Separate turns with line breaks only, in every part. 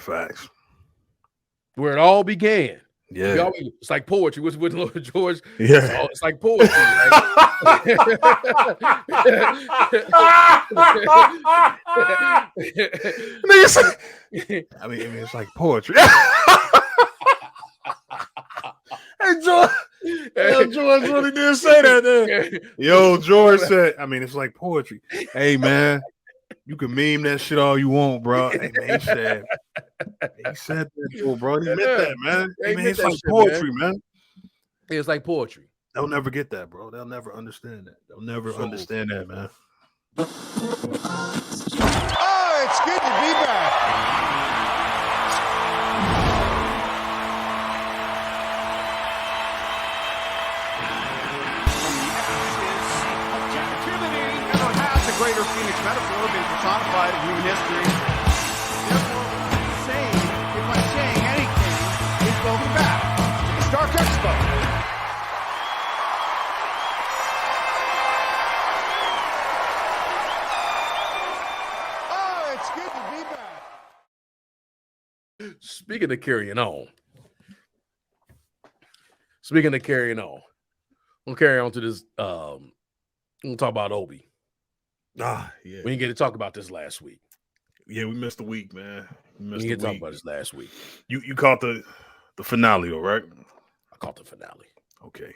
Facts.
Where it all began.
Yeah.
It's like poetry. What's with Lord George?
Yeah.
It's like poetry.
I mean, it's like poetry. Hey, George. George really did say that there. Yo, George said, I mean, it's like poetry. Hey, man, you can meme that shit all you want, bro. Hey, man, he said that, bro. He meant that, man. Hey, man, it's like shit, poetry, man.
It's like poetry.
They'll never get that, bro. They'll never understand that. They'll never understand that, man.
Oh, it's good to be back. Objectivity never has a greater Phoenix metaphor been personified in human history. Therefore, if I'm saying anything, it's welcome back to the Stark Expo.
Speaking of carrying on, we'll carry on to this. We'll talk about Obi.
Yeah.
We didn't get to talk about this last week.
Yeah, we missed a week, man.
We didn't get to talk about this last week.
You caught the finale, though, right?
I caught the finale.
Okay.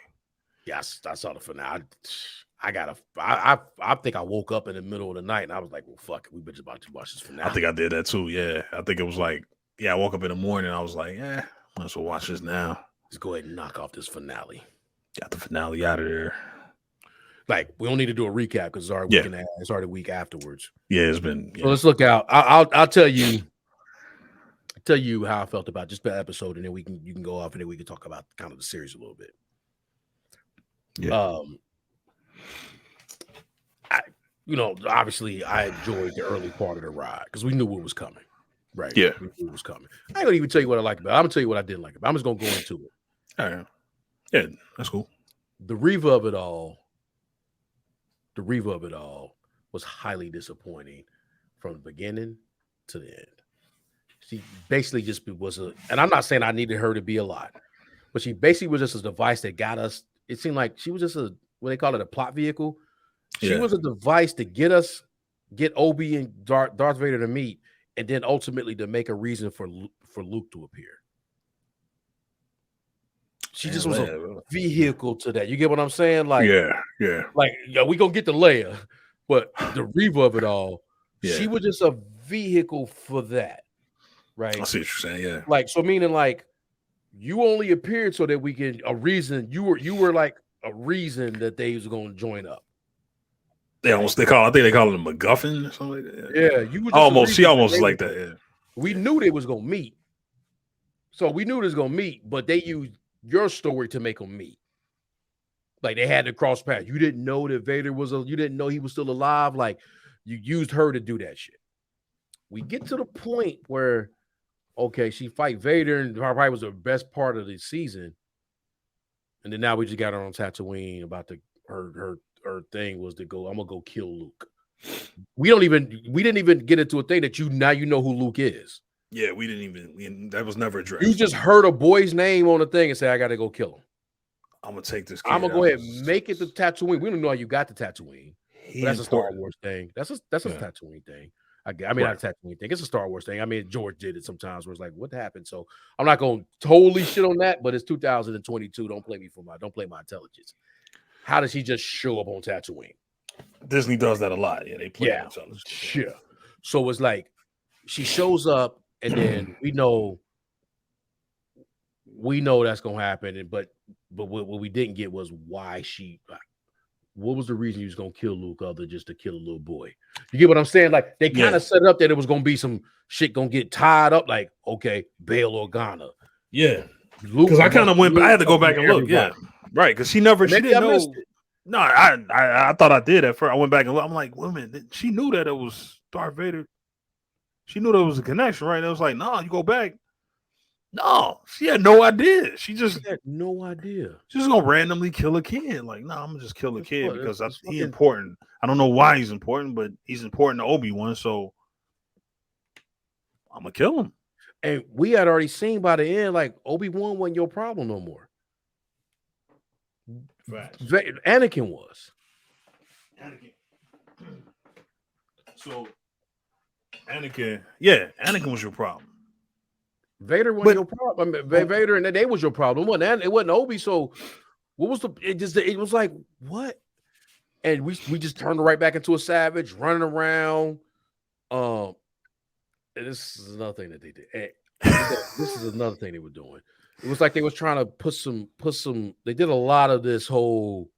Yes, I saw the finale. I think I woke up in the middle of the night and I was like, well, fuck it. We've been about to watch this finale.
I think I did that too. Yeah. I think it was like, I woke up in the morning. I was like, might as well watch this now.
Let's go ahead and knock off this finale.
Got the finale out of there.
Like, we don't need to do a recap because it's our week and a half. It's already a week afterwards.
Yeah, it's been. Yeah.
So let's look out. I'll tell you how I felt about just the episode, and then you can go off, and then we can talk about kind of the series a little bit.
Yeah.
Obviously, I enjoyed the early part of the ride because we knew what was coming. Right.
Yeah.
We knew it was coming. I ain't gonna even tell you what I like about it. I'm gonna tell you what I didn't like about it. I'm just gonna go into it.
All right. Yeah, that's cool.
The Reva of it all was highly disappointing from the beginning to the end. She basically just was and I'm not saying I needed her to be a lot, but she basically was just a device that got us. It seemed like she was just what they call it, a plot vehicle. She was a device to get Obi and Darth Vader to meet, and then ultimately to make a reason for Luke to appear. She just was a vehicle to that. You get what I'm saying? Like,
yeah.
Like, we gonna get to Leia, but the Reva of it all, she was just a vehicle for that, right?
I see what you're saying. Yeah.
Like, so meaning like you only appeared so that we can you were like a reason that they was gonna join up.
I think they call it a MacGuffin or something like that.
Yeah, you were
just she almost like that. Yeah.
We knew they was gonna meet. So we knew they was gonna meet, but they used your story to make them meet. Like they had to cross paths. You didn't know that Vader you didn't know he was still alive. Like you used her to do that shit. We get to the point where, okay, she fight Vader and probably was the best part of the season. And then now we just got her on Tatooine about her thing was to go, I'm gonna go kill Luke. We didn't even get into a thing that you know who Luke is.
Yeah, we didn't even that was never addressed.
You just heard a boy's name on the thing and say, I gotta go kill him.
I'm gonna take this.
I'm gonna go ahead and make it to Tatooine. We don't know how you got to Tatooine. That's a Star Wars thing. That's a Tatooine thing. I mean, not a Tatooine thing. It's a Star Wars thing. I mean, George did it sometimes where it's like, what happened? So I'm not gonna totally shit on that, but it's 2022. Don't play my intelligence. How does he just show up on Tatooine?
Disney does that a lot. Yeah, they play on intelligence.
Sure. So it's like she shows up, and then we know that's gonna happen. But what we didn't get was why what was the reason he was gonna kill Luke other just to kill a little boy? You get what I'm saying? Like they kind of set it up that it was gonna be some shit gonna get tied up. Like, okay, Bail Organa.
Yeah, because I kind of went. I had to go back and look. Yeah, right. Because she didn't know. No, I thought I did at first. I went back and looked. I'm like, wait a minute. She knew that it was Darth Vader. She knew there was a connection, right? It was like, no, you go back. No, she had no idea. She had
no idea.
She's gonna randomly kill a kid. Like, no, I'm gonna just kill a kid because he's important. I don't know why he's important, but he's important to Obi-Wan, so I'm gonna kill him.
And we had already seen by the end, like Obi-Wan wasn't your problem no more. Anakin was.
Anakin. So Anakin was your problem.
Vader wasn't your problem. I mean, Vader and they was your problem. It wasn't Obi. So what was it was like, what? And we just turned right back into a savage running around. And this is another thing that they did. This is another thing they were doing. It was like they was trying to put some. They did a lot of this whole.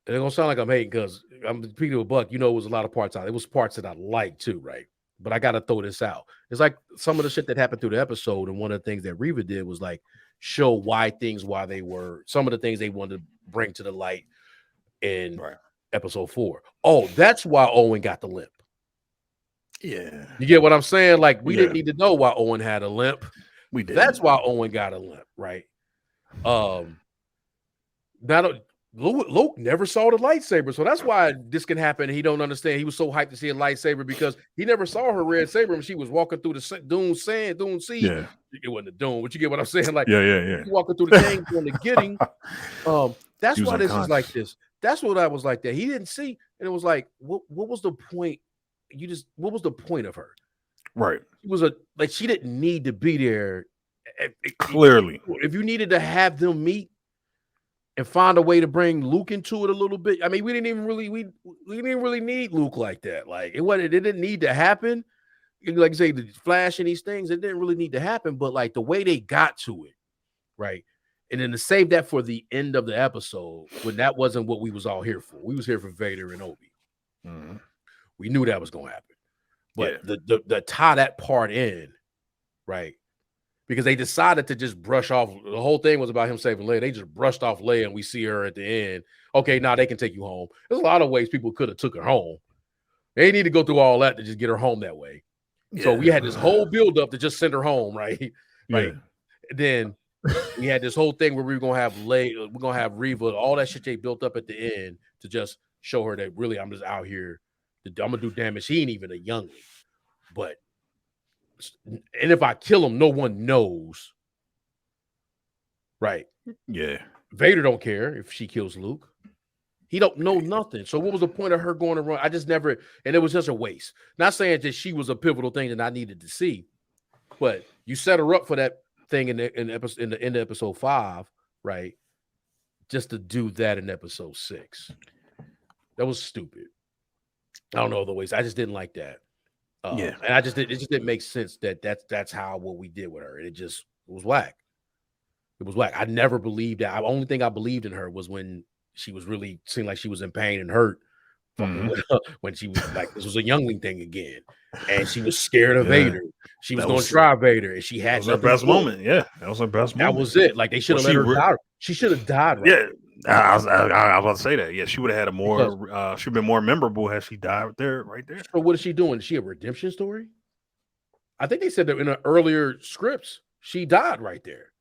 And it's gonna sound like I'm hating because I'm Peter Buck. You know, it was a lot of parts out. It was parts that I liked too, right? But I gotta throw this out. It's like some of the shit that happened through the episode, and one of the things that Reva did was like show why they were some of the things they wanted to bring to the light in episode 4. Oh, that's why Owen got the limp.
Yeah,
you get what I'm saying? Like we didn't need to know why Owen had a limp.
We did.
That's why Owen got a limp, right? Luke never saw the lightsaber, so that's why this can happen. He don't understand. He was so hyped to see a lightsaber because he never saw her red saber when she was walking through the dune sea.
Yeah.
It wasn't the dune, but you get what I'm saying? Like,
yeah.
Walking through the thing on the getting. That's why this is like this. That's what I was like that. He didn't see, and it was like, what was the point? What was the point of her?
Right.
She didn't need to be there.
Clearly,
if you needed to have them meet and find a way to bring Luke into it a little bit. I mean, we didn't really need Luke like that. Like it didn't need to happen. Like I say, the Flash and these things, it didn't really need to happen. But like the way they got to it, right? And then to save that for the end of the episode, when that wasn't what we was all here for. We was here for Vader and Obi.
Mm-hmm.
We knew that was gonna happen. But the tie that part in, right? Because they decided to just brush off. The whole thing was about him saving Leia. They just brushed off Leia, and we see her at the end. Okay, now they can take you home. There's a lot of ways people could have took her home. They need to go through all that to just get her home that way. Yeah. So we had this whole build-up to just send her home, right? Right. Yeah. Then we had this whole thing where we were gonna have Leia, we're gonna have Reva, all that shit they built up at the end to just show her that really I'm just out here. I'm gonna do damage. She ain't even a youngling, but. And if I kill him, no one knows. Right.
Yeah.
Vader don't care if she kills Luke. He don't know nothing. So what was the point of her going to run? I just never, and it was just a waste. Not saying that she was a pivotal thing that I needed to see, but you set her up for that thing in the end of episode 5, right? Just to do that in episode 6. That was stupid. I don't know the ways. I just didn't like that. And it just didn't make sense that's how what we did with her. It was whack. It was whack. I never believed that. The only thing I believed in her was when she was really seemed like she was in pain and hurt. When she was like, this was a youngling thing again, and she was scared of Vader. She was going to try Vader, and she had
her best moment. Yeah, that was her best moment.
That was it. Like they should have let her die. She should have died. Right?
Yeah. I was about to say that. Yeah, she would have had a more. She'd been more memorable had she died right there.
So what is she doing? Is she a redemption story? I think they said that in the earlier scripts she died right there.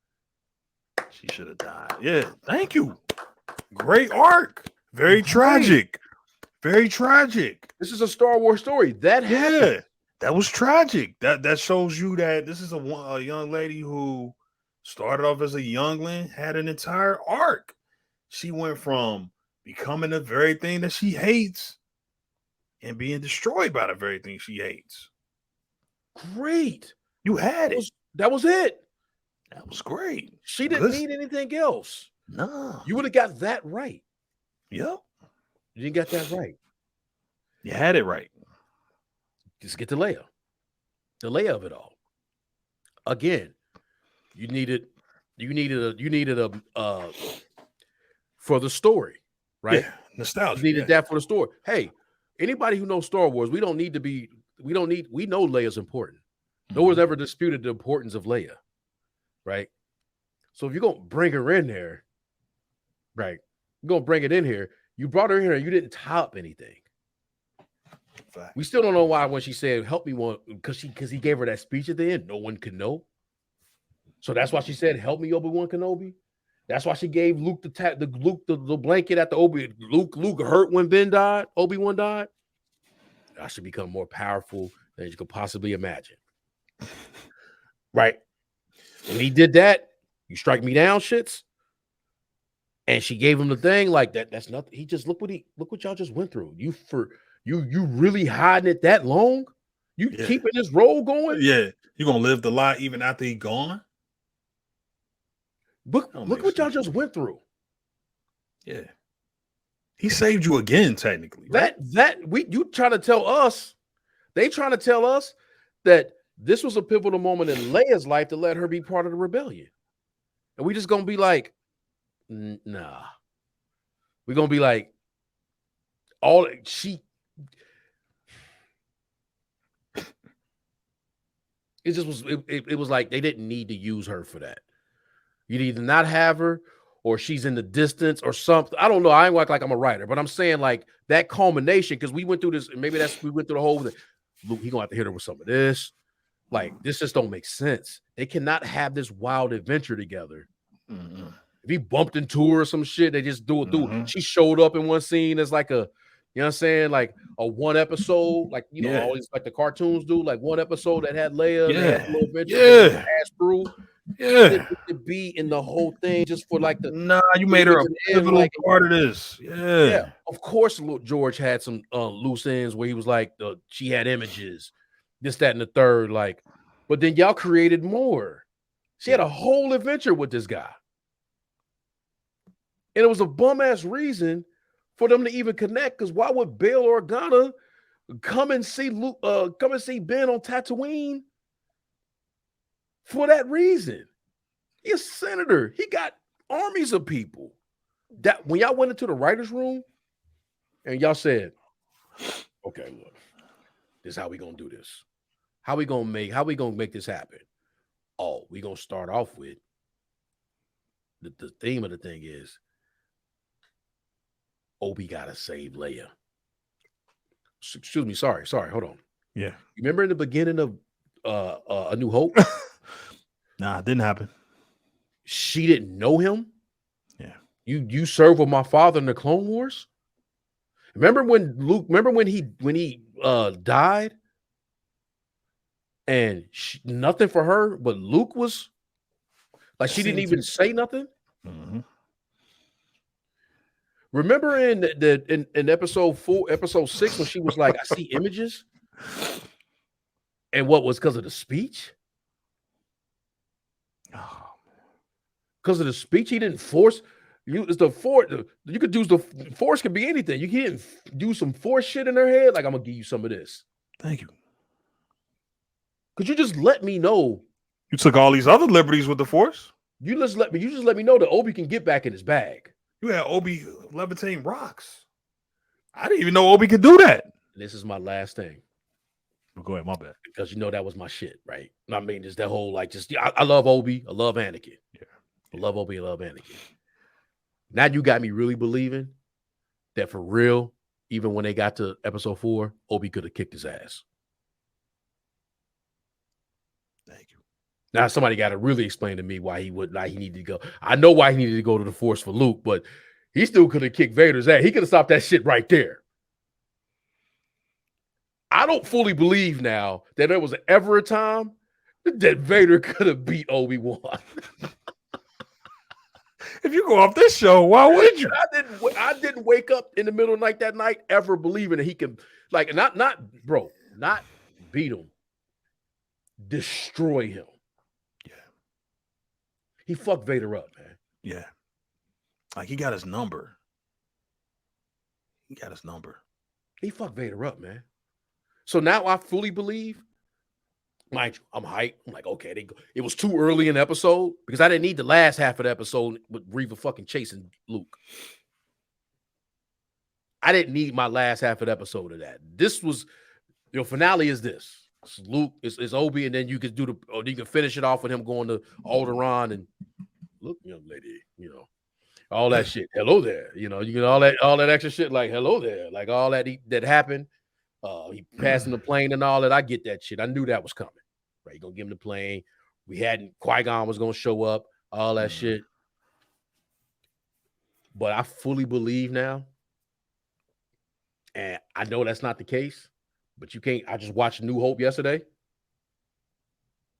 She should have died. Yeah, thank you. Great arc. Very tragic. Very tragic.
This is a Star Wars story. That
was tragic. That shows you that this is a young lady who started off as a youngling, had an entire arc. She went from becoming the very thing that she hates and being destroyed by the very thing she hates.
Great.
You had it.
That was it.
That was great.
She didn't need anything else.
No.
You would have got that right.
Yep.
You didn't get that right.
You had it right.
Just get the Leia. The Leia of it all. Again, you needed a for the story, right?
Yeah, nostalgia.
You needed that for the story. Hey, anybody who knows Star Wars, we know Leia's important. No one's ever disputed the importance of Leia, right? So if you're going to bring her in there, right, you're going to bring it in here. You brought her in here and you didn't top anything.
Fact.
We still don't know why when she said, help me one, because he gave her that speech at the end, no one could know. So that's why she said, help me, Obi-Wan Kenobi. That's why she gave Luke the blanket at the Obi. Luke hurt when Ben died. Obi-Wan died. I should become more powerful than you could possibly imagine. Right. When he did that, you strike me down shits. And she gave him the thing like that. That's nothing. He just look what y'all just went through. You really hiding it that long? You keeping this role going?
Yeah. You gonna live the lie even after he gone?
Look what y'all just went through.
Yeah. He saved you again, technically. Right?
You trying to tell us, they trying to tell us that this was a pivotal moment in Leia's life to let her be part of the rebellion. And we just gonna be like, nah. We're gonna be like, it just was it was like they didn't need to use her for that. You'd either not have her or she's in the distance or something. I don't know. I ain't like I'm a writer, but I'm saying like that culmination, because we went through this, and maybe we went through the whole thing. Luke, he gonna have to hit her with some of this. Like, this just don't make sense. They cannot have this wild adventure together.
Mm-hmm.
If he bumped into her or some shit, they just do it through. She showed up in one scene as like a, you know what I'm saying? Like a one episode, like, you know, always like the cartoons do, like one episode that had Leia, they had a little adventure, pass through. To be in the whole thing just for like the
you made her a pivotal part of this. Yeah.
Of course, George had some loose ends where he was like, she had images, this, that, and the third, like, but then y'all created more. She had a whole adventure with this guy. And it was a bum-ass reason for them to even connect, because why would Bail Organa come and see Ben on Tatooine for that reason? He's a senator. He got armies of people. That when y'all went into the writer's room and y'all said, okay, look, this is how we gonna do this. How we gonna make this happen? Oh, we gonna start off with the theme of the thing is Obi gotta save Leia. Excuse me, sorry, hold on.
Yeah.
You remember in the beginning of A New Hope?
Nah, it didn't happen.
She didn't know him.
Yeah.
You served with my father in the Clone Wars. Remember when he died, and nothing for her, but Luke was like, she didn't even say nothing.
Mm-hmm.
Remember in episode 6 when she was like, I see images, and what was because of the speech?
Oh,
because of the speech, he didn't force you. It's the force. You could use the force, could be anything. You can't do some force shit in her head. Like, I'm gonna give you some of this.
Thank you.
Could you just let me know?
You took all these other liberties with the force.
You just let me know that Obi can get back in his bag.
You had Obi levitating rocks. I didn't even know Obi could do that.
This is my last thing.
Go ahead, my bad.
Because you know that was my shit, right? I mean, just that whole I love Obi, I love Anakin.
Yeah.
I love Obi, I love Anakin. Now you got me really believing that for real, even when they got to episode 4, Obi could have kicked his ass.
Thank you.
Now somebody got to really explain to me why he needed to go. I know why he needed to go to the Force for Luke, but he still could have kicked Vader's ass. He could have stopped that shit right there. I don't fully believe now that there was ever a time that Vader could have beat Obi-Wan.
If you go off this show, why would you?
I didn't wake up in the middle of the night that night ever believing that he could, like, not beat him, destroy him.
Yeah.
He fucked Vader up, man.
Yeah. Like, he got his number. He
fucked Vader up, man. So now I fully believe, mind you, I'm hyped. I'm like, okay, it was too early in the episode because I didn't need the last half of the episode with Reva fucking chasing Luke. I didn't need my last half of the episode of that. This was, your finale is this. It's Luke, is Obi, and then you could you can finish it off with him going to Alderaan and look, young lady, all that shit. Hello there. You get all that extra shit, like hello there, like all that happened. He passing the plane and all that. I get that shit. I knew that was coming. Right? He gonna give him the plane. Qui-Gon was gonna show up, all that shit. But I fully believe now, and I know that's not the case, but you can't. I just watched New Hope yesterday.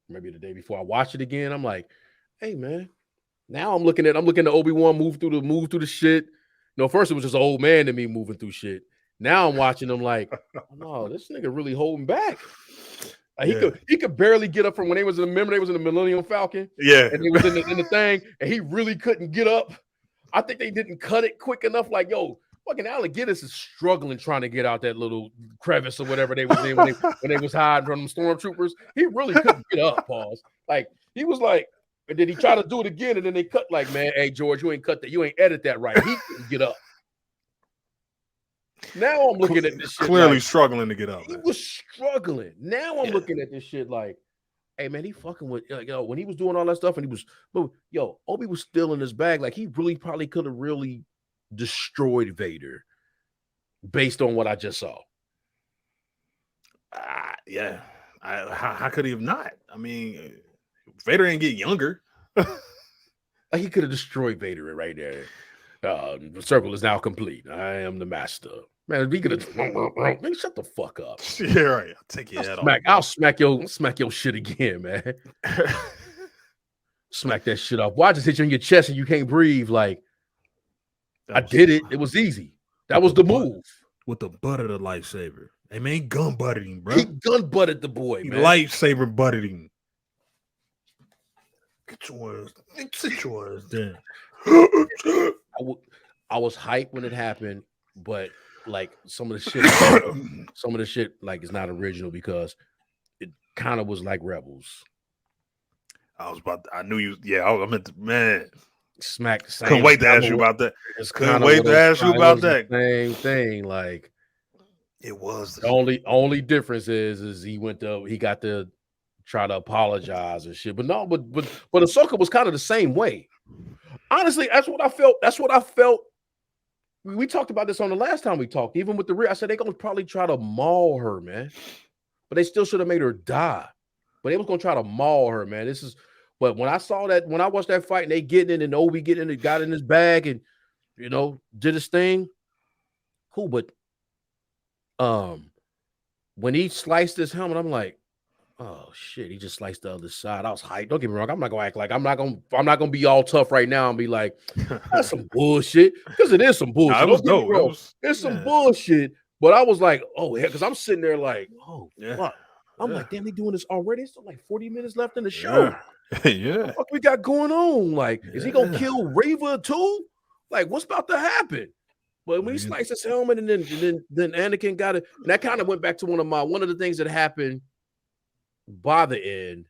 maybe the day before. I watched it again. I'm like, hey man. Now I'm looking at Obi-Wan move through the shit. First it was just an old man to me moving through shit. Now I'm watching him like, oh, no, this nigga really holding back. Like he could barely get up from when they was in the Millennium Falcon.
Yeah.
And he was in the thing, and he really couldn't get up. I think they didn't cut it quick enough. Like, yo, fucking Alec Guinness is struggling trying to get out that little crevice or whatever they was in when they was hiding from them stormtroopers. He really couldn't get up, pause. Like, he was like, and then he tried to do it again, and then they cut like, man, hey, George, you ain't cut that. You ain't edit that right. He couldn't get up. Now I'm looking at this shit.
Clearly
like,
struggling to get up.
He was struggling. Now I'm looking at this shit like, hey, man, he fucking with, when he was doing all that stuff and he was, Obi was still in his bag. Like, he really probably could have really destroyed Vader based on what I just saw.
Yeah. How could he have not? I mean, Vader didn't get younger.
Like, he could have destroyed Vader right there. The circle is now complete. I am the master. Man, we could have man, shut the fuck up.
Yeah, right. I'll take your head off.
I'll smack your shit again, man. Smack that shit off. Why just hit you in your chest and you can't breathe? Like, I did it. It was easy. That was the move.
With the butt of the lightsaber. Hey, man, he gun butted him, bro.
He gun butted the boy, man.
Lightsaber butted him. Get your ass down.
I was hyped when it happened, but like some of the shit like is not original because it kind of was like Rebels.
I knew you. Yeah, I meant to, man.
Smack.
Couldn't wait to ask you about that. Couldn't wait to ask you about that.
Same thing. Like,
it was
the only difference is he got to try to apologize and shit. But no, but Ahsoka was kind of the same way. Honestly, that's what I felt. We talked about this on the last time we talked. Even with the rear, I said they're gonna probably try to maul her, man. But they still should have made her die. But they was gonna try to maul her, man. But when I watched that fight and they getting in and Obi got in his bag and did his thing, cool. But when he sliced his helmet, I'm like, oh shit, he just sliced the other side. I was hyped. Don't get me wrong. I'm not gonna act like I'm not gonna be all tough right now and be like, that's some bullshit. Because it is some bullshit.
Nah, it was dope.
It's some bullshit. But I was like, oh yeah, because I'm sitting there like, oh fuck. I'm like, damn, they doing this already. It's still like 40 minutes left in the show.
Yeah.
What the fuck we got going on? Like, is he gonna kill Reva too? Like, what's about to happen? But when he sliced his helmet and then Anakin got it, and that kind of went back to one of the things that happened by the end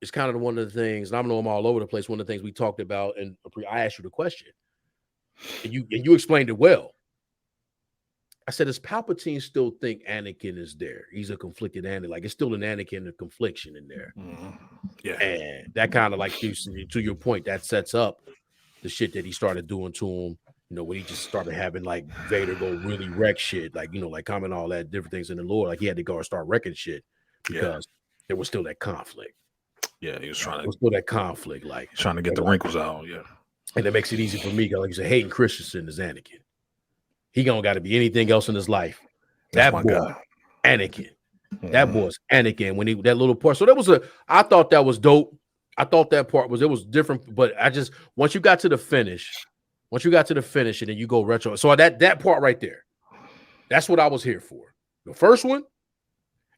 is kind of one of the things, and I know I'm all over the place. One of the things we talked about, and I asked you the question, and you explained it well. I said, does Palpatine still think Anakin is there? He's a conflicted Anakin, like it's still an Anakin, a confliction in there.
Mm-hmm. Yeah, and
that kind of like to your point, that sets up the shit that he started doing to him. When he just started having like Vader go really wreck shit, like like comment all that different things in the lore, like he had to go and start wrecking shit because there was still that conflict.
Yeah, he was trying to.
There was still that conflict, like
trying to get the wrinkles out. Yeah,
and it makes it easy for me. Like you said, Hayden Christensen is Anakin. He don't got to be anything else in his life. That boy, God. Anakin. Mm-hmm. That boy's Anakin. When that little part. So I thought that was dope. I thought that part was different. But once you got to the finish, and then you go retro. So that part right there, that's what I was here for. The first one,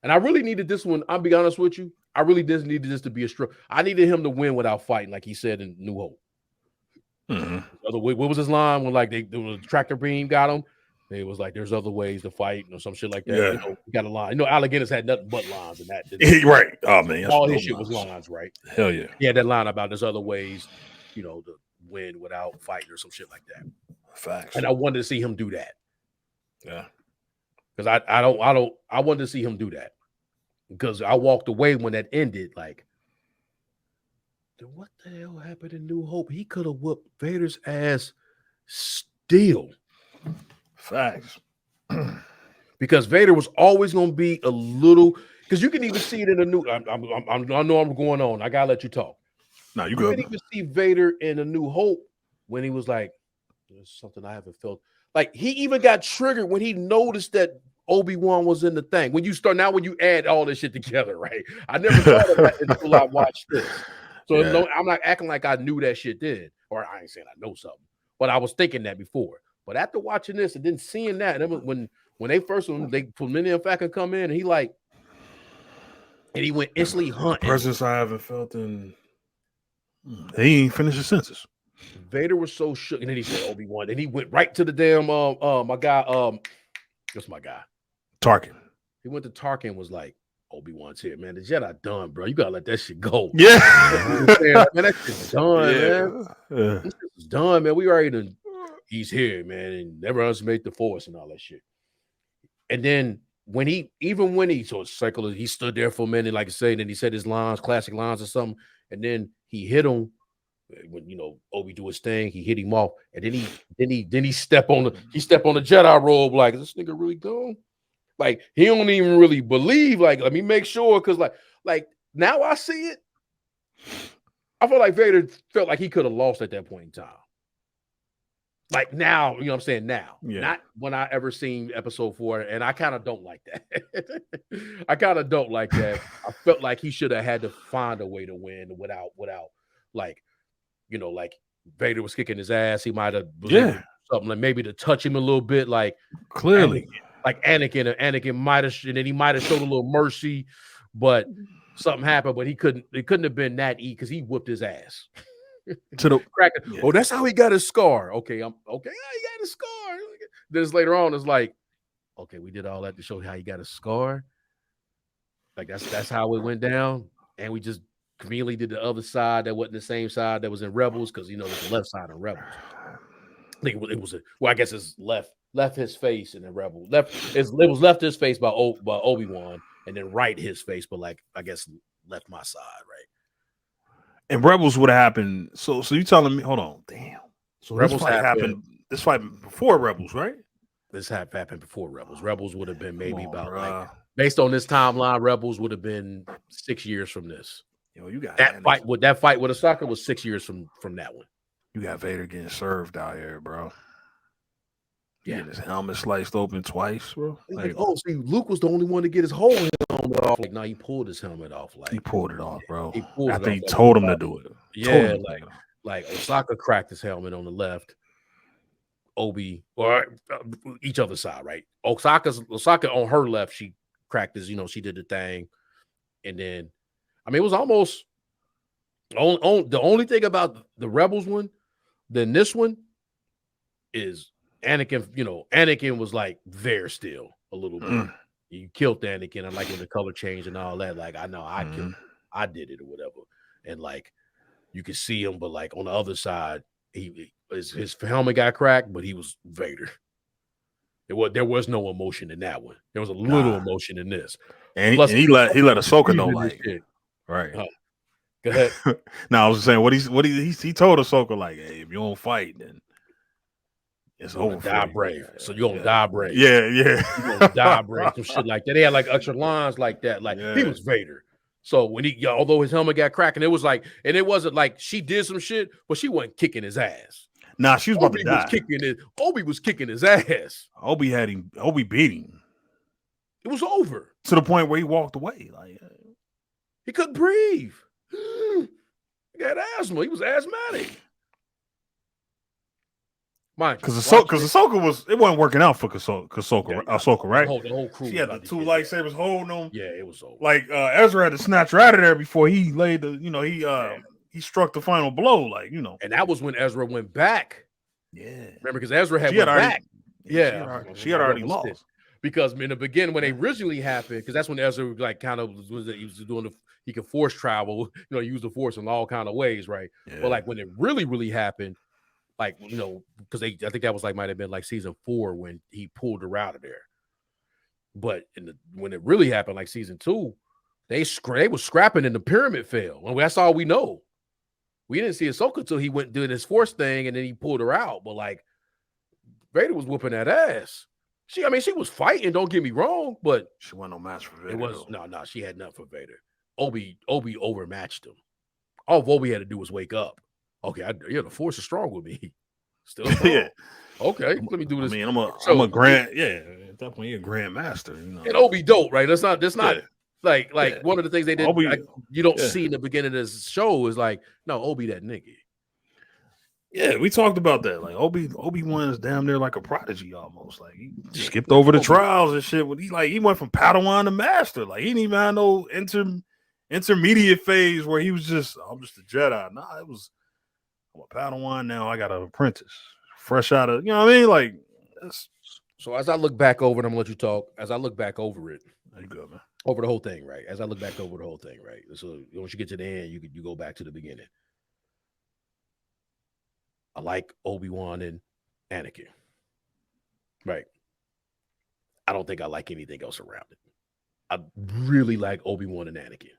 and I really needed this one. I'll be honest with you. I really didn't need this to be a stroke. I needed him to win without fighting, like he said in New Hope. Mm-hmm. What was his line when like the tractor beam got him? It was like there's other ways to fight or some shit like that.
Yeah.
He got a line. Alec Guinness had nothing but lines in that.
Right. Oh man,
all his shit was lines, right?
Hell yeah.
He had that line about there's other ways, to win without fighting or some shit like that.
Facts.
And I wanted to see him do that.
Yeah.
Because I wanted to see him do that. Because I walked away when that ended, like, what the hell happened in New Hope? He could have whooped Vader's ass still.
Facts.
Because Vader was always going to be a little, because you can even see it in the new, I know I'm going on. I got to let you talk.
No, you good.
You can even see Vader in A New Hope when he was like, there's something I haven't felt. Like, he even got triggered when he noticed that Obi-Wan was in the thing. When you add all this shit together, right? I never thought of that until I watched this. So no, I'm not acting like I knew that shit then, or I ain't saying I know something, but I was thinking that before. But after watching this and then seeing that, and when they Millennium Falcon come in, and he went instantly hunting.
Presence I haven't felt in. He ain't finished his sentences.
Vader was so shook, and then he said Obi-Wan. Then he went right to the damn my guy, what's my guy?
Tarkin.
He went to Tarkin and was like, Obi-Wan's here, man. The Jedi done, bro. You gotta let that shit go.
Yeah.
Man, that shit's done, man.
Yeah.
This shit's done, man. We already done. He's here, man, and never underestimate the Force and all that shit. And then when he so circular, he stood there for a minute, like I said, and then he said his lines, classic lines or something, and then he hit him. When Obi do his thing, he hit him off, and then he step on the Jedi robe. Like, is this nigga really gone? Like, he don't even really believe. Like, let me make sure, because like now I see it. I feel like Vader felt like he could have lost at that point in time. Like now, you know what I'm saying? Now, not when I ever seen episode 4, and I kind of don't like that. I kind of don't like that. I felt like he should have had to find a way to win without like. Like Vader was kicking his ass. He might have something like maybe to touch him a little bit, like
clearly,
Anakin might have, and then he might have showed a little mercy, but something happened. But it couldn't have been that easy because he whooped his ass
to the
cracker. Yeah. Oh, that's how he got his scar. Okay, he got his scar. Then later on, it's like, okay, we did all that to show how he got a scar. Like that's how it went down, and we just conveniently did the other side that wasn't the same side that was in Rebels, because there's the left side of Rebels. I think it was I guess it's left his face in the Rebel. It was left his face by Obi-Wan, and then right his face, but like I guess left my side, right?
And Rebels would have happened. So you telling me? Hold on, damn. So Rebels happened. This fight before Rebels, right?
This happened before Rebels. Rebels would have been maybe like, based on this timeline, Rebels would have been 6 years from this.
You got
that fight with Ahsoka was 6 years from that one.
You got Vader getting served out here, bro.
Yeah,
getting his helmet sliced open twice, bro.
Like, see, Luke was the only one to get his whole helmet off. Like, no, he pulled his helmet off. Like,
he pulled it off, bro.
After
he told him to do it.
Yeah, like Ahsoka cracked his helmet on the left. Obi, or each other side, right? Ahsoka on her left, she cracked his. She did the thing, and then. I mean, it was almost the only thing about the Rebels one than this one is Anakin. Anakin was like there still a little bit. You killed Anakin, and like when the color changed and all that. Like I know I killed, I did it or whatever, and like you could see him, but like on the other side, his helmet got cracked, but he was Vader. There was no emotion in that one. There was a little emotion in this,
and he let Ahsoka know like. Right.
Go ahead.
Now I was saying what he told Ahsoka, like, hey, if you don't fight, then it's over.
Die brave. So you're gonna die brave.
Yeah.
You're gonna die brave. Some shit like that. They had like extra lines like that. Like he was Vader. So when although his helmet got cracked, and it was like, and it wasn't like she did some shit, but she wasn't kicking his ass.
Nah, she was about to die.
Obi was kicking his ass.
Obi beat him.
It was over.
To the point where he walked away. Like
he couldn't breathe. He had asthma. He was asthmatic.
Because Ahsoka it wasn't working out for Ahsoka, right?
The whole crew.
She had the two lightsabers holding them.
Yeah, it was over.
Like Ezra had to snatch her out of there before he laid he struck the final blow, like,
And that was when Ezra went back.
Yeah.
Remember, because Ezra had went back.
Yeah. She had already lost.
Because in the beginning, when they originally happened, because that's when Ezra like kind of he was doing he could force travel, use the force in all kind of ways, right? Yeah. But like when it really, really happened, like because I think that was like might have been like season 4 when he pulled her out of there. But when it really happened, like season 2, they was scrapping and the pyramid fell. Well, that's all we know. We didn't see Ahsoka until he went doing his force thing and then he pulled her out. But like Vader was whooping that ass. She was fighting. Don't get me wrong, but
she wasn't no match for Vader.
It was no. She had nothing for Vader. Obi overmatched him. All Obi had to do was wake up. Okay, the force is strong with me. Still strong. Yeah. Okay, let me do this.
I mean, I'm a grant. Yeah, that point, you're a grandmaster.
And Obi dope, right? That's not
Yeah.
like one of the things they did.
Obi,
you don't see in the beginning of this show is like, no, Obi that nigga.
Yeah, we talked about that. Like Obi-Wan is damn near like a prodigy almost. Like he skipped over the trials and shit. He went from Padawan to master. Like he didn't even have no intermediate phase where he was just, I'm just a Jedi. Nah, it was, I'm a Padawan now. I got an apprentice, fresh out of, you know what I mean? Like,
so as I look back over it, I'm gonna let you talk. As I look back over it,
there you go, man.
Over the whole thing, right? As I look back over the whole thing, right? So once you get to the end, you go back to the beginning. I like Obi-Wan and Anakin, right? I don't think I like anything else around it. I really like Obi-Wan and Anakin.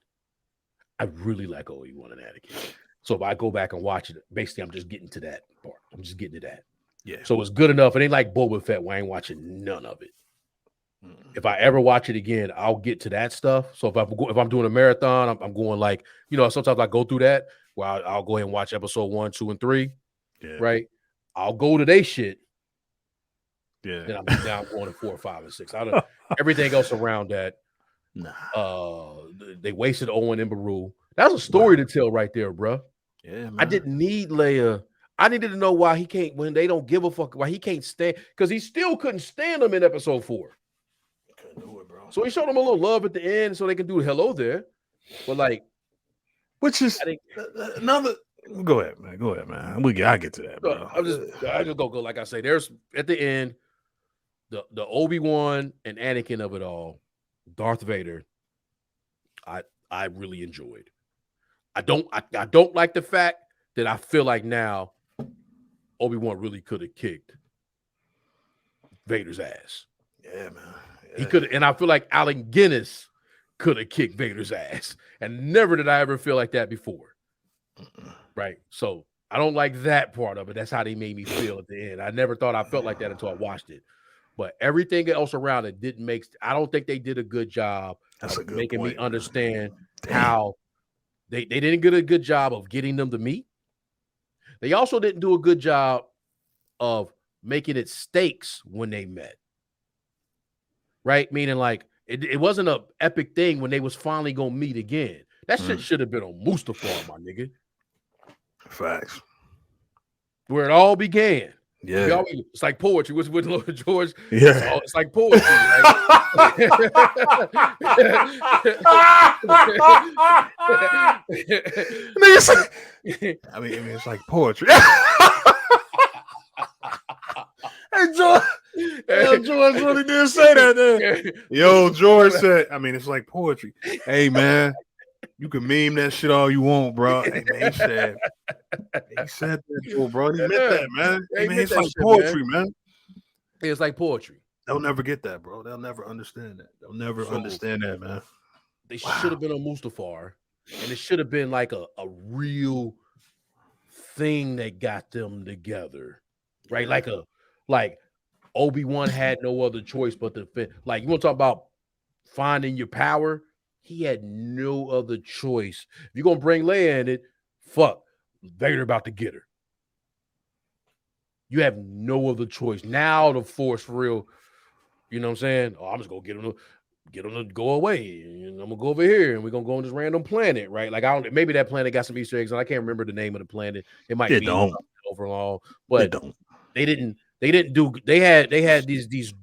So if I go back and watch it, basically I'm just getting to that part. I'm just getting to that.
Yeah.
So it's good enough. It ain't like Boba Fett where I ain't watching none of it. If I ever watch it again, I'll get to that stuff. So if I'm doing a marathon, I'm going like, sometimes I go through that where I'll go ahead and watch episode 1, 2, and 3.
Yeah. Right.
I'll go to they shit.
Yeah.
Then I'm going to 4, 5, and 6. Everything else around that.
Nah.
They wasted Owen and Beru. That was a story to tell right there, bro.
Yeah, man.
I didn't need Leia. I needed to know why he can't, when they don't give a fuck, why he can't stand, because he still couldn't stand them in episode 4.
Couldn't do it, bro.
So he showed them a little love at the end so they can do hello there. But like,
which is another. Go ahead, man. I get to that, bro.
I just go like I say. There's at the end, the Obi-Wan and Anakin of it all, Darth Vader. I really enjoyed. I don't like the fact that I feel like now Obi-Wan really could have kicked Vader's ass.
Yeah, man. Yeah.
He could, and I feel like Allen Guinness could have kicked Vader's ass, and never did I ever feel like that before. Right. So I don't like that part of it. That's how they made me feel at the end. I never thought I felt like that until I watched it. But everything else around it didn't make. I don't think they did a good job of making me understand how they didn't get a good job of getting them to meet. They also didn't do a good job of making it stakes when they met. Right? Meaning like it wasn't an epic thing when they was finally gonna meet again. That shit should have been on Mustafar, my nigga.
Facts.
Where it all began.
Yeah.
It's like poetry. What's with Lord George?
Yeah.
It's like poetry.
It's like poetry. Hey, George. George really did say that there. Yo, George said, it's like poetry. Hey, man, you can meme that shit all you want, bro. Hey, man, he said that, bro. He meant that, man. Hey, man, it's like poetry, man.
It's like poetry.
They'll never get that, bro. They'll never understand that. They'll never understand that, man.
They should have been on Mustafar, and it should have been like a real thing that got them together, right? Like Obi-Wan had no other choice but to fit. Like, you want to talk about finding your power? He had no other choice. If you're gonna bring Leia in it, fuck, Vader about to get her. You have no other choice. Now the Force for real, you know what I'm saying? Oh, I'm just gonna get them to go away. And I'm gonna go over here and we're gonna go on this random planet, right? Like maybe that planet got some Easter eggs, and I can't remember the name of the planet. It might be overall, but they had these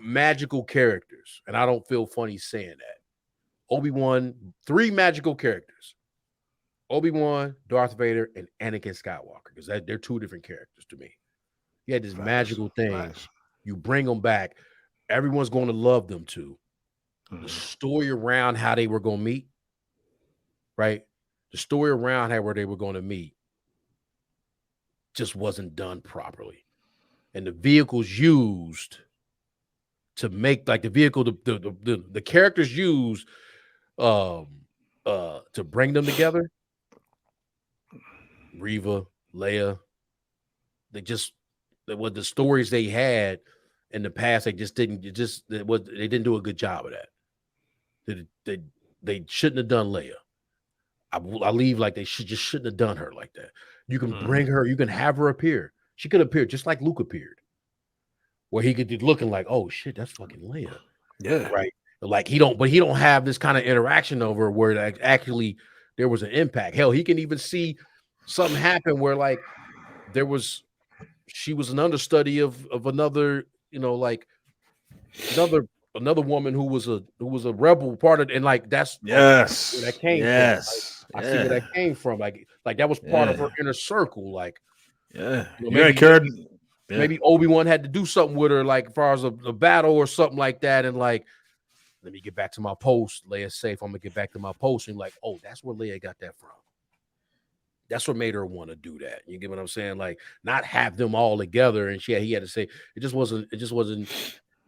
magical characters, and I don't feel funny saying that. Obi-Wan, 3 magical characters: Obi-Wan, Darth Vader, and Anakin Skywalker, because they're 2 different characters to me. You had this magical thing. You bring them back, everyone's going to love them too. The story around how they were going to meet, right? The story around how they were going to meet just wasn't done properly. And the vehicles used to make, like, the vehicle, the characters used to bring them together, Reva, Leia, they the stories they had in the past, they didn't do a good job of that. They shouldn't have done Leia. I leave like they shouldn't have done her like that. You can bring her, you can have her appear. She could appear just like Luke appeared. where he could be looking like, oh shit, that's fucking Leia.
Yeah.
Right. Like he don't have this kind of interaction over where actually there was an impact. Hell, he can even see something happen where like she was an understudy of another, like another woman who was a rebel part of, and like that's where that came from. Like, I see where that came from. Like that was part of her inner circle. Like, maybe Obi-Wan had to do something with her, like as far as a battle or something like that, and like, let me get back to my post. Leia's safe. I'm gonna get back to my post, and like, oh, that's where Leia got that from. That's what made her want to do that. You get what I'm saying? Like, not have them all together. And he had to say it just wasn't.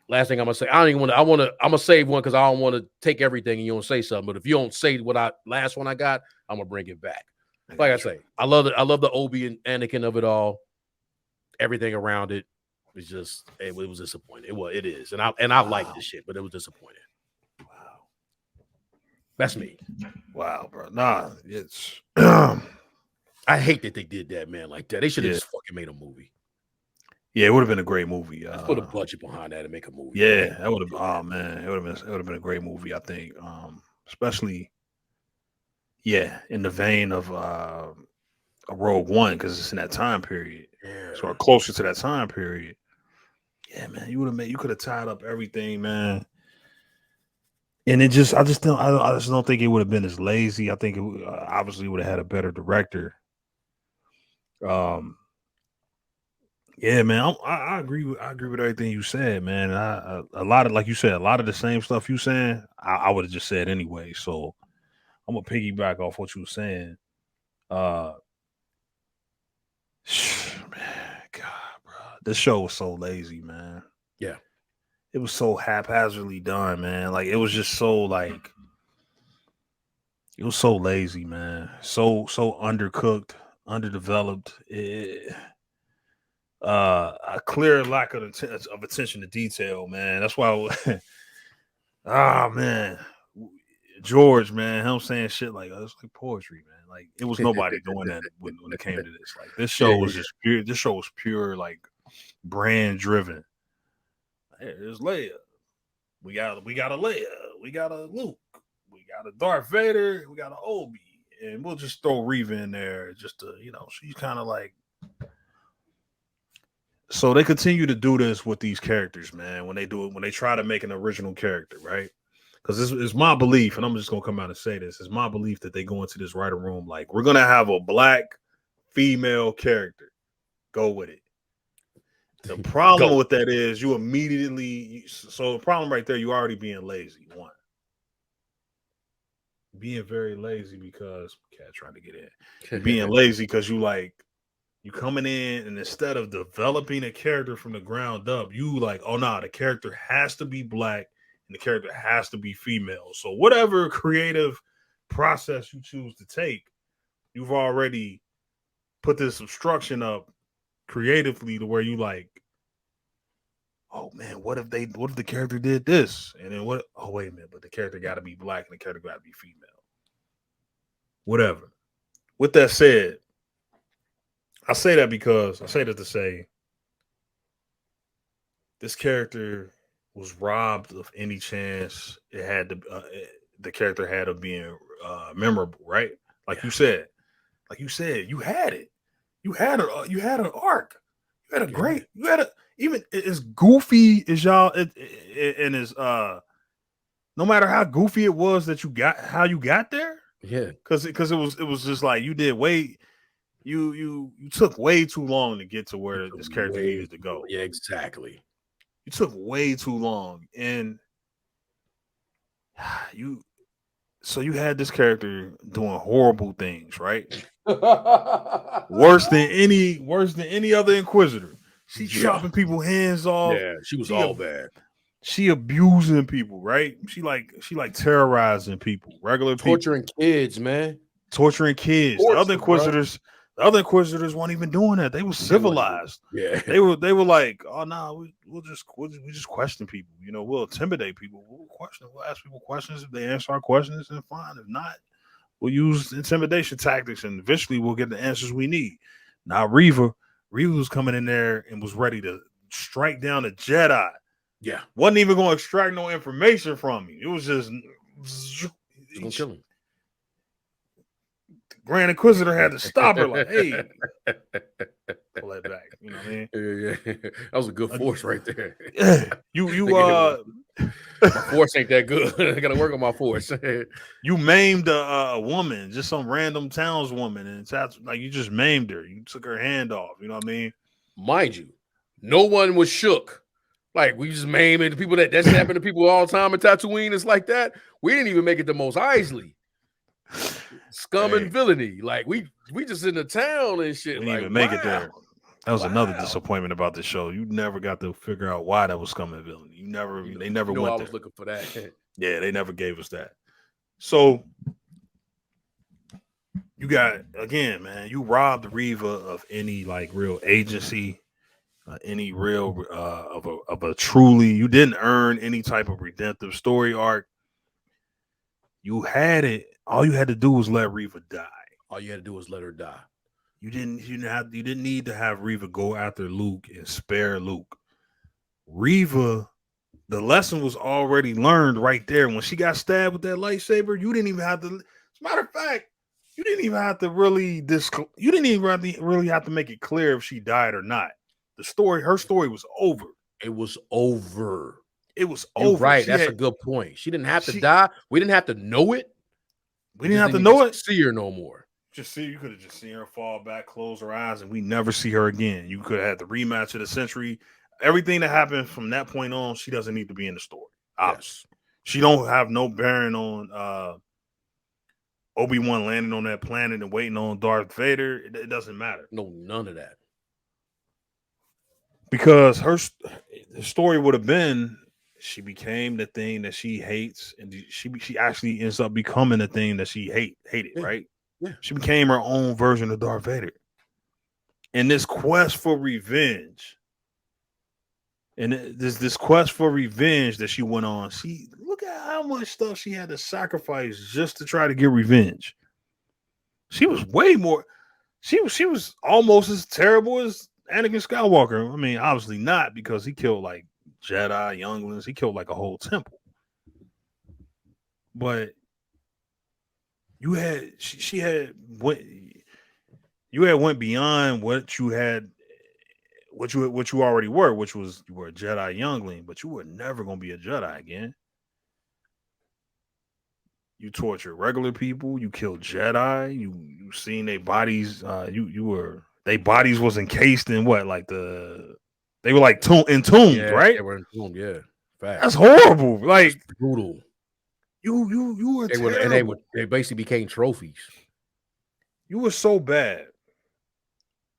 Last thing I'm gonna say, I'm gonna save one because I don't want to take everything and you don't say something. But if you don't say last one I got, I'm gonna bring it back. Like I say, I love it. I love the Obi and Anakin of it all. Everything around it was just, it was disappointing. It is. And I like this shit, but it was disappointing.
Wow.
That's me.
Wow, bro. Nah, it's
I hate that they did that, man, like that. They should have just fucking made a movie.
Yeah, it would have been a great movie.
Let's put a budget behind that and make a movie.
Yeah, that would have. Oh man, it would have been a great movie. I think, especially, in the vein of a Rogue One, because it's in that time period, so closer to that time period. Yeah, man, you could have tied up everything, man. And I just don't think it would have been as lazy. I think it obviously would have had a better director. Yeah, man, I agree with everything you said, man. A lot of, like you said, a lot of the same stuff you saying, I would have just said anyway. So I'm gonna piggyback off what you were saying. Man, God, bro, this show was so lazy, man.
Yeah,
it was so haphazardly done, man. Like it was just so like it was so lazy, man. So undercooked, underdeveloped. A clear lack of attention to detail, man. That's why man, George, man, him saying shit like it's like poetry, man. Like it was nobody doing that when it came to this. Like this show was just pure. This show was pure, like brand driven. There's Leia. We got a Leia. We got a Luke. We got a Darth Vader. We got an Obi, and we'll just throw Reva in there just to, she's kind of like. So they continue to do this with these characters, man. When they try to make an original character, right? Because this is my belief, and I'm just gonna come out and say this: it's my belief that they go into this writer room like we're gonna have a black female character. Go with it. The problem with that is you immediately. So the problem right there, you already being lazy. One, being very lazy because cat trying to get in. Being lazy because you coming in, and instead of developing a character from the ground up, you like, oh no, the character has to be black and the character has to be female. So whatever creative process you choose to take, you've already put this obstruction up creatively to where you like, oh man, what if the character did this? And then what? Oh, wait a minute, but the character got to be black and the character got to be female. Whatever. With that said, I say that to say this character was robbed of any chance the character had of being memorable, right? Like you said, you had it. You had an arc. You had even as goofy as y'all and as no matter how goofy it was that you got there.
Yeah.
Because it was just like you did way. You took way too long to get to where this character needed to go.
Yeah, exactly.
You took way too long, and you had this character doing horrible things, right? worse than any other Inquisitor. She chopping people's hands off.
Yeah, she was all bad.
She abusing people, right? She like terrorizing people, regular people,
torturing kids, man.
Torturing kids. The other Inquisitors weren't even doing that. They were civilized.
Yeah.
They were like, oh no, we just question people. We'll intimidate people. We'll ask people questions. If they answer our questions, then fine. If not, we'll use intimidation tactics, and eventually we'll get the answers we need. Now Reva was coming in there and was ready to strike down a Jedi.
Yeah.
Wasn't even going to extract no information from you. It was just
gonna kill him.
Grand Inquisitor had to stop her, like, hey, pull that back. You know what I mean?
Yeah. That was a good force right there.
Yeah.
My force ain't that good. I gotta work on my force.
You maimed a woman, just some random townswoman, and it's like you just maimed her. You took her hand off. You know what I mean?
Mind you, no one was shook. Like, we just maiming the people that's happened to people all the time in Tatooine. It's like that. We didn't even make it to Mos Eisley. Scum and villainy. Like, we just in the town and shit.
We didn't even make it there. That was another disappointment about the show. You never got to figure out why that was scum and villainy. They never went there.
I was looking for that.
Yeah, they never gave us that. So you got, again, man, you robbed Reva of any like real agency, any real of a truly, you didn't earn any type of redemptive story arc. You had it. All you had to do was let Reva die.
All you had to do was let her die.
You didn't need to have Reva go after Luke and spare Luke. Reva, the lesson was already learned right there. When she got stabbed with that lightsaber, you didn't even have to. As a matter of fact, you didn't even have to really really have to make it clear if she died or not. Her story was over.
It was over.
It was over.
Right, that's a good point. She didn't have to die. We didn't have to know it.
We didn't have to know it.
See her no more.
You could have just seen her fall back, close her eyes, and we never see her again. You could have had the rematch of the century. Everything that happened from that point on, she doesn't need to be in the story. Yes. She don't have no bearing on Obi-Wan landing on that planet and waiting on Darth Vader. It doesn't matter.
No, none of that.
Because the story would have been she became the thing that she hates, and she actually ends up becoming the thing that she hated, right?
Yeah.
She became her own version of Darth Vader. And this quest for revenge, this quest for revenge that she went on, look at how much stuff she had to sacrifice just to try to get revenge. She was way more. She was almost as terrible as Anakin Skywalker. I mean, obviously not, because he killed like Jedi younglings. He killed like a whole temple. But you had went beyond what you already were, which was you were a Jedi youngling, but you were never gonna be a Jedi again. You tortured regular people, you killed Jedi, you seen their bodies, their bodies was encased in what, like they were like entombed, right?
They were entombed, yeah. Fact.
That's horrible. Like,
that's brutal.
You were terrible.
And they basically became trophies.
You were so bad.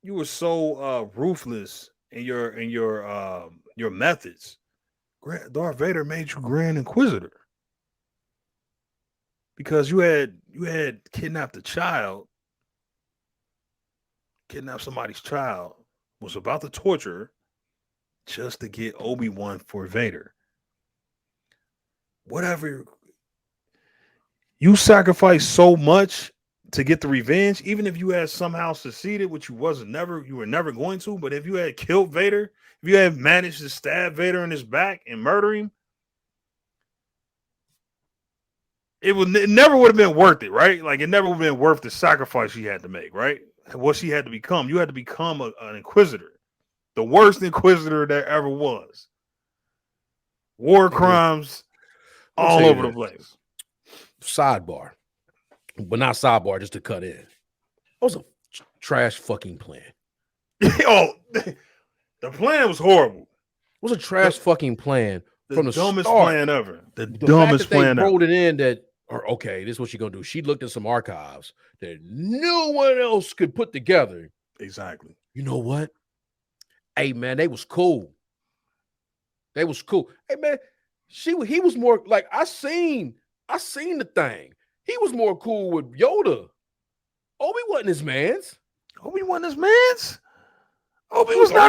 You were so ruthless in your methods. Darth Vader made you Grand Inquisitor because you had kidnapped a child, kidnapped somebody's child, was about to torture her just to get Obi-Wan for Vader. Whatever. You sacrificed so much to get the revenge, even if you had somehow succeeded, which you were never going to. But if you had killed Vader, if you had managed to stab Vader in his back and murder him, it never would have been worth it, right? Like, it never would have been worth the sacrifice she had to make, right? What she had to become. You had to become an Inquisitor, the worst Inquisitor there ever was. War crimes all over the place.
Sidebar, but not sidebar, just to cut in. That was a trash fucking plan.
Oh, the plan was horrible.
It was a trash fucking plan from the
dumbest
start.
Plan ever. The dumbest plan
ever.
They
rolled it in that, okay, this is what she's gonna do. She looked at some archives that no one else could put together.
Exactly.
You know what? Hey man, they was cool. Hey man, he was more like I seen the thing. He was more cool with Yoda. Obi wasn't his man's.
Obi was not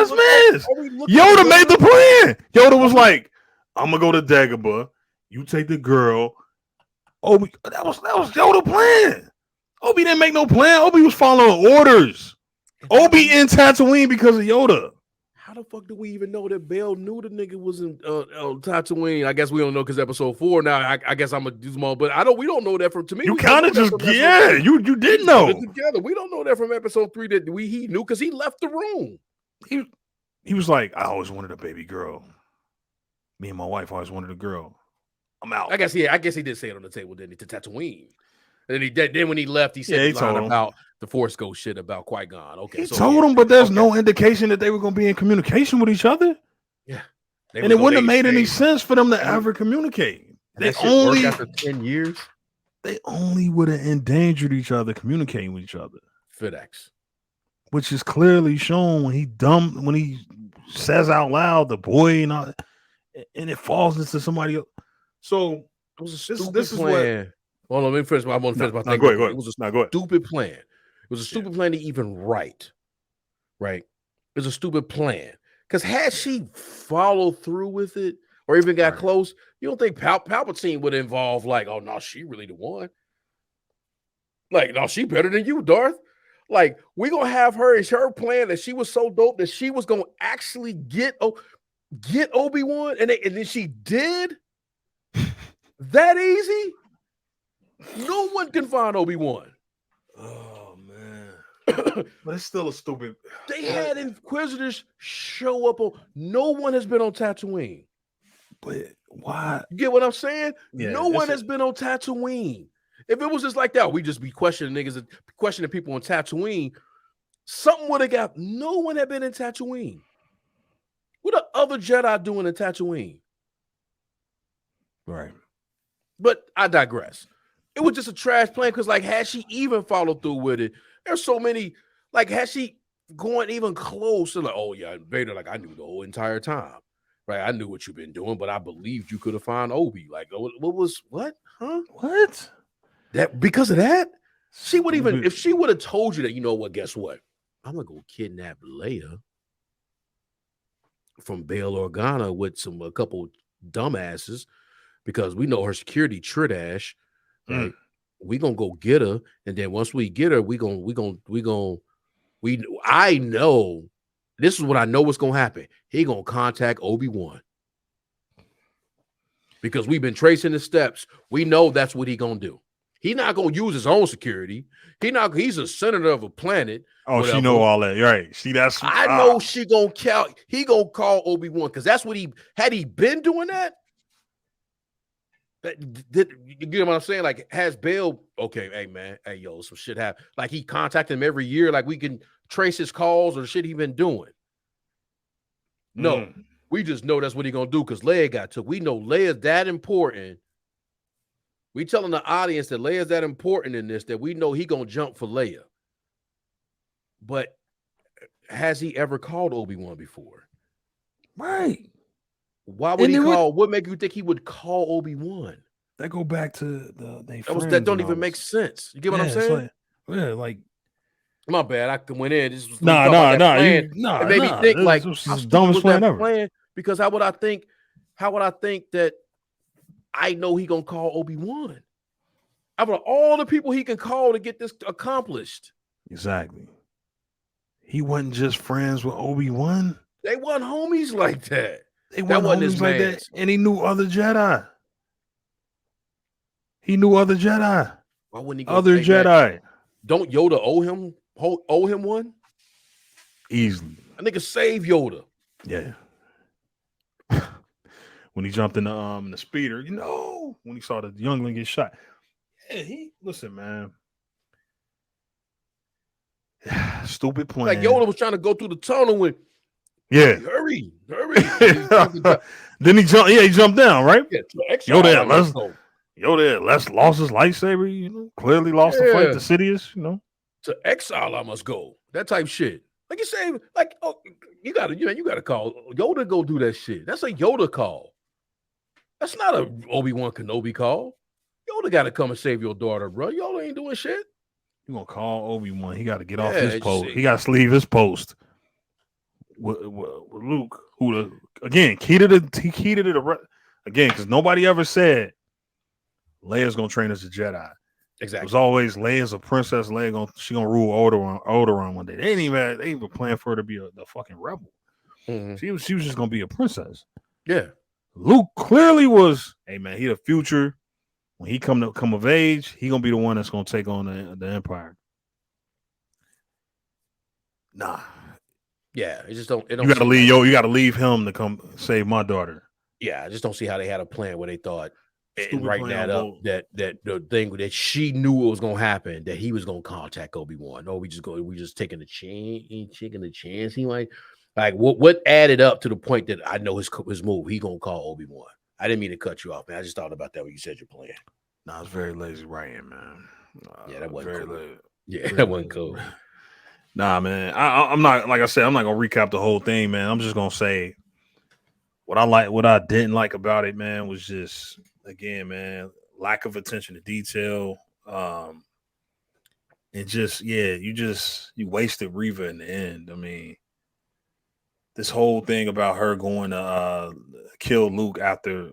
his man's. Yoda made the plan. Yoda was like, I'm gonna go to Dagobah. You take the girl. Obi, that was Yoda's plan. Obi didn't make no plan. Obi was following orders. Obi in Tatooine because of Yoda.
how the fuck do we even know that Bail knew the nigga was in Tatooine? I guess we don't know because episode 4 now. I guess I'm gonna do small, but we don't know that from to me.
You kind of just you did know
together. We don't know that from episode 3 that he knew because he left the room.
He was like, I always wanted a baby girl. Me and my wife always wanted a girl. I'm out.
I guess he did say it on the table, didn't he, to Tatooine? And then when he left, he said the line about the Force Ghost shit about Qui-Gon. Okay,
he told him, but there's no indication that they were going to be in communication with each other.
Yeah,
and it wouldn't have made any sense for them to ever communicate.
They only after 10 years.
They only would have endangered each other communicating with each other.
FedEx,
which is clearly shown when he says out loud the boy and all, and it falls into somebody else. So
it was a stupid plan. Hold on, let me finish. I want to finish my thing.
Go ahead.
It was a stupid plan. It was a stupid plan to even write. Right? It was a stupid plan. Because had she followed through with it or even got close, you don't think Palpatine would involve like, oh no, she really the one. Like, no, she better than you, Darth. Like, we gonna have her. It's her plan that she was so dope that she was gonna actually get Obi-Wan, and then she did. That easy? No one can find Obi-Wan.
Oh man, but it's still a stupid.
They had Inquisitors show up on. No one has been on Tatooine.
But why?
You get what I'm saying?
Yeah,
no one has been on Tatooine. If it was just like that, we just be questioning niggas, questioning people on Tatooine. Something would have got. No one had been in Tatooine. What are other Jedi doing in Tatooine?
Right.
But I digress. It was just a trash plan because, like, had she even followed through with it, there's so many. Like, had she going even closer, like, oh yeah, Vader, like I knew the whole entire time, right? I knew what you've been doing, but I believed you could have found Obi. Like, what? Huh?
What?
That because of that, she would even if she would have told you that, you know what? Guess what? I'm gonna go kidnap Leia from Bail Organa with a couple dumbasses because we know her security Tridash. Right? We gonna go get her, and then once we get her, I know this is what I know what's gonna happen. He gonna contact Obi-Wan because we've been tracing the steps. We know that's what he gonna do. He not gonna use his own security. He's a senator of a planet.
Oh, whatever. She know all that, right? See, that's
I know she gonna call. He gonna call Obi-Wan because that's what he been doing that. You get what I'm saying? Like, has Bail, okay, hey man, hey yo, some shit happened. Like, he contacted him every year, like we can trace his calls or the shit he been doing. No, we just know that's what he gonna do because Leia got took. We know Leia's that important. We telling the audience that Leia's that important in this, that we know he gonna jump for Leia. But has he ever called Obi-Wan before?
Right.
Why would he call? What make you think he would call Obi-Wan?
That go back to
that don't even make sense. You get what I'm saying?
Like
my bad. I went in. This was
nah. It made me think like
this was the dumbest plan ever. Because how would I think that I know he gonna call Obi-Wan? Out of all the people he can call to get this accomplished.
Exactly. He wasn't just friends with Obi-Wan.
They wasn't homies like that.
That wasn't his like that, and he knew other Jedi. Why wouldn't he go other Jedi? Man,
don't Yoda owe him one?
Easily.
A nigga save Yoda.
Yeah. When he jumped in the speeder, when he saw the youngling get shot. Yeah, listen, man. Stupid plan.
Like Yoda was trying to go through the tunnel with.
Yeah.
Hurry.
Then he jumped. Yeah, he jumped down, right?
Yeah,
Yoda lost his lightsaber, clearly lost the fight to Sidious,
To exile I must go. That type shit. Like you say, like, oh, you gotta call Yoda go do that shit. That's a Yoda call. That's not a Obi-Wan Kenobi call. Yoda gotta come and save your daughter, bro. Yoda ain't doing shit.
You gonna call Obi-Wan. He gotta get off his post. He gotta leave his post. With Luke, who again keyed it again because nobody ever said Leia's gonna train as a Jedi.
Exactly.
It was always Leia's a princess. Leia gonna rule Alderaan one day. They ain't even playing for her to be the fucking rebel.
Mm-hmm.
She was just gonna be a princess.
Yeah.
Luke clearly was, hey man, he the future. When he come of age, he gonna be the one that's gonna take on the Empire. Nah.
Yeah, it just don't. It don't.
You gotta leave, you gotta leave him to come save my daughter.
Yeah, I just don't see how they had a plan where they thought
Stupid
writing that up that the thing that she knew it was gonna happen, that he was gonna contact Obi-Wan. No, we just taking a chance. He like what added up to the point that I know his move. He gonna call Obi-Wan. I didn't mean to cut you off, man. I just thought about that when you said your plan.
Nah, it's very lazy writing, man.
Yeah, that wasn't
very
cool.
lazy.
Yeah, that wasn't cool.
Nah, man. I'm not, like I said, I'm not gonna recap the whole thing, man. I'm just gonna say what I didn't like about it, man, was just, again, man, lack of attention to detail. And just, yeah, you wasted Reva in the end. I mean, this whole thing about her going to kill Luke after,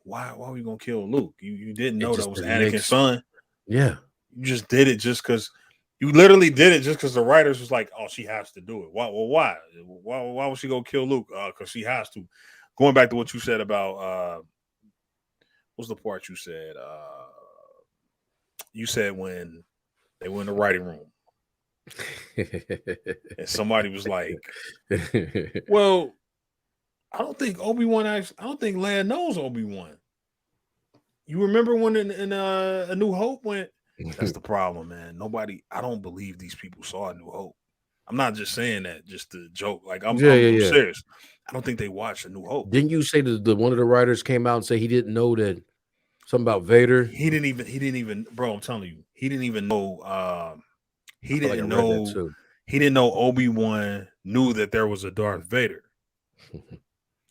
why were you gonna kill Luke? You didn't know that was Anakin's son.
Yeah.
You just did it just because you literally did it just because the writers was like, oh, she has to do it. Why? Well, why? Why would she go kill Luke? Because she has to. Going back to what you said about what's the part you said? You said when they were in the writing room. And somebody was like, well, I don't think Leia knows Obi-Wan. You remember when in A New Hope went? That's the problem, man. I don't believe these people saw A New Hope. I'm not just saying that just to joke. Like I'm serious. I don't think they watched A New Hope.
Didn't you say that one of the writers came out and say he didn't know that something about Vader?
He didn't even, bro. I'm telling you, he didn't even know. He didn't know Obi-Wan knew that there was a Darth Vader.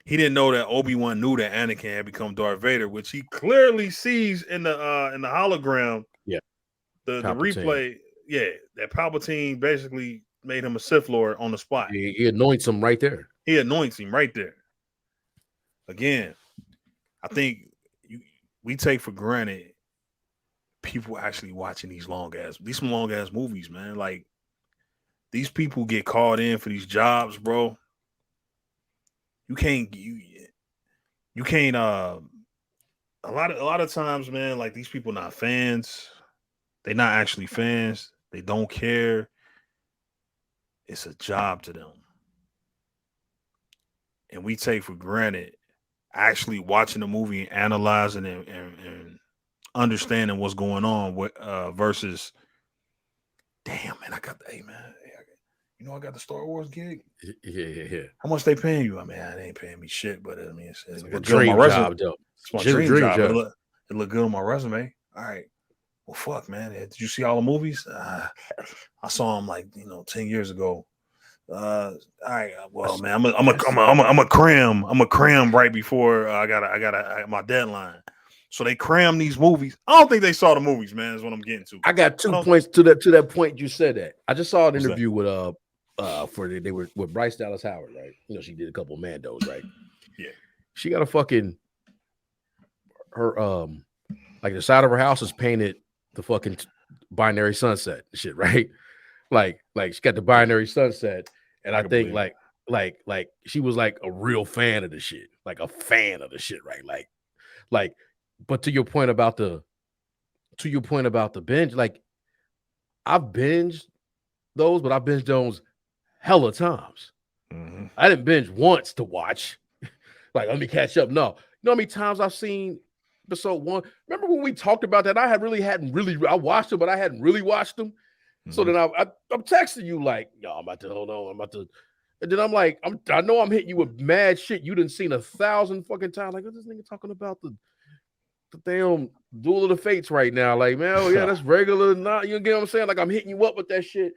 He didn't know that Obi-Wan knew that Anakin had become Darth Vader, which he clearly sees in the hologram.
Yeah,
the replay. Yeah, that Palpatine basically made him a Sith Lord on the spot.
He anoints him right there.
He anoints him right there. Again, I think we take for granted people actually watching these long ass movies, man. Like, these people get called in for these jobs, bro. You can't a lot of times, man, like, these people not fans. They're not actually fans. They don't care. It's a job to them. And we take for granted actually watching the movie and analyzing and understanding what's going on versus, damn, man, I got the Star Wars gig.
Yeah.
How much they paying you? I mean, they ain't paying me shit, but I mean, it's
like a dream job, though.
It's my dream job. It look good on my resume. All right. Well, fuck, man. Did you see all the movies? I saw them 10 years ago. All right. Well, man, I'm a cram right before I got my deadline. So they cram these movies. I don't think they saw the movies, man. Is what I'm getting to.
I got 2 points to that point you said that. I just saw an interview with they were with Bryce Dallas Howard, right? You know, she did a couple of Mandos, right?
Yeah. She
got a fucking her like the side of her house is painted the fucking binary sunset shit, right? Like she got the binary sunset, and I think like she was like a real fan of the shit, like a fan of the shit, right? Like, but to your point about the binge, like, I've binged those, but I binged those hella times.
Mm-hmm.
I didn't binge once to watch. Like, let me catch up. No, you know how many times I've seen episode 1? Remember when we talked about that? I watched them, but I hadn't really watched them. Mm-hmm. So then I'm texting you like, yo, I'm about to, and then I'm like, I know I'm hitting you with mad shit you done seen 1,000 fucking times. Like, what's this nigga talking about the damn Duel of the Fates right now? Like, man, oh yeah, that's regular. Not, you get what I'm saying? Like, I'm hitting you up with that shit.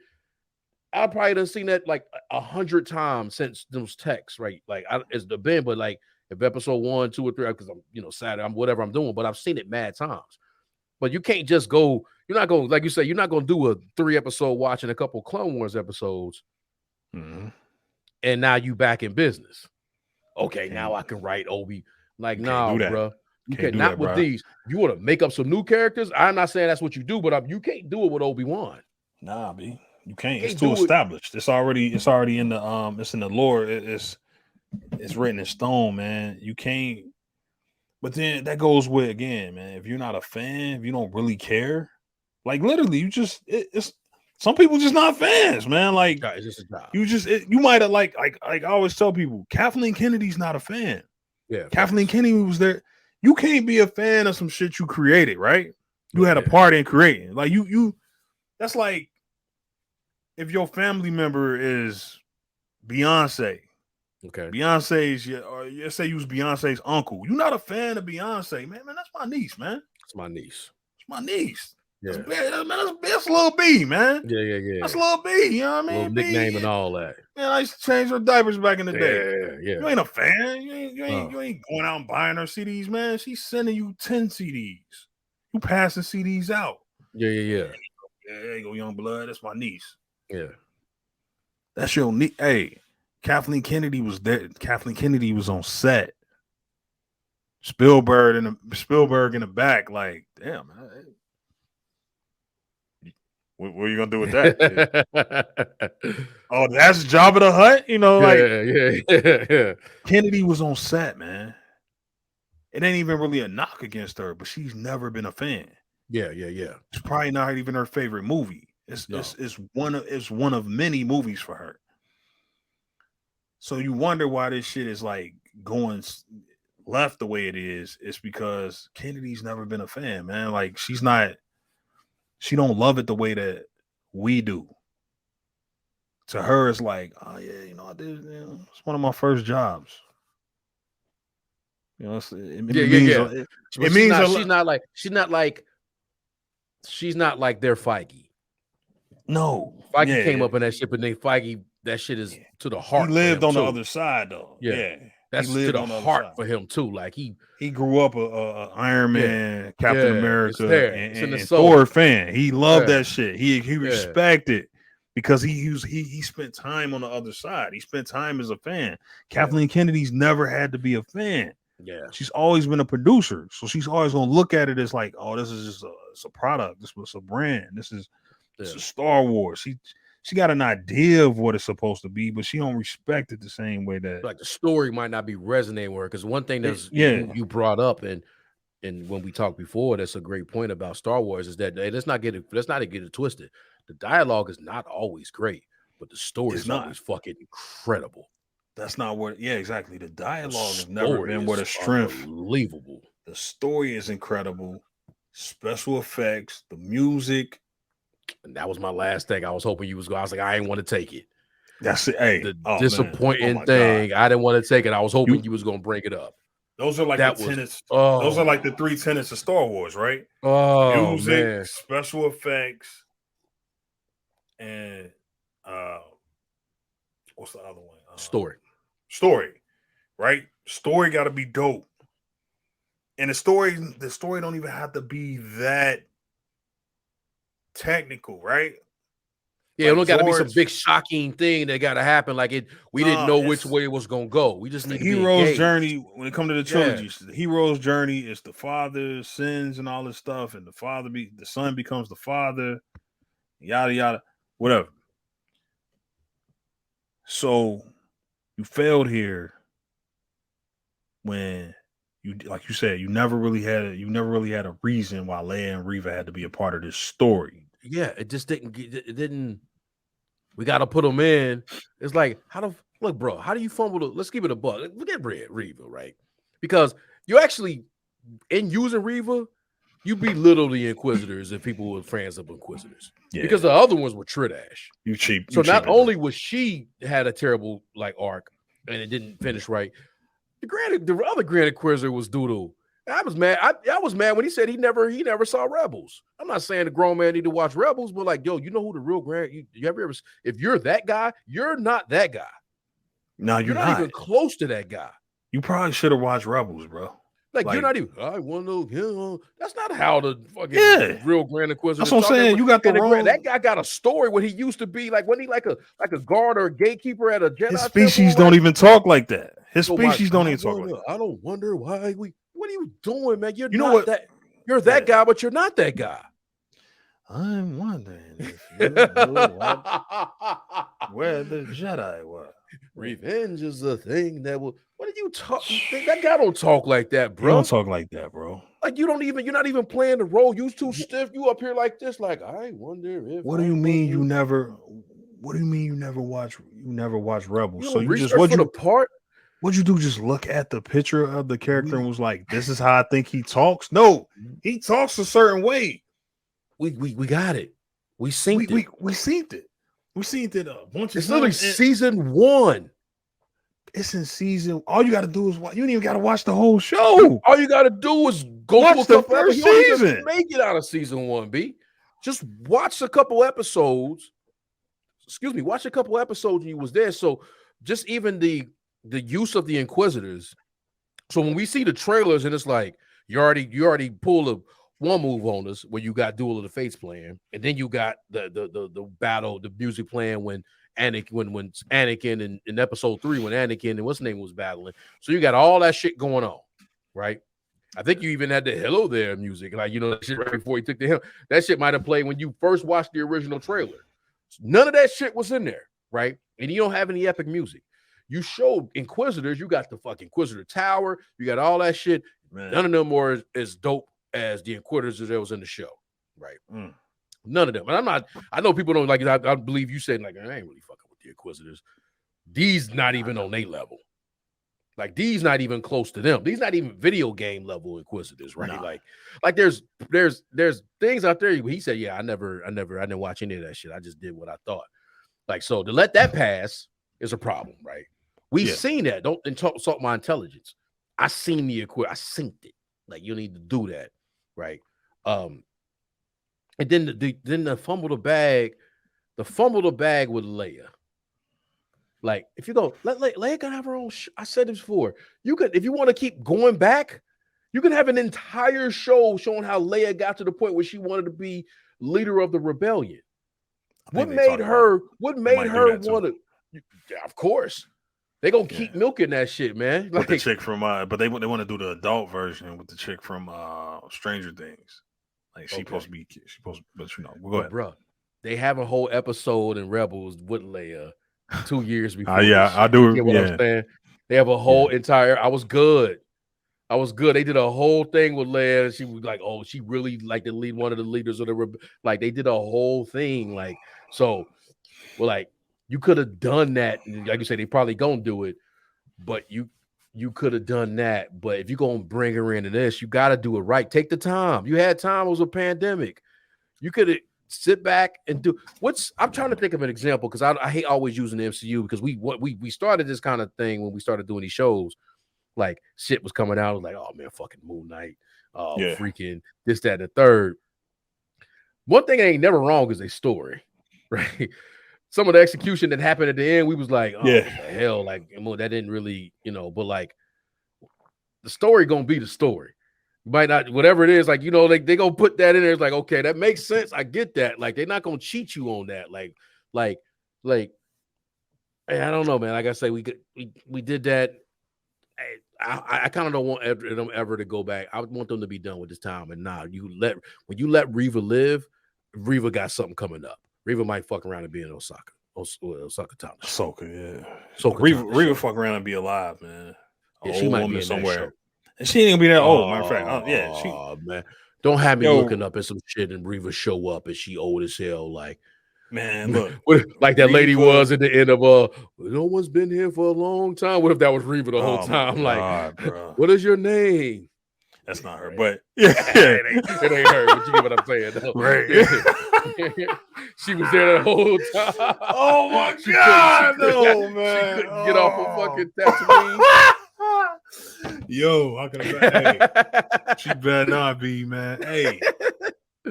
I probably done seen that like 100 times since those texts, right? Like, it's the bin, but like if episode 1, 2, or 3, because I'm Saturday, I'm whatever I'm doing, but I've seen it mad times. But you can't just go. You're not going, like you say, you're not going to do a 3-episode watch and a couple Clone Wars episodes, and now you back in business. Okay, now I can write Obi. Like, nah, bro. You can't not with these. You want to make up some new characters? I'm not saying that's what you do, but you can't do it with Obi-Wan.
Nah, B. You can't. It's too established. It's already in the it's in the lore. It's It's written in stone, man. You can't. But then that goes with, again, man, if you're not a fan, if you don't really care, like literally, you just it's some people just not fans, man. Like
it's just a job.
You might have like I always tell people, Kathleen Kennedy's not a fan.
Yeah,
Kathleen Kennedy was there. You can't be a fan of some shit you created, right? You had a part in creating. Like you that's like if your family member is Beyonce.
Okay.
Beyonce's, or let's say you was Beyonce's uncle. You're not a fan of Beyonce, man. That's my niece, man.
That's my niece.
It's my niece.
Yeah.
That's Lil B, man.
Yeah.
That's Lil B, you know what I mean?
Little nickname and all that.
Man, I used to change her diapers back in the day.
Yeah.
You ain't a fan. You ain't going out and buying her CDs, man. She's sending you 10 CDs. You passing CDs out.
Yeah.
Yeah, there you go, young blood. That's my niece.
Yeah.
That's your niece. Hey, Kathleen Kennedy was there. Kathleen Kennedy was on set. Spielberg in the back, like, damn, man. What are you gonna do with that? Oh, that's Jabba the Hutt, you know,
yeah.
Kennedy was on set, man. It ain't even really a knock against her, but she's never been a fan.
Yeah.
It's probably not even her favorite movie. It's one of many movies for her. So you wonder why this shit is like going left the way it is. It's because Kennedy's never been a fan, man. Like she don't love it the way that we do. To her, it's like, oh yeah, you know, I did. You know, it's one of my first jobs. You know, it means
she's not like their Feige.
No,
Feige came up in that shit, but then Feige, that shit is to the heart.
He lived on the other side, though. Yeah.
That's to the heart for him too. Like he
grew up a Iron Man, Captain America, and
soul.
Thor fan. He loved that shit. He respected because he spent time on the other side. He spent time as a fan. Kathleen Kennedy's never had to be a fan.
Yeah,
she's always been a producer, so she's always gonna look at it as like, oh, this is just it's a product. This was a brand. This is Star Wars. She got an idea of what it's supposed to be, but she don't respect it the same way that
like the story might not be resonating with her. Because one thing that's you brought up and when we talked before, that's a great point about Star Wars is that let's not get it twisted. The dialogue is not always great, but the story is always fucking incredible.
That's not what. Yeah, exactly. The dialogue has never been what a strength.
Unbelievable.
The story is incredible. Special effects, the music.
And that was my last thing. I was hoping you was going. I was like, I ain't want to take it.
That's it. Hey,
the disappointing thing. God. I didn't want to take it. I was hoping you was going to bring it up.
Those are like the tenets. Those are like the 3 tenets of Star Wars, right?
Oh,
music,
man.
special effects, and what's the other one? Story, right? Story got to be dope, and the story don't even have to be that technical, right?
Yeah, it don't got to be some big shocking thing that got to happen. Like we didn't know which way it was gonna go. We just need
the hero's journey when it comes to the trilogies. The hero's journey is the father sins and all this stuff, and the son becomes the father, yada yada, whatever. So you failed here when you, like you said, you never really had a reason why Leia and Reva had to be a part of this story.
Yeah, it just didn't. We got to put them in. It's like, look, bro, how do you fumble? Let's give it a buck. Look at Reva, right? Because you actually, in using Reva, you belittle the Inquisitors and people who were fans of Inquisitors. Yeah. Because the other ones were Tridash.
You cheap.
So not only was she had a terrible like arc and it didn't finish right, the other Grand Inquisitor was doodle. I was mad. I was mad when he said he never saw Rebels. I'm not saying the grown man need to watch Rebels, but like, yo, you know who the real Grand? You ever if you're that guy, you're not that guy.
No, you're not
even close to that guy.
You probably should have watched Rebels, bro.
Like you're not even. I want to. That's not how the fucking real Grand Inquisitor.
That's what I'm saying. You got the wrong.
That guy got a story what he used to be like. Wasn't he like a guard or a gatekeeper at a Jedi?
His species don't even talk like that. His species don't even talk like that.
I don't wonder why we. What are you doing, man? You're
You're
that guy, but you're not that guy.
I'm wondering if you know Where the Jedi were.
Revenge is the thing that will. What did you talk? That guy don't talk like that, bro.
You don't talk like that, bro.
Like you're not even playing the role. You too stiff. You up here like this. Like I wonder if.
What do you mean you never? What do you mean you never watch? You never watch Rebels?
So you just the part.
What'd you do? Just look at the picture of the character and was like, "This is how I think he talks." No, he talks a certain way.
We got it. We synced it.
We synced it. We synced it a bunch of times.
It's literally season 1.
It's in season. All you got to do is watch. You don't even got to watch the whole show.
All you got to do is go
watch the first season.
Make it out of season 1, B. Just watch a couple episodes. Excuse me. Watch a couple episodes and you was there. So just even the use of the Inquisitors. So when we see the trailers and it's like you already pulled one move on us where you got Duel of the Fates playing, and then you got the battle, the music playing when Anakin in episode 3 when Anakin and what's his name was battling. So you got all that shit going on, right? I think you even had the "Hello There" music, like that shit right before he took the hill. That shit might have played when you first watched the original trailer. None of that shit was in there, right? And you don't have any epic music. You showed Inquisitors, you got the fucking Inquisitor Tower, you got all that shit. Man. None of them were as dope as the Inquisitors that was in the show, right? None of them. And I know people don't like it. I believe you said, like, I ain't really fucking with the Inquisitors. These not even on their level. Like, these not even close to them. These not even video game level Inquisitors, right? Nah. Like there's things out there. He said, yeah, I didn't watch any of that shit. I just did what I thought. Like, so to let that pass is a problem, right? We've seen that. Don't insult my intelligence. I seen the I synced it. Like, you need to do that, right? And then the fumble the bag with Leia. Like, if you go, Leia can have her own. I said this before. You could, if you want to keep going back, you can have an entire show showing how Leia got to the point where she wanted to be leader of the rebellion. What made her want to? Yeah, of course. They're gonna keep milking that shit, man.
Like, with the chick from but they want to do the adult version with the chick from Stranger Things. Like, she's supposed to, but we'll go ahead.
Bro, they have a whole episode in Rebels with Leia 2 years before.
I do.
You get what I'm saying? They have a whole entire. I was good. They did a whole thing with Leia. She was like, oh, she really like to lead one of the leaders of the like. They did a whole thing, like, so. Well, like, you could have done that. Like you said, they probably gonna do it, but you could have done that. But if you're gonna bring her into this, you got to do it right. Take the time. You had time. It was a pandemic. You could sit back and do I'm trying to think of an example, because I hate always using the MCU, because we started this kind of thing when we started doing these shows. Like, shit was coming out. I was like, oh man, fucking Moon Knight, freaking this, that, and the third. One thing that ain't never wrong is a story, right? Some of the execution that happened at the end, we was like, oh, what the hell? Like, that didn't really, but like, the story gonna be the story. You might not, whatever it is, like, they gonna put that in there. It's like, okay, that makes sense. I get that. Like, they're not gonna cheat you on that. Like, hey, I don't know, man. Like I say, we did that. I kind of don't want them ever to go back. I want them to be done with this time. And when you let Reva live, Reva got something coming up. Reva might fuck around and be in Osaka Town.
Reva fuck around and be alive, man.
She might be somewhere.
And she ain't gonna be that old, matter of fact.
Man. Don't have me looking up at some shit and Reva show up and she old as hell. Like,
man, look.
Like that lady was at the end of no one's been here for a long time. What if that was Reva the whole time? Like, what is your name?
That's not her, but
it ain't her. But you get what I'm saying, though.
Right?
She was there the whole time.
Oh my god, no, man!
She couldn't get off of fucking Tatooine.
Yo, how can I? She better not be, man. Hey,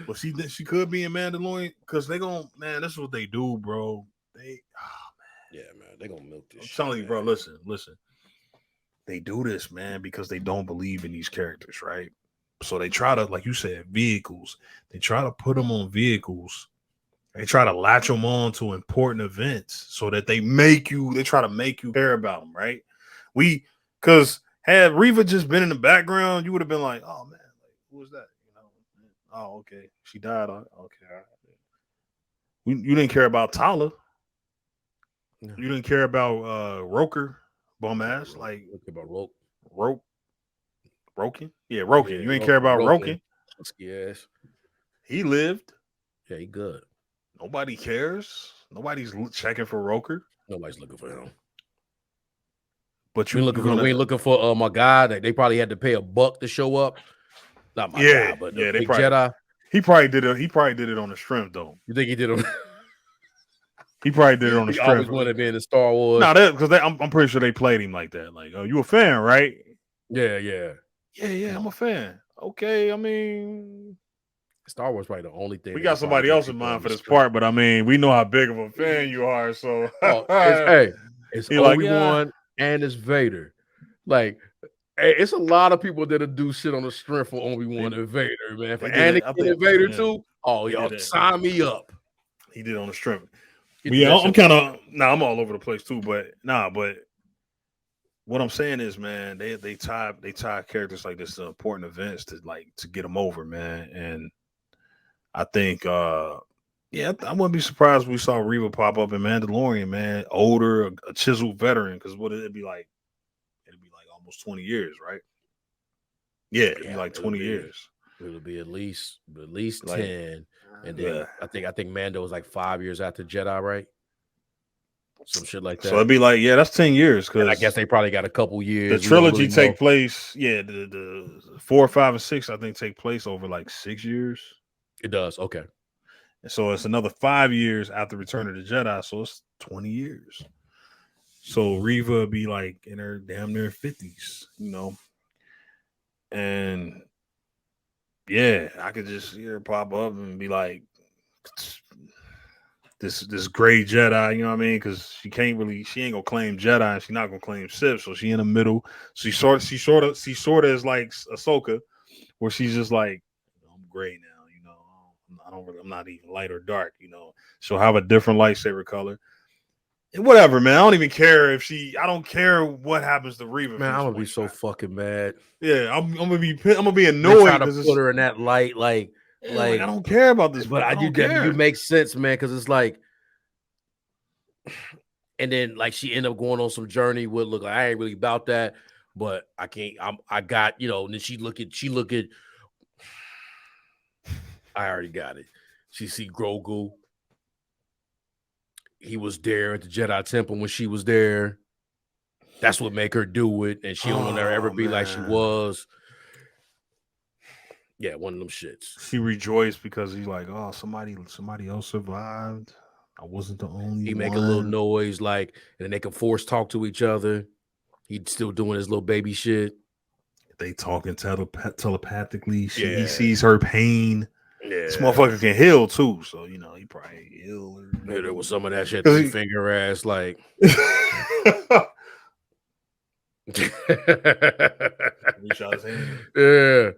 well, she could be in Mandalorian, because they gonna, man. This is what they do, bro. Man,
they gonna milk this.
I'm telling you, bro. Listen. They do this, man, because they don't believe in these characters, right? So they try to, like you said, vehicles. They try to put them on vehicles. They try to latch them on to important events so that they try to make you care about them, right? Because had Reva just been in the background, you would have been like, oh, man, like, who was that? Oh, okay. She died. Okay. All right. You didn't care about Tala. You didn't care about Roker, bum ass, like
about
Roken. Yeah, Roken.
Yeah,
you ain't care about Roken.
Yes.
He lived.
Yeah, he good.
Nobody cares. Nobody's checking for Roker.
Nobody's looking for him.
But
we ain't looking for my guy that they probably had to pay $1 to show up. Not my guy, but the big Jedi.
He probably did it. He probably did it on the strength, though.
You think he did it?
He probably did it on the strength.
He always wanted to be in the Star Wars.
No, because I'm pretty sure they played him like that. Like, oh, you a fan, right?
Yeah.
I'm a fan. Okay, I mean,
Star Wars probably the only thing.
We got somebody else in mind for this part, but I mean, we know how big of a fan you are. So,
it's Obi-Wan and it's Vader. Like, it's a lot of people that'll do shit on the strength for Obi-Wan and Vader, man. For Anakin and Vader too. Oh, y'all sign me up.
He did on the strength. Yeah, I'm kind of I'm all over the place too, but what I'm saying is, man, they tie characters like this to important events to get them over, man. And I think, I wouldn't be surprised if we saw Reva pop up in Mandalorian, man. Older, a chiseled veteran, because what it'd be like? It'd be like almost 20 years, right? Yeah, it'd be like 20 years.
It'll be at least 10. And then I think Mando was like 5 years after Jedi, right? Some shit like that.
So it'd be like, that's 10 years. Because
I guess they probably got a couple years.
The trilogy take place, the 4, 5, and 6, I think, take place over like 6 years.
It does, okay.
And so it's another 5 years after Return of the Jedi, so it's 20 years. So Reva would be like in her damn near 50s, And I could just hear her pop up and be like, this gray Jedi, you know what I mean? Because she ain't gonna claim Jedi, and she's not gonna claim Sith, so she in the middle. She sort of is like Ahsoka, where she's just like, I'm gray now, I'm not even light or dark, She'll have a different lightsaber color. And whatever, man. I don't even care I don't care what happens to Reva.
Man, I'm gonna be so fucking mad.
Yeah, I'm gonna be annoyed.
Try to put her in that light, like
I don't care about this,
but you make sense, man, because it's like, and then like she ended up going on some journey with look like I ain't really about that, but I can't. I got and then she look at. I already got it. She see Grogu. He was there at the Jedi Temple when she was there. That's what make her do it, and she don't want to ever be like she was. Yeah, one of them shits.
She rejoiced because he's like, oh, somebody else survived. I wasn't the only one.
He make a little noise, like, and then they can force talk to each other. He's still doing his little baby shit.
They talking telepathically. He sees her pain. Yeah. This motherfucker can heal too, so he probably heal her.
Yeah, there was some of that shit. Finger ass, like. Yeah.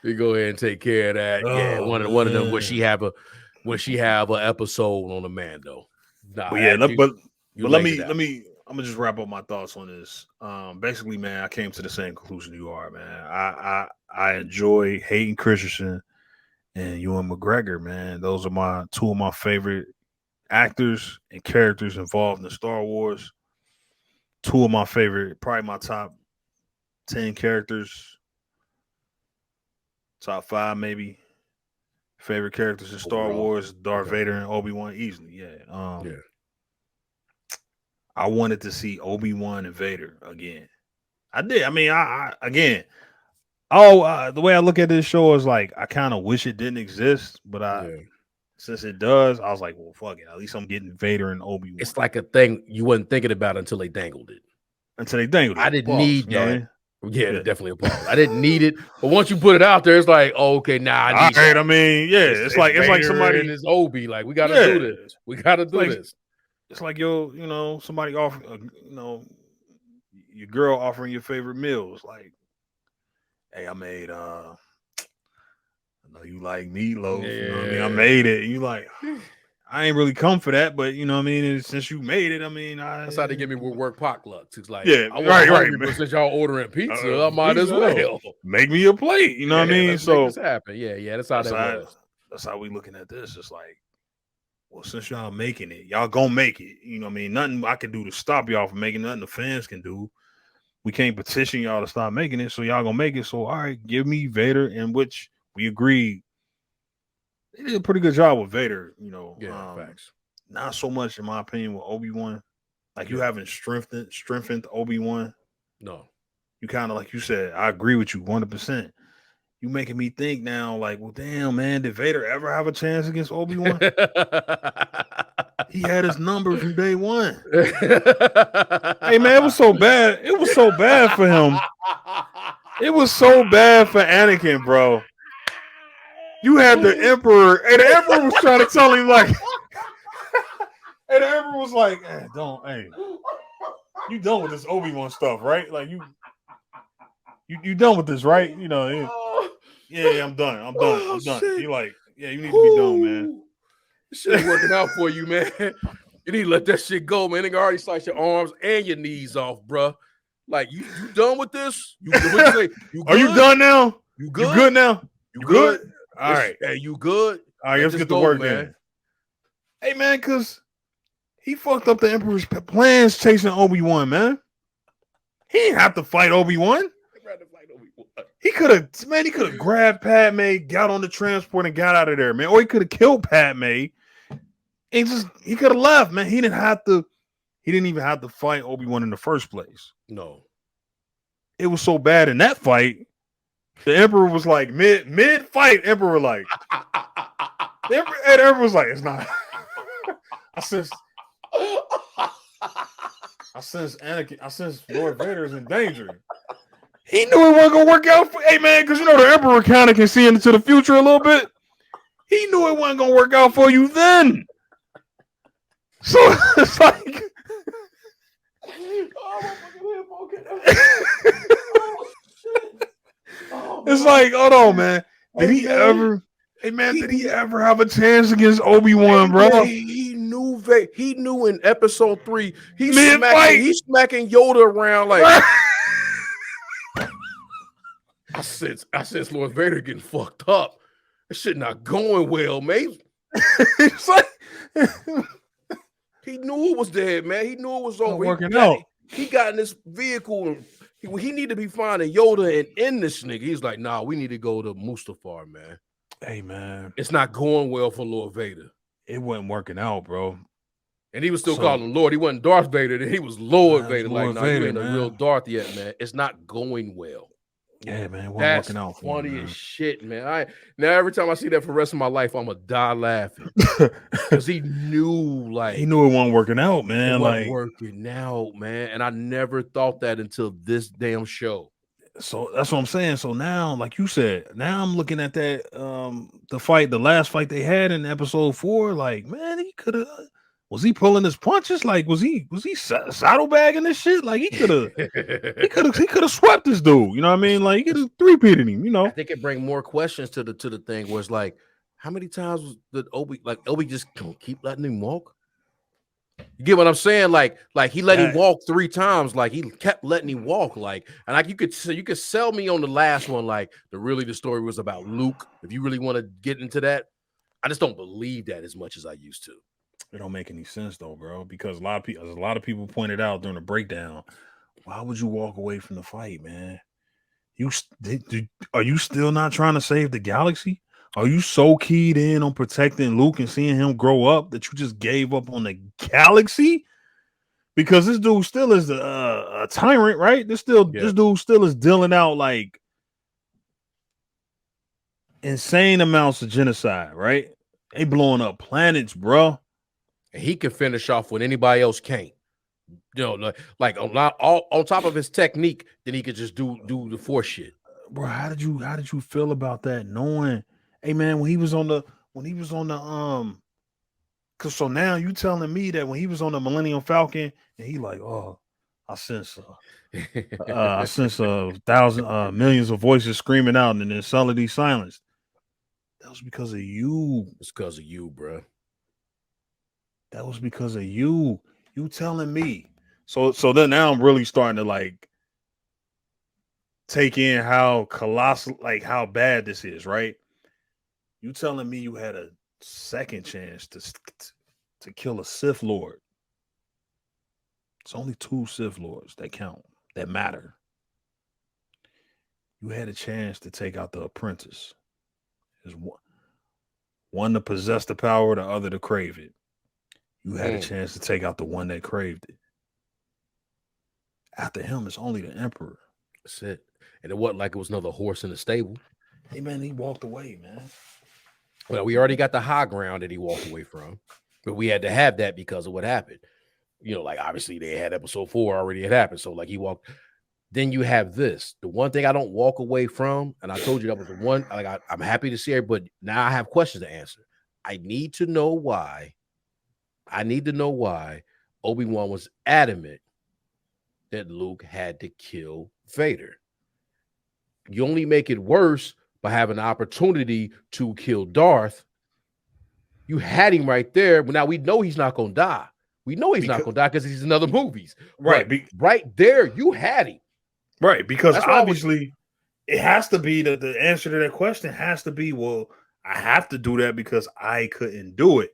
You go ahead and take care of that. Oh, one of them where she have a episode on the Mando.
Nah, but let me I'm gonna just wrap up my thoughts on this. Basically, man, I came to the same conclusion you are, man. I enjoy Hayden Christensen and Ewan McGregor, man. Those are two of my favorite actors and characters involved in Star Wars. Two of my favorite, probably my top 10 characters. Top 5, maybe. Favorite characters in Star Wars, Darth Vader and Obi-Wan, easily. Yeah. I wanted to see Obi-Wan and Vader again. I did. I mean, the way I look at this show is like, I kind of wish it didn't exist, but since it does, I was like, well, fuck it. At least I'm getting Vader and Obi-Wan.
It's like a thing you wasn't thinking about until they dangled it.
I
didn't need that. Yeah, definitely a pause. I didn't need it, but once you put it out there, it's like, oh, okay, nah. I need
I mean, it's like somebody
and it's Obi. Like, we got to do this. We got to do this.
It's like somebody offer, your girl offering your favorite meals. Like, hey, I made. I know you like meatloaf. You know what I mean? I made it. And you like. I ain't really come for that, but you know what I mean. And since you made it, I mean,
that's how they give me work potlucks. It's like,
right.
But since y'all ordering pizza, I might as well
make me a plate. You know what I mean? So
this happen. Yeah. That's how that was.
That's how we looking at this. It's like, well, since y'all making it, y'all gonna make it. You know what I mean? Nothing I can do to stop y'all from making, nothing the fans can do. We can't petition y'all to stop making it, so y'all gonna make it. So all right, give me Vader, in which we agreed. They did a pretty good job with Vader, you know.
Yeah, facts.
Not so much, in my opinion, with Obi-Wan. Like you haven't strengthened Obi-Wan.
No.
You kind of, like you said, I agree with you 100%. You making me think now, like, well, damn, man, did Vader ever have a chance against Obi-Wan? He had his number from day one. Hey, man, it was so bad. It was so bad for him. It was so bad for Anakin, bro. You had the Emperor, and the Emperor was trying to tell him, like, and the Emperor was like, hey, you done with this Obi-Wan stuff, right? Like, you done with this, right? You know, yeah, I'm done. I'm done. He like, yeah, you need to be done, man.
This shit ain't working out for you, man. You need to let that shit go, man. They already slice your arms and your knees off, bro. Like, you done with this? You good?
Are you done now?
You good?
You good now?
You good?
All right.
Hey, you good?
All right, let's get to work, man. Hey, man, because he fucked up the Emperor's plans chasing Obi-Wan, man. He didn't have to fight Obi-Wan. He could have grabbed Padme, got on the transport, and got out of there, man. Or he could have killed Padme. And he could have left, man. He didn't even have to fight Obi-Wan in the first place.
No.
It was so bad in that fight. The Emperor was like mid fight. Emperor like the Emperor was like, it's not. I sense Anakin. I sense Lord Vader is in danger. He knew it wasn't gonna work out for. Hey man, because you know the Emperor kind of can see into the future a little bit. He knew it wasn't gonna work out for you then. So it's like. It's like, hold on, man. Did he ever have a chance against Obi-Wan, bro?
He knew in episode 3. He's smacking Yoda around like. I sense Lord Vader getting fucked up. This shit not going well, mate.
It's like
he knew it was dead, man. He knew it was over.
Working out.
He got in this vehicle and he need to be finding Yoda and in this nigga. He's like, nah, we need to go to Mustafar, man.
Hey, man.
It's not going well for Lord Vader.
It wasn't working out, bro.
And he was still calling him Lord. He wasn't Darth Vader. Then he was Lord Vader.
Lord
Vader, you ain't
man.
a real Darth yet, man. It's not going well.
Yeah, man. It wasn't
That's
working out for
funny
him,
as shit, man. Now every time I see that for the rest of my life, I'm gonna die laughing because he knew it
wasn't working out, man.
It wasn't working out, man. And I never thought that until this damn show.
So that's what I'm saying. So now, like you said, now I'm looking at that the last fight they had in episode 4. Like, man, he could have. Was he pulling his punches? Like, was he saddlebagging this shit? Like, he could have swept this dude. You know what I mean? Like, he could have three-peated him. You know,
I think it bring more questions to the thing. Where it's like, how many times did Obi just keep letting him walk? You get what I'm saying? Like he let him walk 3 times. Like he kept letting him walk. Like, and like you could sell me on the last one. Like the story was about Luke. If you really want to get into that, I just don't believe that as much as I used to.
It don't make any sense though, bro. Because a lot of people pointed out during the breakdown, why would you walk away from the fight, man? Are you still not trying to save the galaxy? Are you so keyed in on protecting Luke and seeing him grow up that you just gave up on the galaxy? Because this dude still is a tyrant, right? This dude still is dealing out like insane amounts of genocide, right? They blowing up planets, bro.
And he can finish off when anybody else can't. You know, like on top of his technique, then he could just do the Force shit.
Bro, how did you feel about that? Knowing, hey man, when he was on the cause so now you telling me that when he was on the Millennium Falcon and he like, oh, I sense millions of voices screaming out and then suddenly silenced. That was because of you.
It's because of you, bro.
That was because of you. You telling me. So then now I'm really starting to like take in how colossal, like how bad this is, right? You telling me you had a second chance to kill a Sith Lord. It's only 2 Sith Lords that count, that matter. You had a chance to take out the apprentice. There's one to possess the power, the other to crave it. You had a chance to take out the one that craved it. After him, it's only the Emperor.
That's it. And it wasn't like it was another horse in the stable.
Hey, man, he walked away, man.
Well, we already got the high ground that he walked away from, but we had to have that because of what happened. You know, like obviously they had episode 4 already had happened. So like he walked. Then you have this. The one thing I don't walk away from, and I told you that was the one, like I'm happy to see it, but now I have questions to answer. I need to know why. Obi-Wan was adamant that Luke had to kill Vader. You only make it worse by having an opportunity to kill Darth. You had him right there, but now we know he's not going to die. We know he's not going to die because he's in other movies.
Right.
Right there, you had him.
Right, because obviously it has to be the answer to that question has to be, well, I have to do that because I couldn't do it.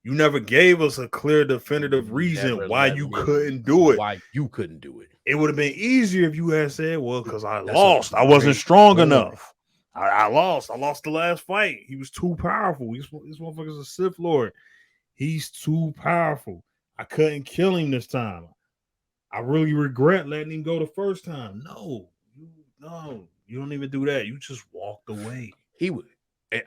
You never gave us a clear, definitive reason why you couldn't do it.
Why you couldn't do it.
It would have been easier if you had said, well, because I lost. I wasn't strong enough. I lost. I lost the last fight. He was too powerful. This motherfucker's a Sith Lord. He's too powerful. I couldn't kill him this time. I really regret letting him go the first time. No, you don't even do that. You just walked away.
He would.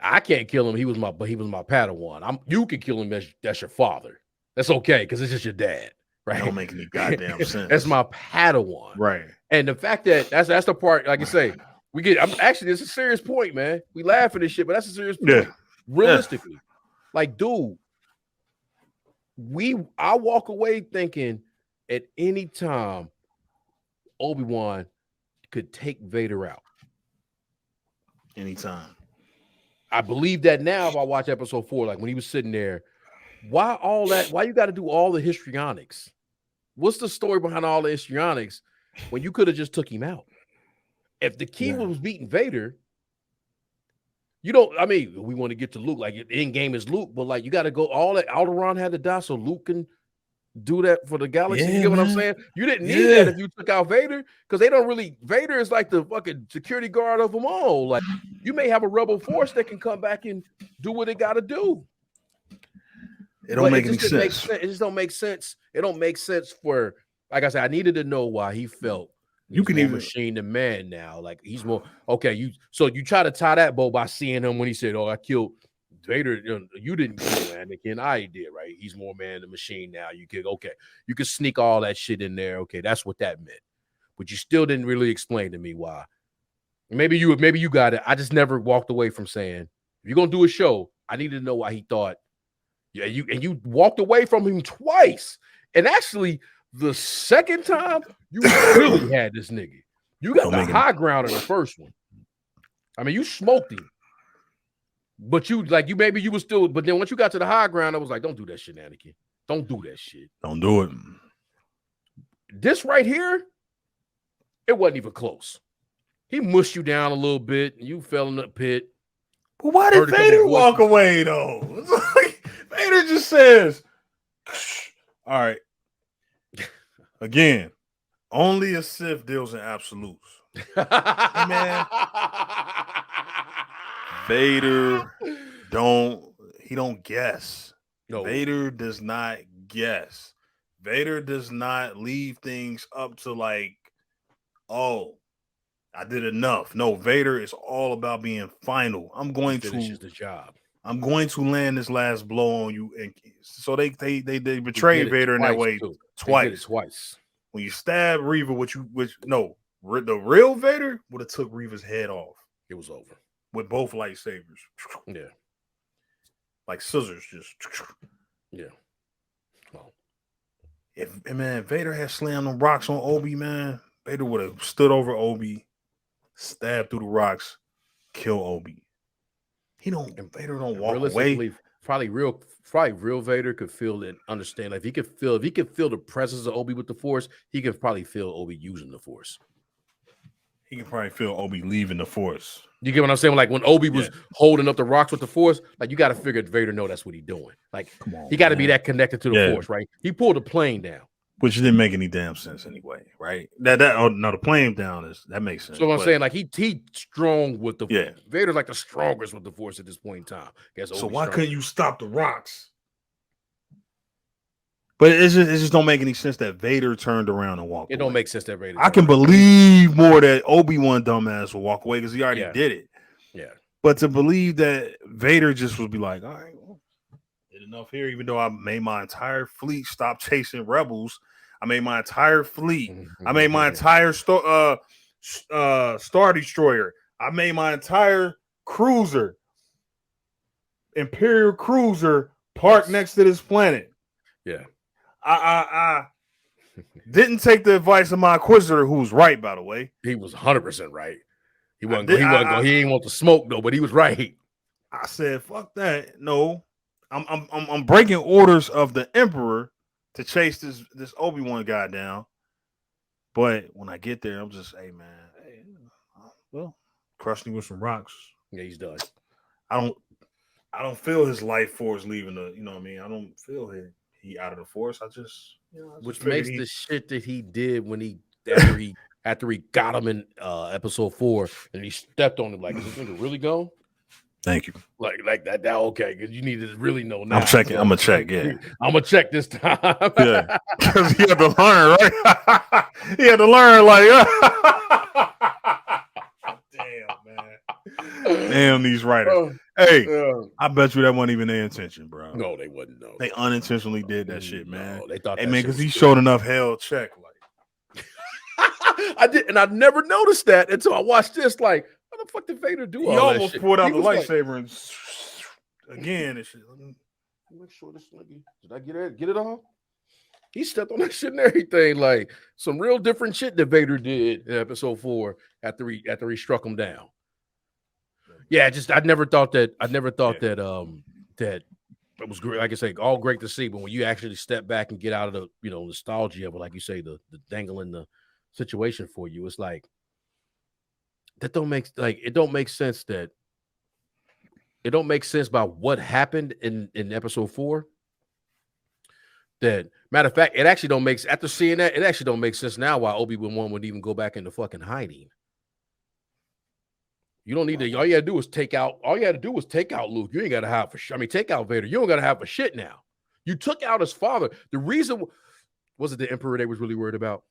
I can't kill him. He was my Padawan. You can kill him. That's your father. That's okay because it's just your dad, right?
That don't make any goddamn sense.
That's my Padawan,
right?
And the fact that that's the part, like I say, we get. Actually, it's a serious point, man. We laugh at this shit, but that's a serious point.
Yeah.
Realistically, like, dude, I walk away thinking at any time Obi-Wan could take Vader out.
Anytime.
I believe that now if I watch episode 4, like when he was sitting there, why all that? Why you got to do all the histrionics? What's the story behind all the histrionics when you could have just took him out? If the key was beating Vader, you don't, I mean, we want to get to Luke, like in game is Luke, but like you got to go all that. Alderaan had to die so Luke can do that for the galaxy. You get what I'm saying? You didn't need that if you took out Vader, because they don't really. Vader is like the fucking security guard of them all. Like you may have a rebel force that can come back and do what they got to do.
It don't make any sense.
It just don't make sense. It don't make sense for, like I said, I needed to know why he felt
you can even
machine than man now. Like he's more okay. You try to tie that bow by seeing him when he said, "Oh, I killed Vader." You didn't kill Anakin. I did, right? He's more man than machine now. You could sneak all that shit in there. Okay, that's what that meant. But you still didn't really explain to me why. Maybe you got it. I just never walked away from saying, if you're gonna do a show, I needed to know why he thought. Yeah, you walked away from him twice. And actually, the second time, you really had this nigga. You got the high ground in the first one. I mean, you smoked him. But maybe you were still, but then once you got to the high ground, I was like, don't do that shit, Anakin. Don't do that shit.
Don't do it.
This right here, it wasn't even close. He mushed you down a little bit, and you fell in the pit.
But why did Vader walk away, though? It's like, Vader just says, all right. Again, only a Sith deals in absolutes. Hey, man. Vader don't guess. No. Vader does not guess. Vader does not leave things up to like, oh, I did enough. No, Vader is all about being final. I'm going to finish
the job.
I'm going to land this last blow on you. And so they betrayed Vader in that way twice. When you stab Reva, the real Vader would have took Reva's head off.
It was over.
With both lightsabers.
Yeah.
Like scissors, just.
Yeah. Well.
If Vader had slammed them rocks on Obi, man, Vader would have stood over Obi, stabbed through the rocks, kill Obi. Vader don't walk away.
Probably real Vader could feel and understand. Like if he could feel the presence of Obi with the Force, he could probably feel Obi using the Force.
He can probably feel Obi leaving the Force.
You get what I'm saying? Like when Obi was holding up the rocks with the Force, like you got to figure Vader know that's what he's doing. Like he got to be that connected to the Force, right? He pulled the plane down,
which didn't make any damn sense anyway, right? The plane down that makes sense.
So I'm saying like he strong with the Vader's like the strongest with the Force at this point in time.
So why couldn't you stop the rocks? But it just don't make any sense that Vader turned around and walked away.
It don't make sense that Vader.
I can believe more that Obi-Wan dumbass will walk away because he already did it.
Yeah.
But to believe that Vader just would be like, all right, well, did enough here, even though I made my entire fleet stop chasing rebels. I made my entire fleet. I made my entire Star Destroyer. I made my entire cruiser, Imperial cruiser, parked next to this planet.
Yeah.
I didn't take the advice of my Inquisitor, who was right, by the way.
He was 100% right. He wasn't going. He didn't want the smoke though, but he was right.
I said, "Fuck that! No, I'm breaking orders of the Emperor to chase this Obi-Wan guy down. But when I get there, I'm just, hey man, well, crushing with some rocks.
Yeah, he's done.
I don't feel his life force leaving the. You know what I mean? I don't feel he out of the Force. I just,
which makes the shit that he did when after he got him in episode 4 and he stepped on him like, is this nigga really gone?
Thank you.
Like that. Okay, because you need to really know now.
I'm checking. I'm gonna check. Yeah,
I'm gonna check this time.
Yeah, because he had to learn, right? He had to learn. Like, damn man, damn these writers. Hey, I bet you that wasn't even their intention, bro.
No, they wouldn't. No,
they unintentionally did that shit, man.
No, they thought.
Hey, man, because he showed enough hell check. Like,
I did, and I never noticed that until I watched this. Like, what the fuck did Vader do?
He almost pulled out the lightsaber and again and shit.
Make sure this nigga. Did I get it all? He stepped on that shit and everything. Like some real different shit that Vader did in episode 4 after he struck him down. Yeah, I never thought that that it was great. Like I say, all great to see, but when you actually step back and get out of the nostalgia of it, like you say, the dangling the situation for you, it's like that don't make sense. That it don't make sense about what happened in episode 4. That matter of fact, it actually don't make after seeing that, it actually don't make sense now why Obi-Wan would even go back into fucking hiding. You don't need to. All you had to do was take out Luke. You ain't got to hide for shit. I mean, take out Vader. You don't got to have for shit now. You took out his father. The reason was it the Emperor they was really worried about,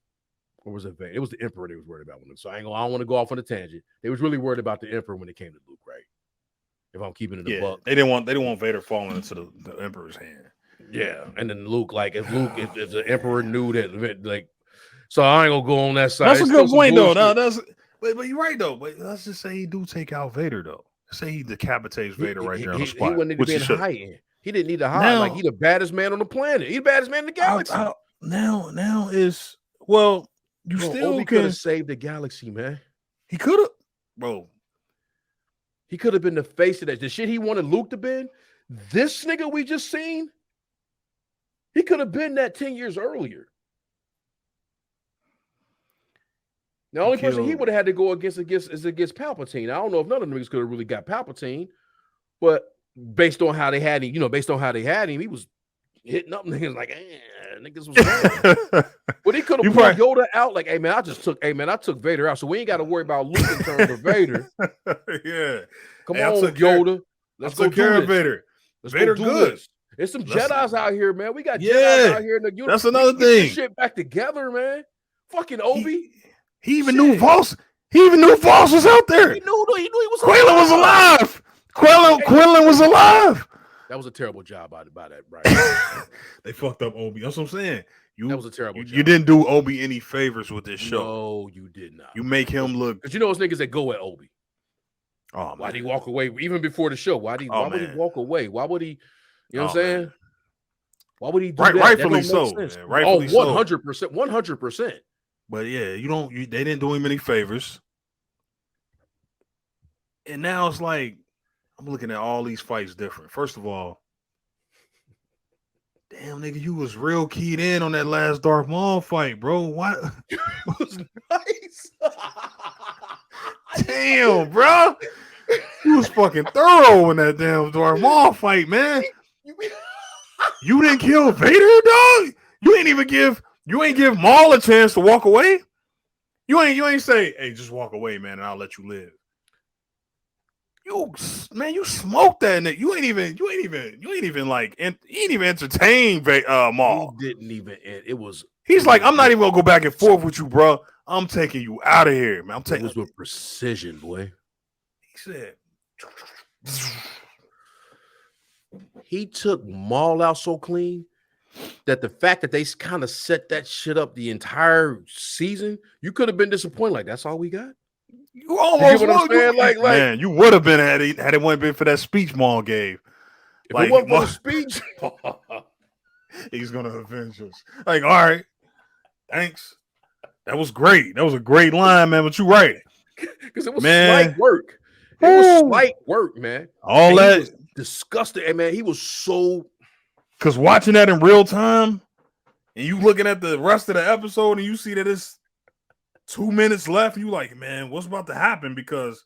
or was it Vader? It was the Emperor they was worried about. So I don't want to go off on a tangent. They was really worried about the Emperor when it came to Luke, right? If I'm keeping it a buck,
they didn't want Vader falling into the Emperor's hand.
Yeah, and then Luke, like if the Emperor knew that, like, so I ain't gonna go on that side.
That's a good point though. No, but you're right though. But let's just say he do take out Vader though. Let's say he decapitates Vader right there on the spot.
He wouldn't need to be in hiding. He didn't need to hide. Like he the baddest man on the planet. He the baddest man in the galaxy.
Now is you still
Obi could have saved the galaxy, man.
He could have, bro.
He could have been the face of that. The shit he wanted Luke to be. This nigga we just seen. He could have been that 10 years earlier. The only person he would have had to go against is Palpatine. I don't know if none of them niggas could have really got Palpatine, but based on how they had him, he was hitting up niggas like, niggas was wrong. But he could have pulled Yoda out like, hey man, I took Vader out, so we ain't got to worry about Luke in terms of Vader.
Yeah,
come on, Yoda. Let's go
care of Vader. Vader good.
This. There's some Jedis out here, man. We got Jedis out here in the universe.
That's another thing.
Get shit back together, man. Fucking Obi.
He even knew Voss. He even knew Voss was out there.
He knew he was
Quaylen was alive. Quaylen was alive.
That was a terrible job by that, right?
They fucked up Obi. That's what I'm saying.
That was a terrible job.
You didn't do Obi any favors with this show.
No, you did not.
You make him look.
Because those niggas that go at Obi.
Oh, man.
Why'd he walk away even before the show? Why would he walk away? Why would he? You know what I'm saying? Man. Why would he do that?
Rightfully so. Rightfully
100%. 100%.
But yeah, they didn't do him any favors. And now it's like, I'm looking at all these fights different. First of all, damn nigga, you was real keyed in on that last Darth Maul fight, bro. What?
It was nice.
Damn, bro. You was fucking thorough in that damn Darth Maul fight, man. You didn't kill Vader, dog. You ain't give Maul a chance to walk away. You ain't say, hey, just walk away, man, and I'll let you live. You smoked that nigga. You ain't even entertain Maul.
He didn't even. It was.
He's like, I'm not even gonna go back and forth with you, bro. I'm taking you out of here, man.
It was with precision, boy.
He said.
He took Maul out so clean that the fact that they kind of set that shit up the entire season, you could have been disappointed. Like, that's all we got.
You almost
would.
Man, you would have been had it wasn't been for that speech Maul gave.
If it wasn't for the speech,
he's gonna avenge us. Like, all right, thanks. That was great. That was a great line, man. But you're right,
because it was slight work. It was slight work, man.
All that was
disgusting, and man, he was so.
Because watching that in real time, and you looking at the rest of the episode, and you see that it's 2 minutes left, you like, man, what's about to happen? Because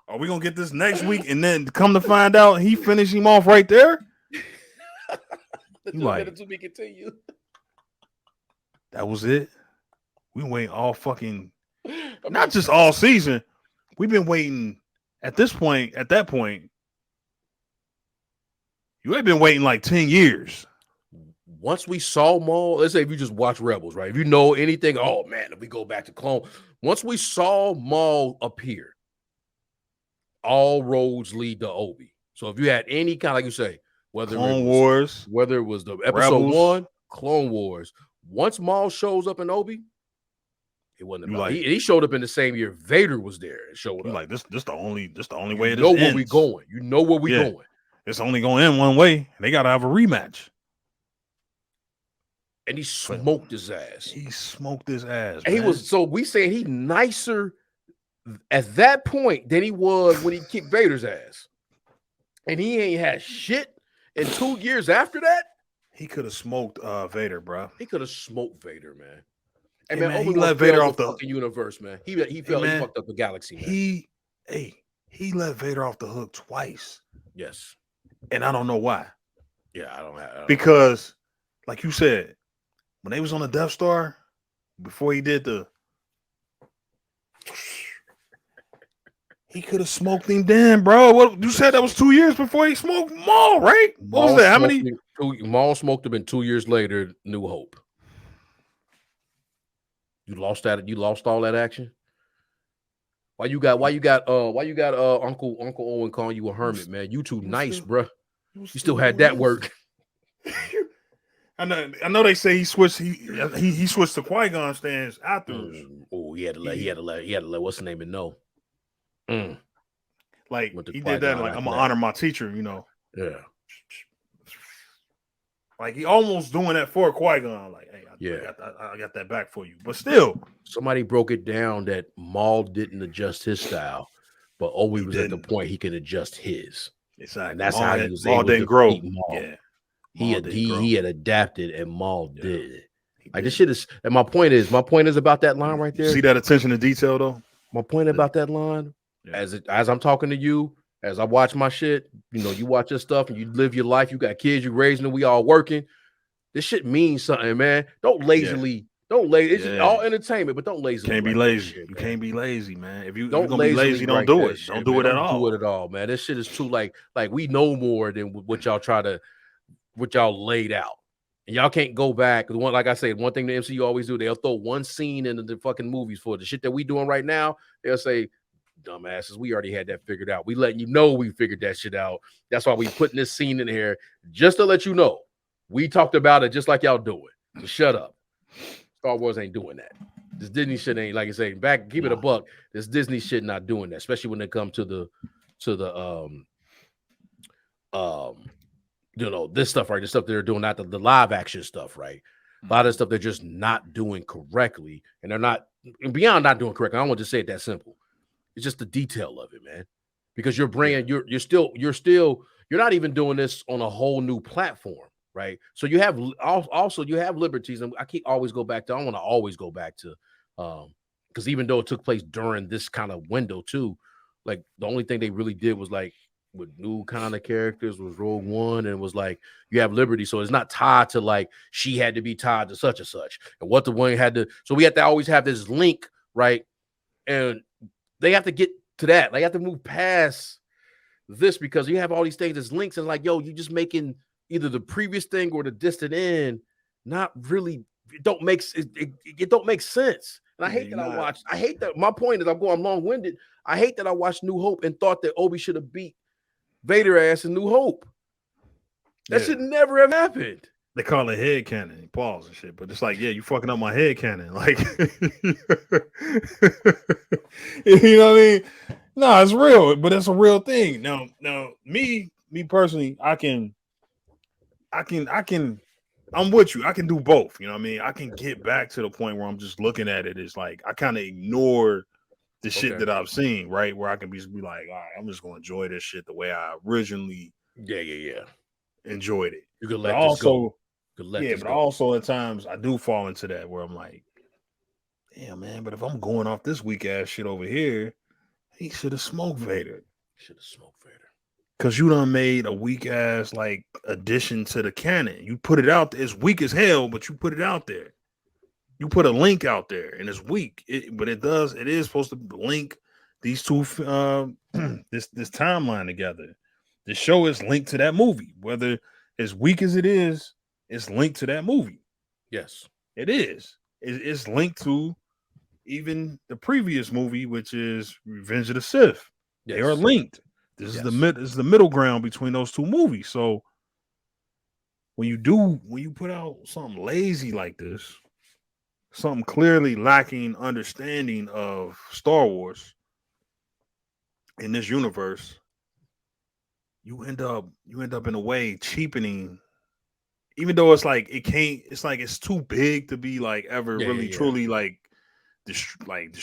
are we gonna get this next week? And then come to find out, he finished him off right there.
Like, to be continued.
That was it. We wait all fucking, not just all season. We've been waiting at that point. You ain't been waiting like 10 years.
Once we saw Maul, let's say if you just watch Rebels, right? If you know anything, oh man, if we go back to Clone, once we saw Maul appear, all roads lead to Obi. So if you had any kind, like you say, whether it was the episode
Rebels.
1, Clone Wars, once Maul shows up in Obi, it wasn't about. He showed up in the same year Vader was there and showed up.
Like this the only way it is.
You know where we going. You know where we going.
It's only going to end one way. They got to have a rematch.
And he smoked his ass.
He smoked his ass.
And he was, so we saying he nicer at that point than he was when he kicked Vader's ass. And he ain't had shit. And 2 years after that,
he could have smoked Vader, bro.
He could have smoked Vader, man.
And man, he let Vader off the
fucking universe, man. He fucked up the galaxy, man.
He let Vader off the hook twice.
Yes.
And I don't know why.
Yeah, I don't
because, like you said, when they was on the Death Star, before he did he could have smoked him then, bro. What you said that was 2 years before he smoked Maul, right? What was that? How many?
Maul smoked him in 2 years later, New Hope. You lost that. You lost all that action. Why you got Uncle Owen calling you a hermit, man? You too nice, bro. You still had that work.
I know they say he switched he switched to Qui-Gon stands afterwards.
He had to let what's the name and know.
Like he did that, like I'm gonna honor my teacher, you know.
Yeah.
Like he almost doing that for Qui-Gon. Like, hey, I got that back for you. But still,
somebody broke it down that Maul didn't adjust his style, but Obi was at the point he could adjust his.
Exactly.
And that's how he was
Maul
able
didn't
to
grow.
beat Maul.
Yeah.
He had adapted, and Maul did. Like this shit is. And my point is about that line right there.
See that attention to detail though.
My point about that line, as I'm talking to you, as I watch my shit, you know, you watch your stuff and you live your life. You got kids, you raising them, we all working. This shit means something, man. Don't lazily. It's just all entertainment, but don't lazily.
Can't be lazy.
Shit,
you can't be lazy, man. If you
don't
gonna be lazy, don't do it. Don't do it at all.
Don't do it at all, man. This shit is too like we know more than what y'all laid out. And y'all can't go back. The one, like I said, one thing the MCU always do, they'll throw one scene into the fucking movies for the shit that we doing right now. They'll say, dumbasses, we already had that figured out. We letting you know we figured that shit out. That's why we putting this scene in here just to let you know. We talked about it just like y'all do it. So shut up. Star Wars ain't doing that. This Disney shit ain't, like I say, back, keep it a buck. This Disney shit not doing that, especially when it comes to the you know, this stuff, right? The stuff they're doing, not the live action stuff, right? A lot of stuff they're just not doing correctly, and they're not, and beyond not doing correctly. I don't want to say it that simple. It's just the detail of it, man. Because you're bringing, you're not even doing this on a whole new platform, right? So you have also you have liberties, and I want to always go back to because even though it took place during this kind of window too, like the only thing they really did was like with new kind of characters was Rogue One, and was like you have Liberty, so it's not tied to like she had to be tied to such and such, and what the one had to. So we have to always have this link, right? And they have to get to that. They have to move past this because you have all these things as links, and like, yo, you just making either the previous thing or the distant end not really. It don't make sense. And I hate that I watched. I hate that. My point is, I'm long-winded. I hate that I watched New Hope and thought that Obi should have beat Vader ass in New Hope. That should never have happened.
They call it head canon, pause and shit, but it's like, yeah, you fucking up my head canon. Like, you know what I mean? No, it's real, but it's a real thing. Now, me personally, I'm with you. I can do both. You know what I mean? I can get back to the point where I'm just looking at it. It's like I kind of ignore the shit that I've seen, right? Where I can be like, all right, I'm just gonna enjoy this shit the way I originally enjoyed it.
You could let this go.
But also at times I do fall into that where I'm like, damn, man, but if I'm going off this weak ass shit over here, he should have smoked Vader. Because you done made a weak ass like addition to the canon. You put it out there. It's weak as hell, but you put it out there. You put a link out there, and it's weak. But it is supposed to link these two this timeline together. The show is linked to that movie. Whether as weak as it is, it's linked to that movie.
Yes,
it is. It's linked to even the previous movie, which is Revenge of the Sith. Yes. They are linked. This is the middle ground between those two movies. So when you put out something lazy like this, something clearly lacking understanding of Star Wars in this universe, you end up in a way cheapening. Even though it's like it's too big to be like ever truly like destroyed,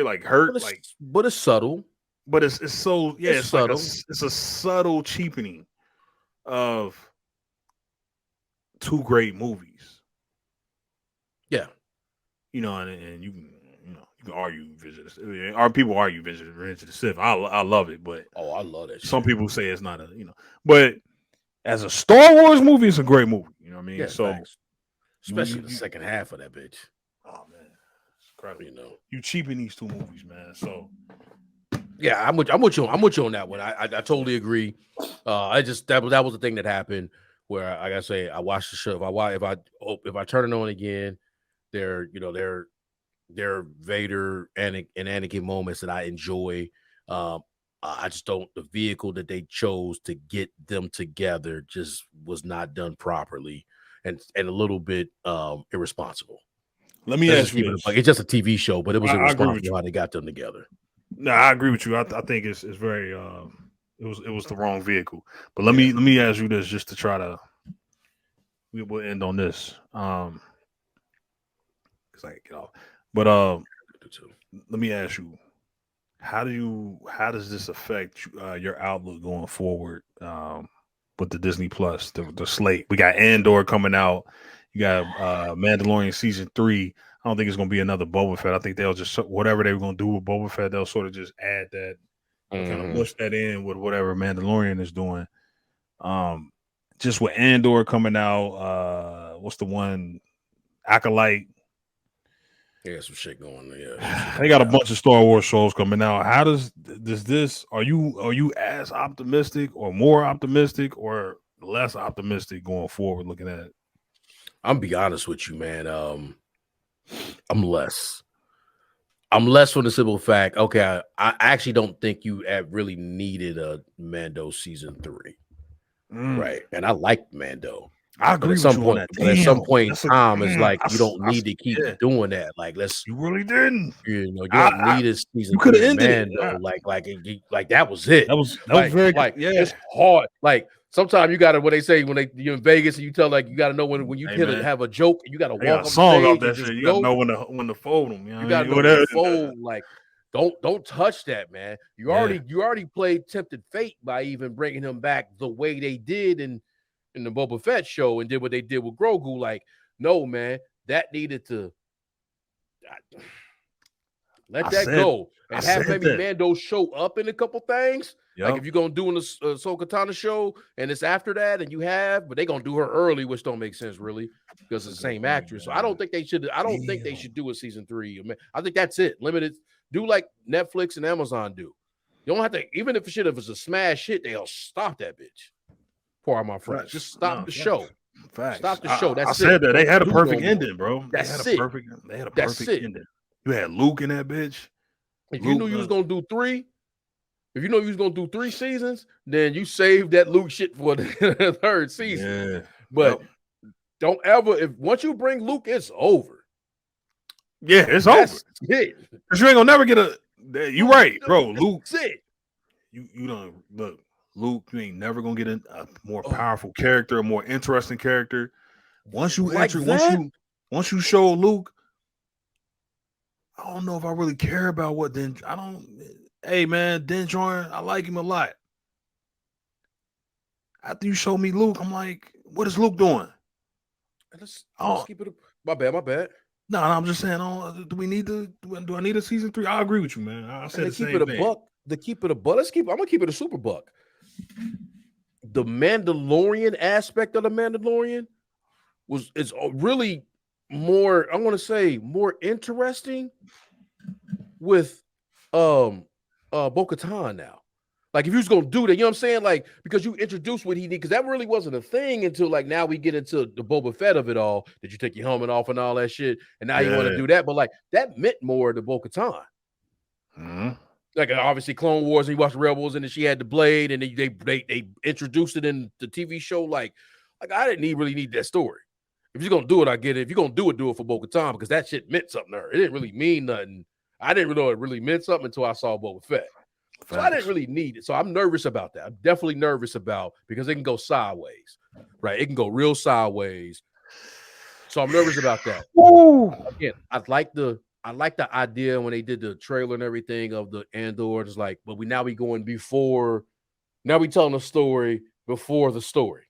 like hurt,
but it's subtle.
But it's so it's subtle. Like it's a subtle cheapening of two great movies.
Yeah,
you know, and you can argue Our people argue Revenge of the Sith. I love it, but
I love that.
Some people say it's not but as a Star Wars movie, it's a great movie. You know what I mean?
Yeah, so thanks. Especially the second half of that bitch.
Oh man, it's incredible. You cheapen these two movies, man. So.
Yeah, I'm with you on that one. I totally agree. That was the thing that happened where I gotta say I watched the show. If I turn it on again, they're Vader and Anakin moments that I enjoy. I just don't. The vehicle that they chose to get them together just was not done properly and a little bit irresponsible.
Let me ask you this.
It's just a TV show, but it was irresponsible how they got them together.
No, I agree with you. I think it's very it was the wrong vehicle. But let me ask you this just to try to we'll end on this. Because I get off. But let me ask you, how does this affect your outlook going forward with the Disney Plus, the slate? We got Andor coming out. You got Mandalorian season 3. I don't think it's going to be another Boba Fett. I think they'll just, whatever they were going to do with Boba Fett, they'll sort of just add that, kind of push that in with whatever Mandalorian is doing. Just with Andor coming out, what's the one? Acolyte.
They got some shit going there. Yeah,
they got a bunch of Star Wars shows coming out. How does this? Are you as optimistic or more optimistic or less optimistic going forward? Looking at it,
I'm be honest with you, man. I'm less for the simple fact. Okay, I actually don't think you really needed a Mando season 3, right? And I like Mando.
I agree with you on that.
But at some point in time, it's like you don't need to keep doing that. Like,
you really didn't.
You don't need a season. You could have ended Mando. Like that was it.
That was very
it's hard. Like sometimes you gotta when you're in Vegas and you tell you gotta know when you have a joke, you gotta walk on
song off that shit. You gotta know when to fold them. You
gotta know when to fold. Like don't touch that, man. You already played Tempted Fate by even bringing him back the way they did in the Boba Fett show and did what they did with Grogu. Like, no, man, that needed to. Let that go. And have maybe Mando show up in a couple things. Yep. Like if you're going to do an Ahsoka Tano show and it's after that and you have, but they're going to do her early, which don't make sense really because it's the same actress. So I don't think they should do a season 3. I think that's it. Limited. Do like Netflix and Amazon do. You don't have to, even if it's a smash hit, they'll stop that bitch. Poor my friends. Just stop the show.
Facts.
Stop the show. That's
I said that. They had a perfect ending, bro.
They had a
perfect ending. You had Luke in that bitch.
If you knew you was gonna do 3, if you know you was gonna do 3 seasons, then you saved that Luke shit for the 3rd season.
Yeah.
But don't ever, once you bring Luke, it's over.
Yeah, it's over. Because you ain't gonna never get a. You right, bro. Luke.
That's it.
You don't look. Luke, you ain't never gonna get a more powerful character, a more interesting character. Once you once you show Luke, I don't know if I really care about what Din. I don't. Hey man, Din Djarin, I like him a lot. After you show me Luke, I'm like, what is Luke doing?
Let's keep it. My bad.
No, I'm just saying. Do we need to? Do I need a season 3? I agree with you, man. I said the same thing.
To keep it a buck. I'm gonna keep it a super buck. The Mandalorian aspect of the Mandalorian is really more, I want to say, more interesting with Bo-Katan now. Like if you was gonna do that, you know what I'm saying? Like because you introduced what he needed, because that really wasn't a thing until like now we get into the Boba Fett of it all. Did you take your helmet off and all that shit? And now you want to do that, but like that meant more to Bo-Katan.
Mm-hmm.
Like obviously Clone Wars, and you watched Rebels, and then she had the blade, and then they introduced it in the TV show. Like I didn't really need that story. If you're gonna do it, I get it. If you're gonna do it for Bo-Katan, because that shit meant something to her. It didn't really mean nothing. I didn't really know it really meant something until I saw Boba Fett. So I didn't really need it. So I'm nervous about that. I'm definitely nervous because it can go sideways, right? It can go real sideways. So I'm nervous about that. Again, I like the idea when they did the trailer and everything of the Andor. It's like, but we going before. Now we telling a story before the story.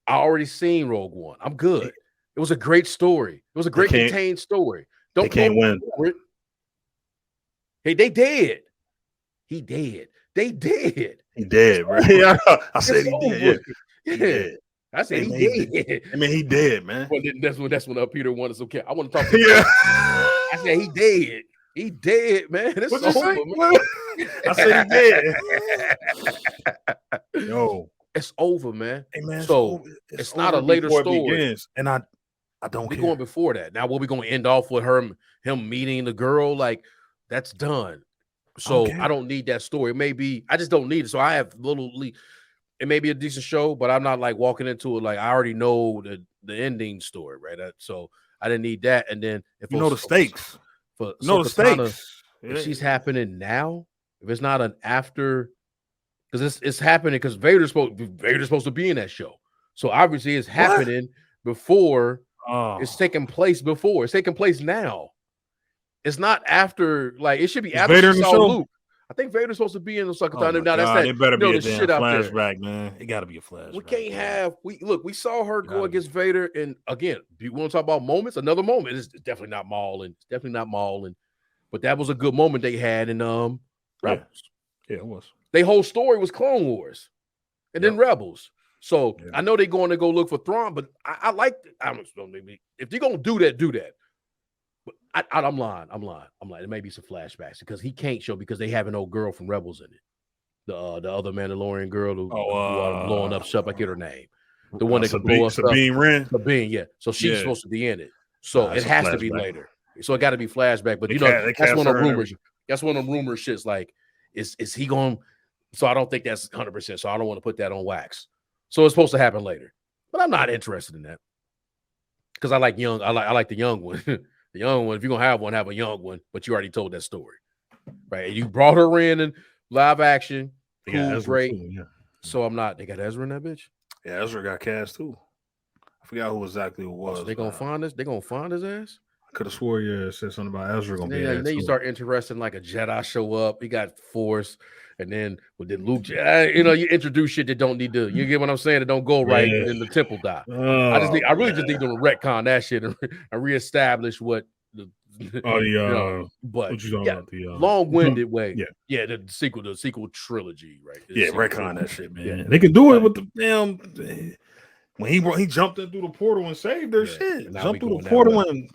I already seen Rogue One. I'm good. It was a great story. It was a great contained story.
They can't win.
Hey, they did. He did. They did.
He did, bro. Yeah, I said he did.
Yeah. He did. I said he did.
I mean, he did, man.
Well, that's when Peter wanted some care. I want to talk to him. Yeah. I said he did. He did, man. It's over, man.
I said he did. Yo.
It's over, man.
Hey, man,
so it's not a later story.
Begins, and I don't care.
We're going before that. Now, what we going to end off with him meeting the girl? Like, that's done. So I don't need that story. I just don't need it. So I have it may be a decent show, but I'm not like walking into it like I already know the ending story, right? So I didn't need that. And then if
the stakes,
if she's happening now, if it's not an after, because it's happening because Vader's supposed to be in that show. So obviously it's happening before. It's taking place before. It's taking place now. It's not after, like it should be after
Vader
she saw Luke. I think Vader's supposed to be in the second time. Now that's that.
It better be a
shit
flashback, man. It got to be a flashback.
We can't have. We saw her go against Vader, and again, you want to talk about moments? Another moment. It's definitely not Maulin. It's definitely not Maulin. But that was a good moment they had in Rebels.
Yeah, it was.
Their whole story was Clone Wars, and then Rebels. So I know they're going to go look for Thrawn, but I like. I don't know, maybe if they're gonna do that, do that. But I'm lying. It may be some flashbacks because he can't show because they have an old girl from Rebels in it. The other Mandalorian girl who blowing up stuff. I get her name. The one that can blow up
Sabine Wren.
Sabine, yeah. So she's supposed to be in it. So it has to be later. So it got to be flashback. But that's one of the rumors. That's one of the rumor shits. Like, is he going? So I don't think that's 100%. So I don't want to put that on wax. So it's supposed to happen later. But I'm not interested in that because I like young. I like the young one. The young one, if you're going to have one, have a young one, but you already told that story, right? And you brought her in live action. Cool, great. Too, yeah. So I'm not, they got Ezra in that bitch?
Yeah, Ezra got cast too. I forgot who exactly it was.
So they going to find us? They going to find his ass?
I could have swore it said something about Ezra going to be there.
Then you start interesting like a Jedi show up. He got Force. And then Luke, you introduce shit that don't need to, you get what I'm saying? That don't go right, and then the temple die. I really just need to retcon that shit and reestablish what the
Oh,
but
what you talking about? The
long-winded way.
Yeah,
the sequel trilogy, right?
Retcon that shit, man.
Yeah.
They can do it with the damn when he jumped in through the portal and saved their shit. Jumped through the portal and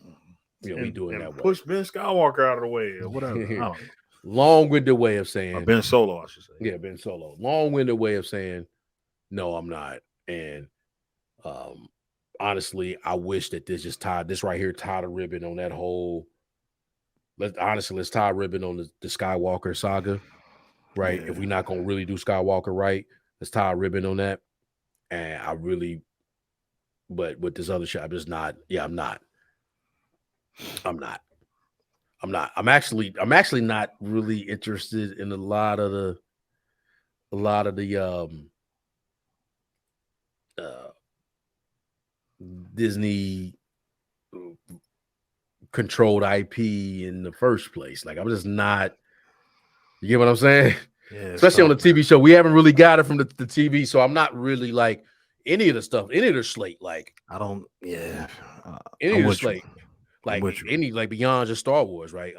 we doing that
push Ben Skywalker out of the way or whatever. I don't know.
Long-winded way of saying
Ben Solo, I should say.
Yeah, Ben Solo. Long-winded way of saying no, I'm not. And honestly, I wish that this right here tied a ribbon on that whole. Let's tie a ribbon on the Skywalker saga, right?
Yeah.
If we're not gonna really do Skywalker right, let's tie a ribbon on that. And I really, but with this other shit, I'm just not. Yeah, I'm not. I'm actually not really interested in a lot of the Disney controlled IP in the first place. Like, I'm just not. You get what I'm saying?
Yeah,
especially on the TV show. We haven't really got it from the TV, so I'm not really like any of the stuff, any of the slate. Like,
I don't. Yeah,
any of the slate. Like any beyond just Star Wars, right?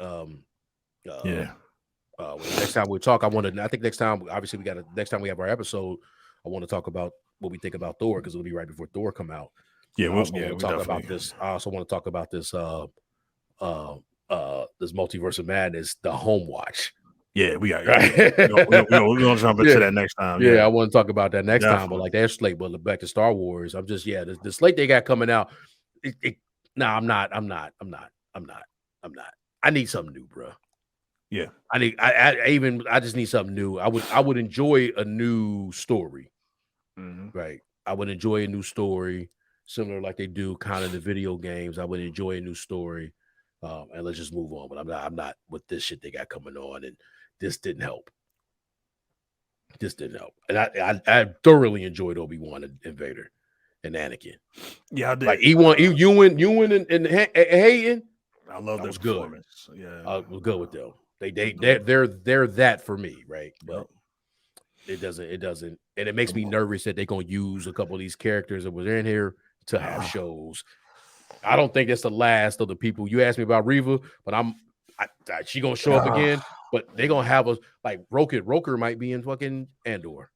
Next time we talk, I think next time, obviously next time we have our episode, I want to talk about what we think about Thor, because it'll be right before Thor come out.
Yeah,
we'll talk about this. I also want to talk about this this Multiverse of Madness, the Home Watch.
Yeah, we got we're gonna jump into that next time.
Yeah, I want to talk about that next time, but like that slate, but back to Star Wars. I'm just the slate they got coming out. I'm not. I need something new, bro.
Yeah.
I just need something new. I would enjoy a new story.
Mm-hmm.
Right. I would enjoy a new story, similar like they do kind of the video games. I would enjoy a new story. And let's just move on. But I'm not with this shit they got coming on, and this didn't help. And I thoroughly enjoyed Obi-Wan and Vader and Anakin.
Yeah, I did.
Like Ewan and Hayden.
I love their performance.
Good. Yeah, I was good with them. They're that for me, right? But it doesn't, and it makes me nervous that they're gonna use a couple of these characters that was in here to have shows. I don't think that's the last of the people. You asked me about Reva, but she gonna show up again. But they're gonna have us like Roker might be in fucking Andor.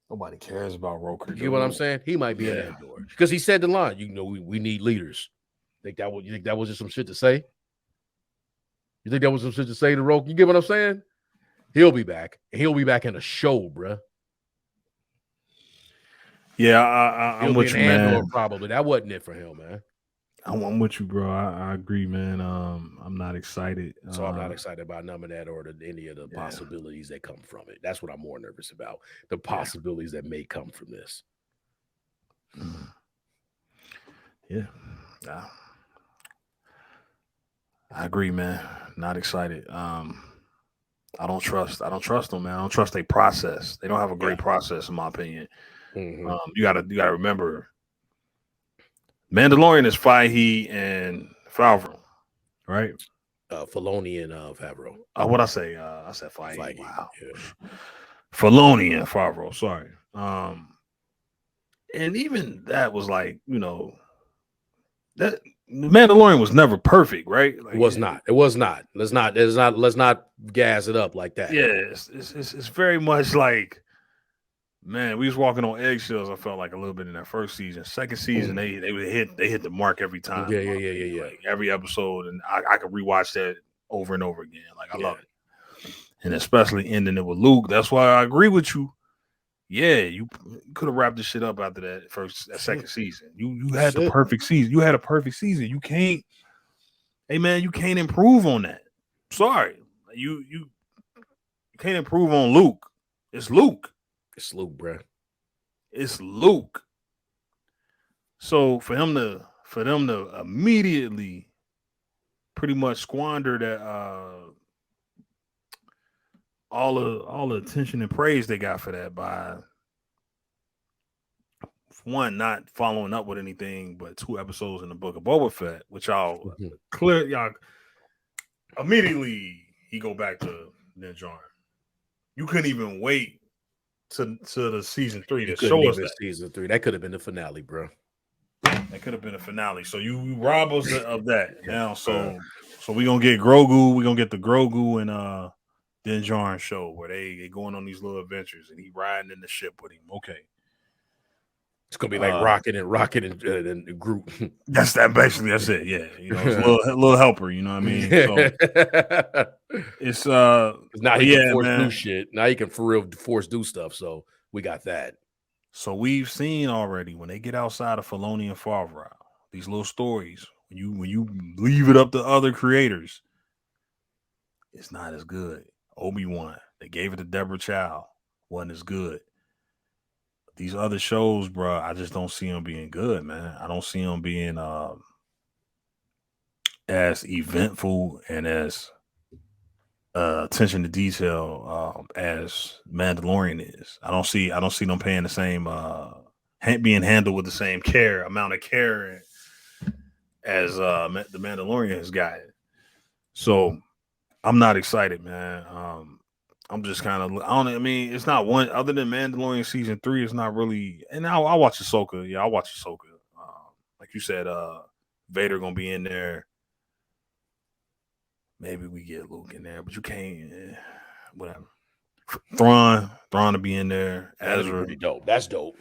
Nobody cares about Roker.
You get what I'm saying? He might be in Andor because he said the line. We need leaders. You think that was just some shit to say? You think that was some shit to say to Roker? You get what I'm saying? He'll be back. He'll be back in a show, bruh.
Yeah, I'm with you, man.
Probably that wasn't it for him, man.
I'm with you, bro. I agree, man. I'm not excited.
So I'm not excited about none of that or any of the possibilities that come from it. That's what I'm more nervous about. The possibilities that may come from this.
Yeah. I agree, man. Not excited. I don't trust them, man. I don't trust their process. They don't have a great process, in my opinion.
Mm-hmm.
You gotta remember, Mandalorian is Fahey and Favreau, right?
Filoni and Favreau.
What I say? I said Fahey. Wow.
Yeah.
Filoni and Favreau. Sorry. And even that was like, that Mandalorian was never perfect, right? Like,
it was not. Let's not gas it up like that.
Yeah, it's very much like, man, we was walking on eggshells. I felt like a little bit in that first season. Second season, they hit the mark every time.
Yeah.
Like every episode, and I could rewatch that over and over again. Like I love it, and especially ending it with Luke. That's why I agree with you. Yeah, you could have wrapped this shit up after that second season. You had the perfect season. You had a perfect season. You can't, hey man, you can't improve on that. Sorry, you can't improve on Luke. It's Luke.
It's Luke, bro.
It's Luke. So for them to immediately pretty much squander that all the attention and praise they got for that by one, not following up with anything but 2 episodes in the Book of Boba Fett, which y'all immediately he go back to Din Djarin. You couldn't even wait to the season 3 to show us that.
Season 3. That could have been the finale, bro.
That could have been a finale. So you rob us of that now. So So we're gonna get Grogu. We're gonna get the Grogu and Din Djarin show where they going on these little adventures and he riding in the ship with him. Okay.
It's gonna be like Rocket and Groot.
That's it. Yeah, it's a little helper. You know what I mean? So it's
now he can force do shit. Now he can for real force do stuff. So we got that.
So we've seen already when they get outside of Filoni and Favreau, these little stories. When you leave it up to other creators, it's not as good. Obi-Wan, they gave it to Deborah Chow, wasn't as good. These other shows, bro, I just don't see them being good, man. I don't see them being as eventful and as attention to detail as Mandalorian is. I don't see them paying the same being handled with the same amount of care as the Mandalorian has gotten. So I'm not excited, man. I'm just kind of it's not one other than Mandalorian season 3. It's not really, and I'll watch Ahsoka. Yeah, I'll watch Ahsoka. Like you said, Vader gonna be in there. Maybe we get Luke in there, but you can't. Whatever. Thrawn to be in there. Ezra,
pretty dope. That's dope.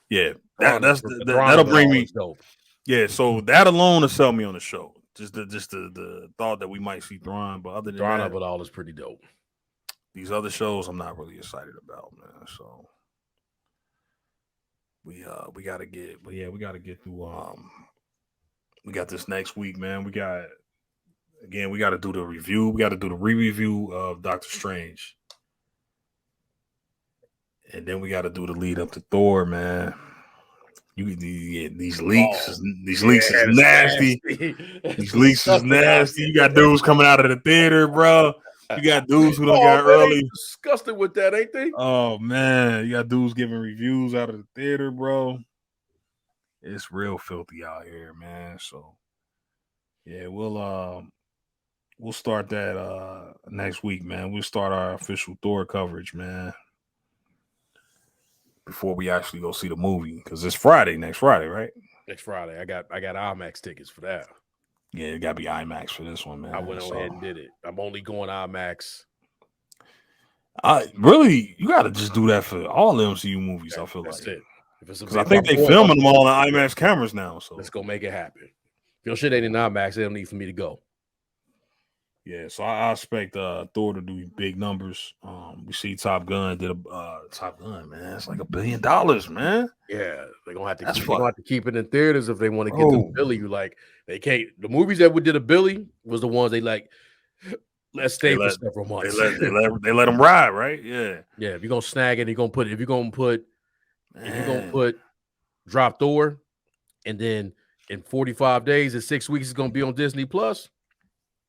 Yeah, that'll bring me.
Dope.
Yeah, so that alone will sell me on the show. Just the thought that we might see Thrawn, but other than
Thrawn
that,
of it all is pretty dope.
These other shows, I'm not really excited about, man. So we gotta get through. We got this next week, man. We got to do the review. We got to do the re-review of Doctor Strange, and then we got to do the lead up to Thor, man. These leaks is nasty. These leaks is nasty. You got dudes coming out of the theater, bro. You got dudes who got early.
Disgusted with that, ain't they?
Oh man, you got dudes giving reviews out of the theater, bro. It's real filthy out here, man. So yeah, we'll start that next week, man. We'll start our official Thor coverage, man. Before we actually go see the movie, because it's next Friday, right?
Next Friday. I got IMAX tickets for that.
Yeah, it gotta be IMAX for this one, man.
I went ahead and did it. I'm only going IMAX.
You gotta just do that for all the MCU movies. I feel
that's
like
it.
Because I think they filming them all on IMAX cameras now. So
let's go make it happen. If your shit ain't in IMAX, they don't need for me to go.
Yeah, so I expect Thor to do big numbers. We see Top Gun did Top Gun, man. It's like $1 billion, man.
Yeah, they're gonna have to keep it in theaters if they want to get to Billy. Like they can't. The movies that we did a Billy was the ones they like. Let's stay for several months.
They let them ride, right? Yeah,
yeah. If you're gonna snag it, if you're gonna put Drop Thor, and then in 45 days and 6 weeks it's gonna be on Disney Plus.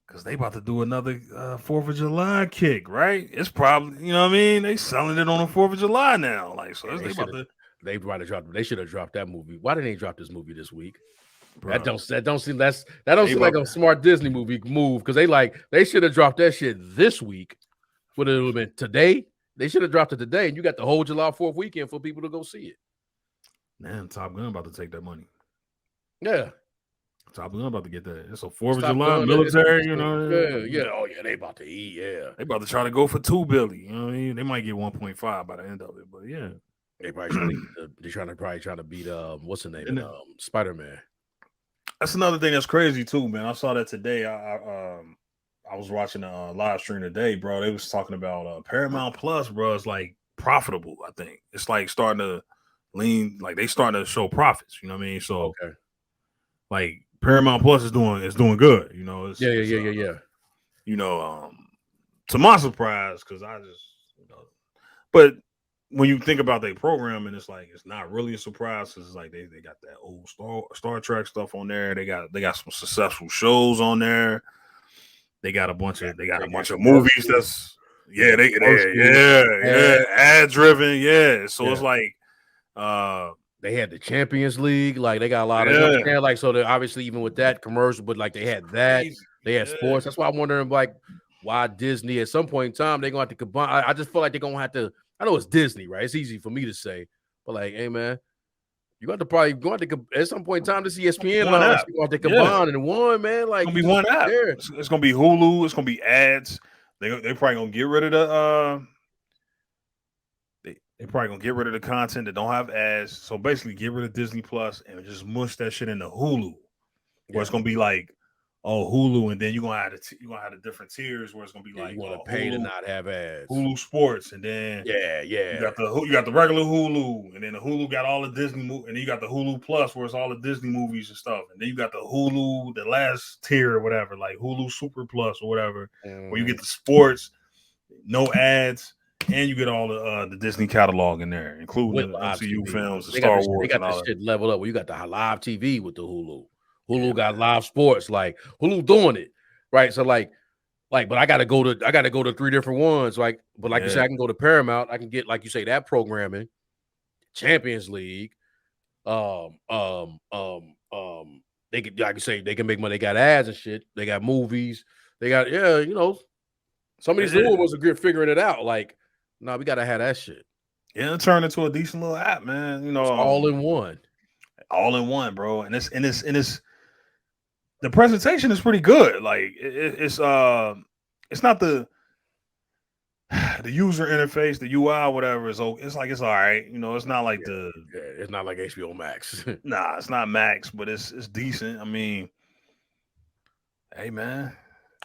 Because they about to do another 4th of July kick, right? It's probably, you know what I mean? They selling it on the 4th of July now. Like, so
they should have dropped that movie. Why didn't they drop this movie this week? Bro. That don't seem like a smart Disney movie move, because they should have dropped that shit this week. Would it have been today? They should have dropped it today, and you got the whole July 4th weekend for people to go see it.
Man, Top Gun about to take that money.
Yeah.
Top Gun about to get that. It's a 4th of July military, you know.
Yeah. Oh yeah, they about to eat. Yeah,
they about to try to go for $2 billion. You know what I mean? They might get 1.5 by the end of it, but yeah,
they probably trying to beat what's the name? Spider-Man.
That's another thing that's crazy too, man. I saw that today. I was watching a live stream today, bro. They was talking about Paramount Plus, bro. It's like profitable. I think it's like starting to lean, like they starting to show profits. You know what I mean? So
okay,
like. Paramount Plus is doing good, you know.
Yeah.
You know, to my surprise, because I just, but when you think about their programming, it's like it's not really a surprise, because it's like they got that old Star Trek stuff on there. They got some successful shows on there. They got a bunch of movies that's ad driven, yeah. So it's like
they had the Champions League, like they got a lot of like, so they're obviously even with that commercial, but like they had that, they had sports. That's why I'm wondering like why Disney at some point in time they're gonna have to combine. I just feel like they're gonna have to. I know it's Disney, right? It's easy for me to say, but like, hey man, You got to probably go to at some point in time this ESPN
One app.
You got to combine in one, man. Like
it's gonna be one app. It's gonna be Hulu. It's gonna be ads. They probably gonna get rid of the they probably gonna get rid of the content that don't have ads. So basically, get rid of Disney Plus and just mush that shit into Hulu, where it's gonna be like, oh, Hulu, and then you're gonna have the different tiers where it's gonna be like
you want to pay Hulu, to not have ads.
Hulu Sports, and then you got the regular Hulu, and then the Hulu got all the Disney and then you got the Hulu Plus where it's all the Disney movies and stuff, and then you got the Hulu, the last tier or whatever, like Hulu Super Plus or whatever, where you get the sports, no ads. And you get all the Disney catalog in there, including the MCU films, the Star Wars.
They got this shit leveled up where you got the live TV with the Hulu. Hulu got live sports, like Hulu doing it, right? So but I gotta go to 3 different ones. You said, I can go to Paramount. I can get, like you say, that programming, Champions League. They can, like you say, they can make money. They got ads and shit. They got movies. They got some of these new ones are figuring it out. Like, no, we gotta have that shit.
Yeah, it turned into a decent little app, man.
It's all in one.
All in one, bro. And it's the presentation is pretty good. Like it's not the user interface, the UI, whatever. It's all right. It's not like
it's not like HBO Max.
Nah, it's not Max, but it's decent. I mean, hey man.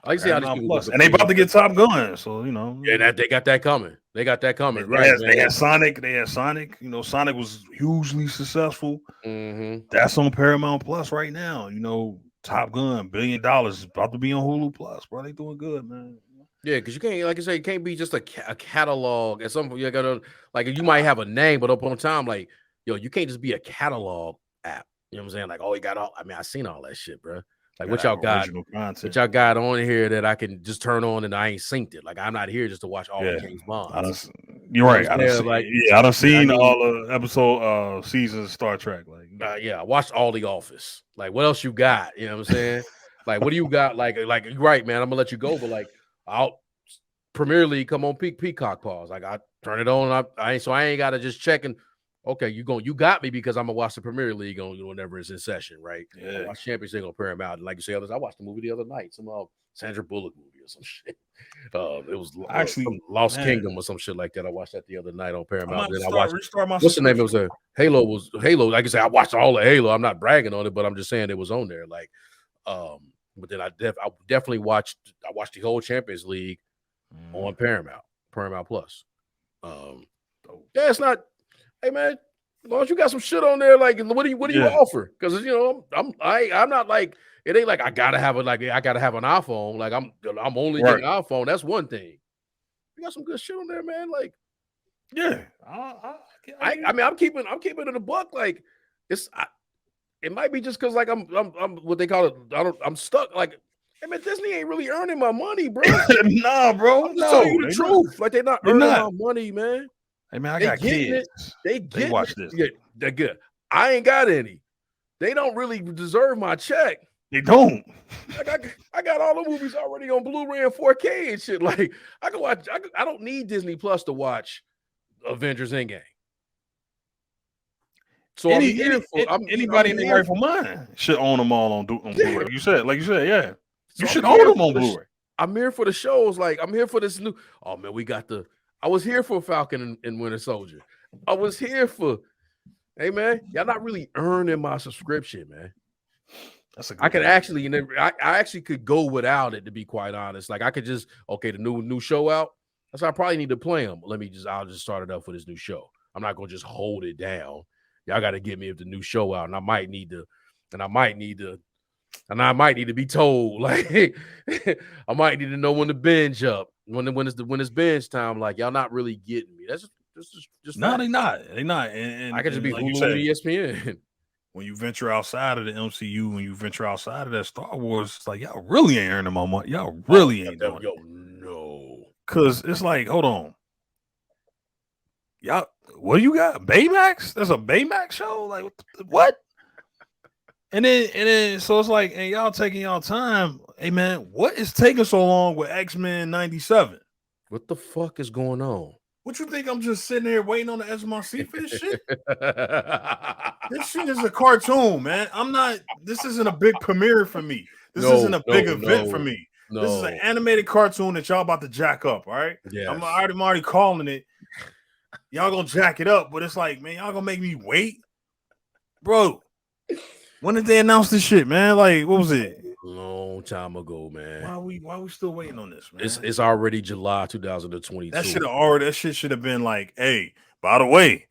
I like to see how these people
and they about to get Top Gun, so
Yeah, they got that coming. They got that coming, right?
They had Sonic. Sonic was hugely successful.
Mm-hmm.
That's on Paramount Plus right now. Top Gun, $1 billion is about to be on Hulu Plus, bro. They doing good, man.
Yeah, because you can't, like I say, it can't be just a catalog. At some point, you gotta you might have a name, but upon time, you can't just be a catalog app. You know what I'm saying? Like, oh, you got all. I mean, I seen all that shit, bro. Like, what y'all got on here that I can just turn on and I ain't synced it. Like, I'm not here just to watch all the James Bonds.
You're right. I done seen all the episode seasons of Star Trek.
I watched all The Office. Like, what else you got? You know what I'm saying? Like, what do you got? Like, you're right, man. I'm gonna let you go, but I'll Premier League come on Peacock pause. Like, I turn it on. I ain't gotta just check and. Okay, you got me because I'm gonna watch the Premier League on whenever it's in session, right?
Yeah.
I watch Champions League on Paramount, and like you say, others. I watched the movie the other night, some Sandra Bullock movie or some shit. It was actually Lost Kingdom or some shit like that. I watched that the other night on Paramount. Then I watched what's the name? It was Halo. Like I said, I watched all of Halo. I'm not bragging on it, but I'm just saying it was on there. But then I definitely watched the whole Champions League on Paramount Plus. It's not. Hey man, as long as you got some shit on there, like what do you offer? Because I'm not like it ain't like I gotta have an iPhone. Like I'm only getting an iPhone. That's one thing. You got some good shit on there, man. Like I mean I'm keeping it in the buck. Like it might be just because like I'm what they call it. I'm stuck. Like hey man, Disney ain't really earning my money, bro.
Nah, bro.
I'm just telling you the truth. Like they're not earning my money, man.
Hey man, I got kids.
They
watch this.
Yeah, they're good. I ain't got any. They don't really deserve my check.
They don't.
Like I got all the movies already on Blu-ray and 4K and shit. Like I can watch. I don't need Disney Plus to watch Avengers Endgame. So
anybody in their rightful mind should own them all on Blu-ray. You said, yeah. You should own them on Blu-ray.
I'm here for the shows. Like I'm here for this new. Oh man, I was here for Falcon and Winter Soldier. I was here for, hey man, y'all not really earning my subscription, man. I actually could go without it, to be quite honest. Like I could just the new show out. That's why I probably need to play them. I'll just start it up for this new show. I'm not gonna just hold it down. Y'all got to get me if the new show out, and I might need to be told. Like I might need to know when to binge up. When it's binge time, like y'all not really getting me. That's just
no, they not. And
I could just be
like
Hulu and ESPN.
When you venture outside of the MCU, when you venture outside of that Star Wars, it's like y'all really ain't earning my money. Y'all really ain't doing it.
No.
Cause it's like, hold on. Y'all, what do you got? Baymax? There's a Baymax show? Like what? And then so it's like, and y'all taking y'all time. Hey man, what is taking so long with X-Men 97?
What the fuck is going on?
What you think? I'm just sitting here waiting on the edge of my seat for this shit? This shit is a cartoon, man. I'm not. This isn't a big premiere for me. This isn't a big event for me. This is an animated cartoon that y'all about to jack up. All right.
Yes.
I'm already calling it. Y'all gonna jack it up, but it's like, man, y'all gonna make me wait, bro. When did they announce this shit, man? Like, what was it?
Long time ago, man.
Why we still waiting on this, man?
It's already July 2022.
That shit should have been like, hey, by the way,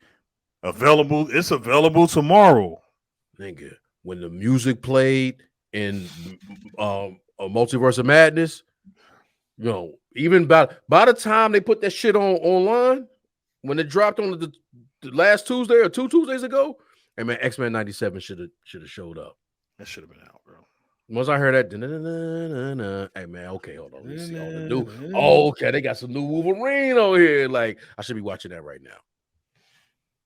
it's available tomorrow.
Nigga, when the music played in a Multiverse of Madness, even by the time they put that shit online, when it dropped on the last Tuesday or 2 Tuesdays ago, hey man, X-Men 97 should have showed up.
That should have been out, bro.
Once I heard that, hey man, okay, hold on. Let me see all the new. Oh, okay, they got some new Wolverine over here. Like, I should be watching that right now.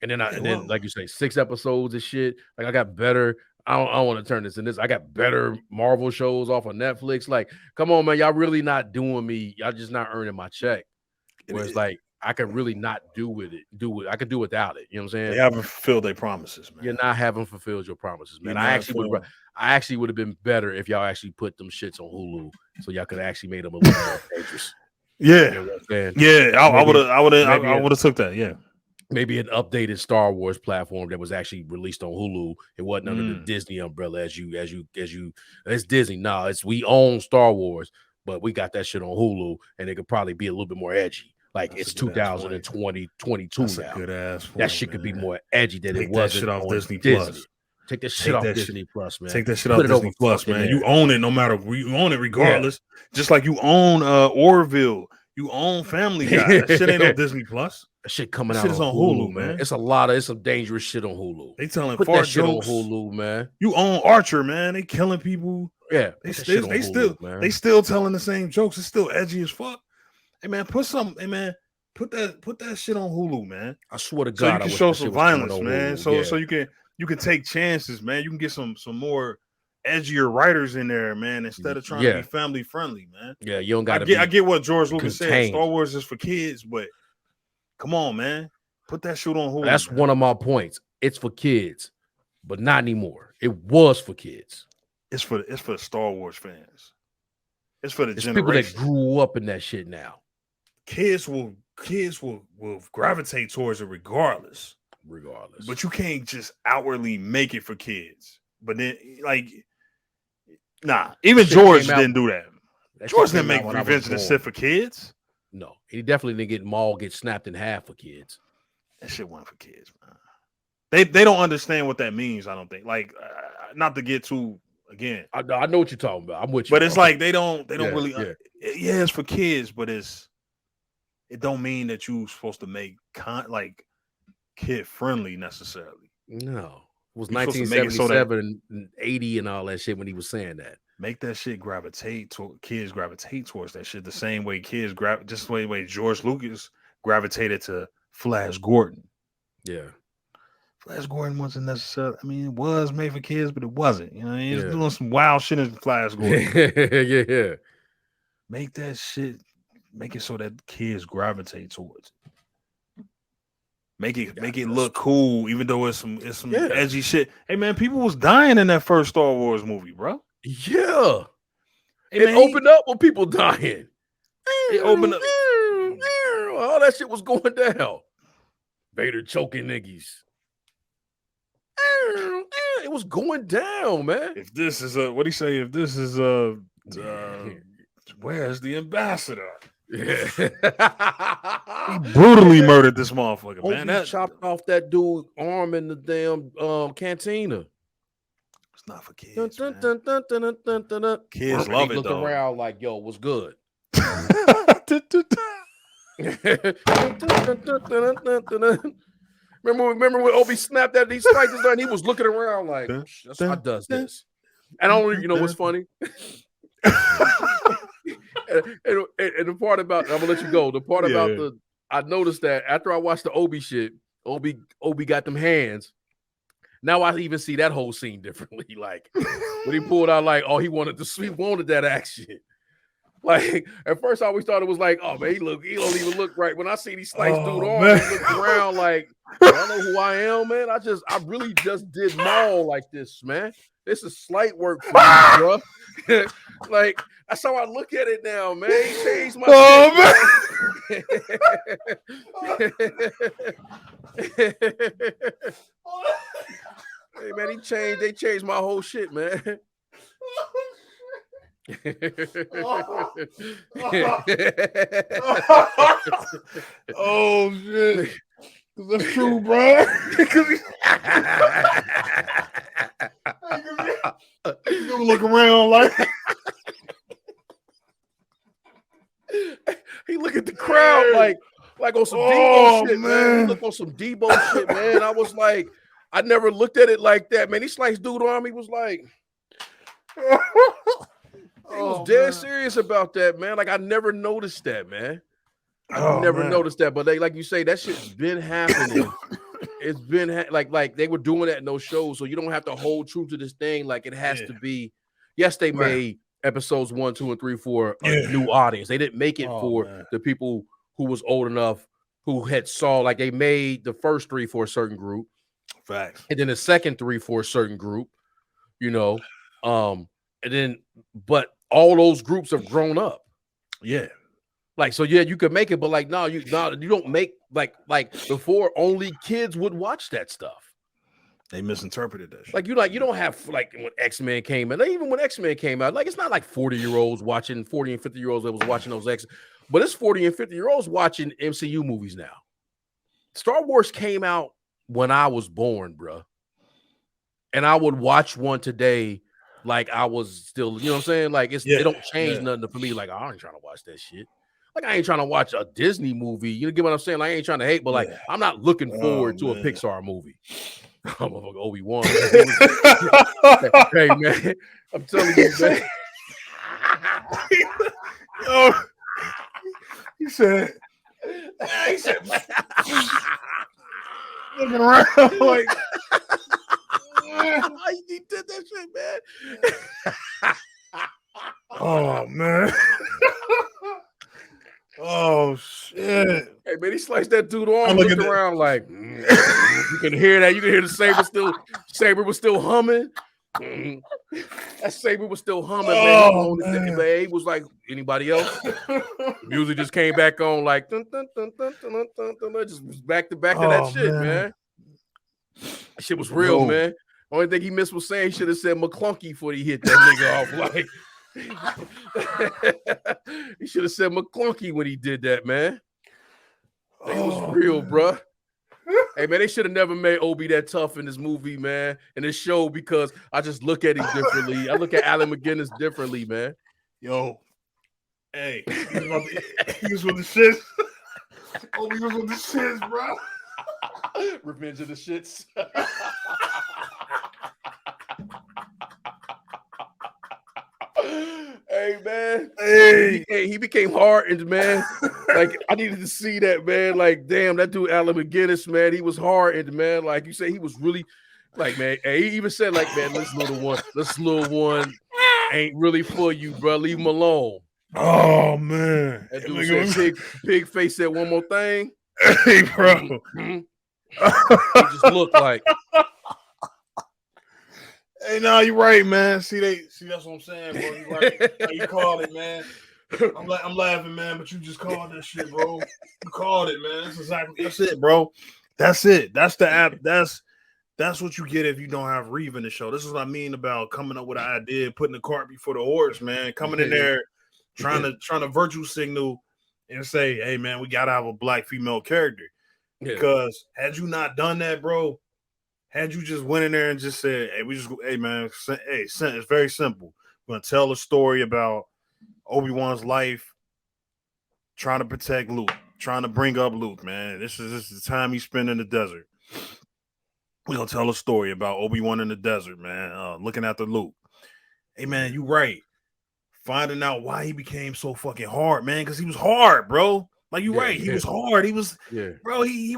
And then, like you say, 6 episodes of shit. Like, I got better. I don't want to turn this in this. I got better Marvel shows off of Netflix. Like, come on, man, y'all really not doing me. Y'all just not earning my check. Where it's like, I could really not do it. I could do without it. You know what I'm saying?
They haven't fulfilled their promises, man.
You're not having fulfilled your promises, man. I actually would have been better if y'all actually put them shits on Hulu, so y'all could actually made them a little more dangerous.
Yeah,
you know
yeah. I would have took that. Yeah,
maybe an updated Star Wars platform that was actually released on Hulu. It wasn't under the Disney umbrella as you. It's Disney. No, we own Star Wars, but we got that shit on Hulu, and it could probably be a little bit more edgy. Like, it's 2020, 22
That's
now.
A good ass point,
that shit could be more edgy than
Take
it was.
That shit off Disney Plus.
Take that shit off Disney Plus, man.
Take that shit off Disney Plus, man. You own it no matter. You own it regardless. Yeah. Just like you own Orville. You own Family Guy. That shit ain't on Disney Plus.
That shit coming out on Hulu, man. It's some dangerous shit on Hulu.
They telling
put that shit
jokes.
On Hulu, man.
You own Archer, man. They killing people.
Yeah,
they still telling the same jokes. It's still edgy as fuck. Hey man, put that shit on Hulu, man.
I swear to God,
so you can show some violence, man. So you can take chances, man. You can get some more edgier writers in there, man, instead of trying to be family friendly, man.
Yeah, you don't got to.
I get what George Lucas said. Star Wars is for kids, but come on, man, put that shit on Hulu.
That's one of my points. It's for kids, but not anymore. It was for kids.
It's for Star Wars fans. It's for the generation.
People that grew up in that shit now.
Kids will gravitate towards it regardless. But you can't just outwardly make it for kids. But then, like, nah, even George didn't do that. George didn't make Revenge of the Sith for kids.
No, he definitely didn't get snapped in half for kids.
That shit wasn't for kids, man. They don't understand what that means. I don't think. Like, not to get too again.
I know what you're talking about. I'm with you.
But it's like they don't really. Yeah, it's for kids, but it don't mean that you're supposed to make kid friendly necessarily.
No, it was 1977 and 80 and all that shit when he was saying that.
Make that shit kids gravitate towards that shit the same way just the way George Lucas gravitated to Flash Gordon.
Yeah.
Flash Gordon wasn't necessarily. I mean, it was made for kids, but it wasn't. You know, he was doing some wild shit in Flash Gordon.
yeah.
Make that shit. Make it so that kids gravitate towards it. Make it look cool, even though it's some edgy shit. Hey man, people was dying in that first Star Wars movie, bro.
Yeah, it opened up with people dying.
It opened up.
All that shit was going down. Vader choking niggas. It was going down, man.
If this is what he say? If this is where's the ambassador?
Yeah.
He brutally murdered this motherfucker, man.
That chopped off that dude's arm in the damn cantina.
It's not for kids. Kids love it though.
Around like, yo, what's good? Remember when Obi snapped at these spikes and he was looking around like, that's how does this. And I don't, you know what's funny? And the part about, I'm gonna let you go. The part about I noticed that after I watched the Obi shit, Obi got them hands. Now I even see that whole scene differently. Like when he pulled out, like, oh, he wanted that action. Like at first, I always thought it was like, oh man, he don't even look right. When I see these slice dude on, he looked around like, I don't know who I am, man. I really just did Maul like this, man. This is slight work for me, bro. Like that's how I look at it now, man. He changed my shit, Hey man, they changed my whole shit, man.
Oh shit. That's true, bro. You look around like
he look at the crowd like on some Debo shit, man. He look on some Debo shit, man. I was like, I never looked at it like that, man. He sliced dude on me, was like, he was dead serious about that, man. Like I never noticed that, man. I never noticed that, but like you say, that shit's been happening. It's been like they were doing that in those shows, so you don't have to hold true to this thing. Like it has to be. Yes, they made episodes 1, 2, and 3 for a new audience. They didn't make it for the people who was old enough who had saw. Like they made the first 3 for a certain group,
facts,
and then the second 3 for a certain group. You know, and then but all those groups have grown up.
Yeah.
Like, so yeah, you could make it, but like, no, you don't make like before only kids would watch that stuff.
They misinterpreted that shit.
Like you don't have like when X-Men came out, even when X-Men came out, like it's not like 40-year-olds watching 40 and 50-year-olds that was watching those X, but it's 40 and 50-year-olds watching MCU movies now. Star Wars came out when I was born, bro. And I would watch one today like I was still, you know what I'm saying? Like it don't change nothing for me. Like I ain't trying to watch that shit. Like I ain't trying to watch a Disney movie. You get what I'm saying? Like I ain't trying to hate, but like I'm not looking forward to a Pixar movie. I'm a Obi-Wan. Hey man, I'm telling you, man.
He said looking around like
he did that shit, man.
Oh man. Oh shit!
Hey man, he sliced that dude on. Looked around like you can hear that. You can hear the saber was still humming. That saber was still humming, man. He was like, anybody else? Music just came back on like dun, dun, dun, dun, dun, dun, dun, dun, just back to that shit, man. That shit was real, man. Only thing he missed was saying he should have said McClunky before he hit that nigga off. Like he should have said McClunky when he did that, man. It was real, bro. Hey man, they should have never made Obi that tough in this movie, man, in this show, because I just look at him differently. I look at Allen McGuinness differently, man.
Yo, hey, he was with the shits. Obi was with the shits, bro.
Revenge of the Shits. Hey man, he became hardened, man. Like I needed to see that, man. Like damn, that dude Allen McGuinness, man, he was hardened, man. Like you say, he was really like, man. He even said, like, man, this little one ain't really for you, bro. Leave him alone.
Oh man,
that dude said, pig face said one more thing.
Hey, bro.
He just looked like.
Hey, no, you're right, man. See, that's what I'm saying, bro. You're right. You called it, man. I'm laughing, man, but you just called that shit, bro. You called it, man. That's it, bro. That's it. That's the app. That's what you get if you don't have Reeve in the show. This is what I mean about coming up with an idea, putting the cart before the horse, man. Coming in there, trying to virtue signal and say, hey, man, we gotta have a black female character. Yeah. Because had you not done that, bro, had you just went in there and just said, hey, man, it's very simple. We're going to tell a story about Obi-Wan's life, trying to protect Luke, trying to bring up Luke, man. This is the time he spent in the desert. We're going to tell a story about Obi-Wan in the desert, man, looking after Luke. Hey, man, you right. Finding out why he became so fucking hard, man, because he was hard, bro. Like, you right. He was hard. He was, bro, he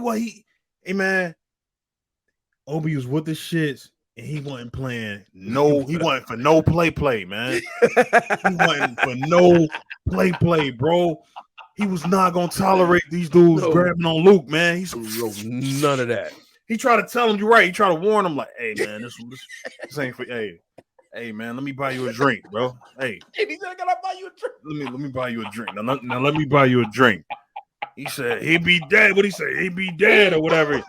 hey, man. Obi was with the shits, and he wasn't playing he wasn't for no play, man. He wasn't for no play, bro. He was not gonna tolerate these dudes grabbing on Luke, man.
None of that.
He tried to tell him you're right. He tried to warn him, like, hey, man, this ain't for hey, man, let me buy you a drink, bro. Hey,
he said, "Can I buy you a drink?"
Let me buy you a drink. Now let me buy you a drink. He said he'd be dead. What he say? He'd be dead or whatever.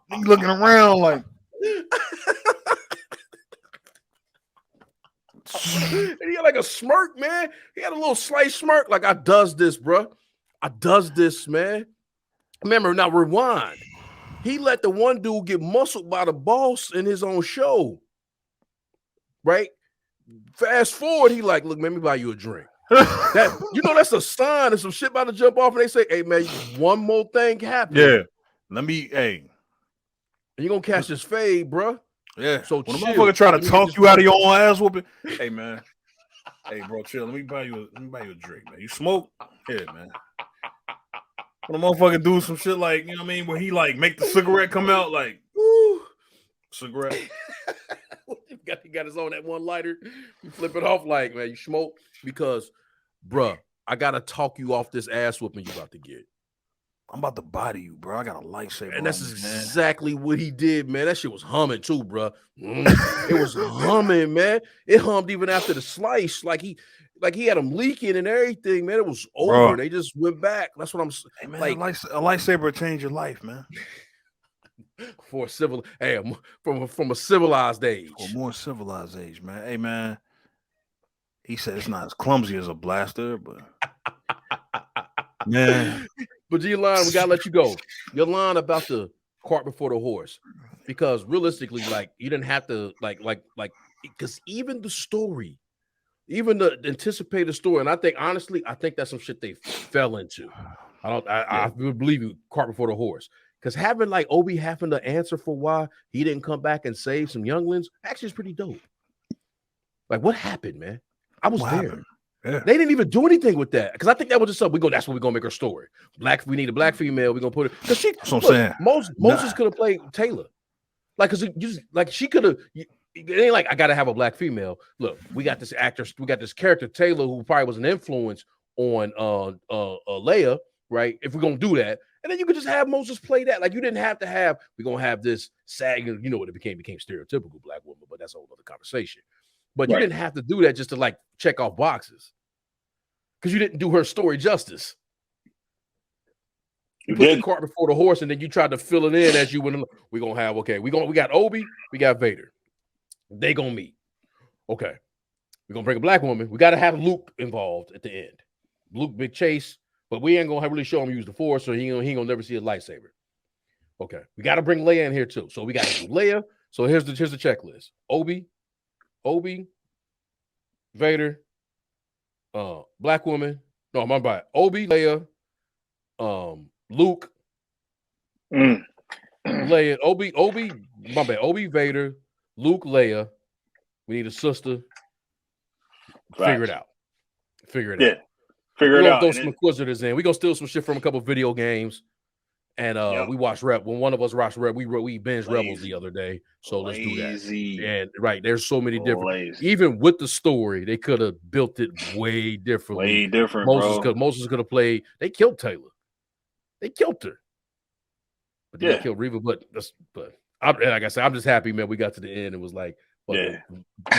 He looking around like.
And he had like a smirk, man. He had a little slight smirk, like I does this, bro. I does this, man. Remember, now rewind. He let the one dude get muscled by the boss in his own show. Right? Fast forward, he like, look, let me buy you a drink. That's a sign of some shit about to jump off, and they say, hey, man, one more thing happen.
Yeah. Let me, hey.
You're gonna catch this fade, bro.
Yeah.
So
when a motherfucker try to talk you out of your own ass whooping, hey man, hey bro, chill. Let me buy you a drink, man. You smoke? Yeah, man. When a motherfucker do some shit like, you know what I mean, where he like make the cigarette come out like cigarette.
He got his own that one lighter. You flip it off like, man, you smoke because, bruh, I gotta talk you off this ass whooping you about to get.
I'm about to body you, bro. I got a lightsaber.
And that's exactly what he did, man. That shit was humming too, bro. It was humming, man. It hummed even after the slice. Like he had them leaking and everything, man. It was over. Bro. They just went back. That's what I'm saying.
Hey, man, like a lightsaber changed your life, man.
For a from a civilized age.
For a more civilized age, man. Hey, man. He said it's not as clumsy as a blaster, but man.
But G-Line, we gotta let you go. Your line about the cart before the horse, because realistically, like you didn't have to like because even the story, even the anticipated story, and I think honestly, that's some shit they fell into. I would believe you, cart before the horse, because having like Obi having to answer for why he didn't come back and save some younglings actually is pretty dope. Like, what happened, man? I was there. Yeah. They didn't even do anything with that, because I think that was just something that's what we're gonna make our story. We need a black female. We're gonna put it because she. That's what I'm saying. Moses could have played Taylor, like because she could have. It ain't like I gotta have a black female. Look, we got this actor, we got this character Taylor, who probably was an influence on Leia, right? If we're gonna do that, and then you could just have Moses play that. Like you didn't have to have. We're gonna have this sag. You know what it became stereotypical black woman, but that's a whole other conversation. But you didn't have to do that just to like check off boxes, because you didn't do her story justice. You put the cart before the horse, and then you tried to fill it in as you went. We're gonna have we got Obi, we got Vader. They gonna meet. Okay, we're gonna bring a black woman. We gotta have Luke involved at the end. Luke big chase, but we ain't gonna really show him use the Force, so he ain't gonna never see a lightsaber. Okay, we gotta bring Leia in here too. So we gotta do Leia. So here's the checklist: Obi, Vader, black woman. No, I'm by Obi, Leia, Luke, Leia, Obi, my bad. Obi, Vader, Luke, Leia. We need a sister. Figure it out. Figure it out.
Figure it out.
Throw some Inquisitors in. We're gonna steal some shit from a couple video games. And we watched when one of us watched Rebels, we binged Rebels the other day. So let's do that. And right, there's so many different. Even with the story, they could have built it way differently.
Way different.
Moses could have played. They killed Taylor. They killed her. But they killed Reva. But like I said, I'm just happy, man. We got to the end. It was like, we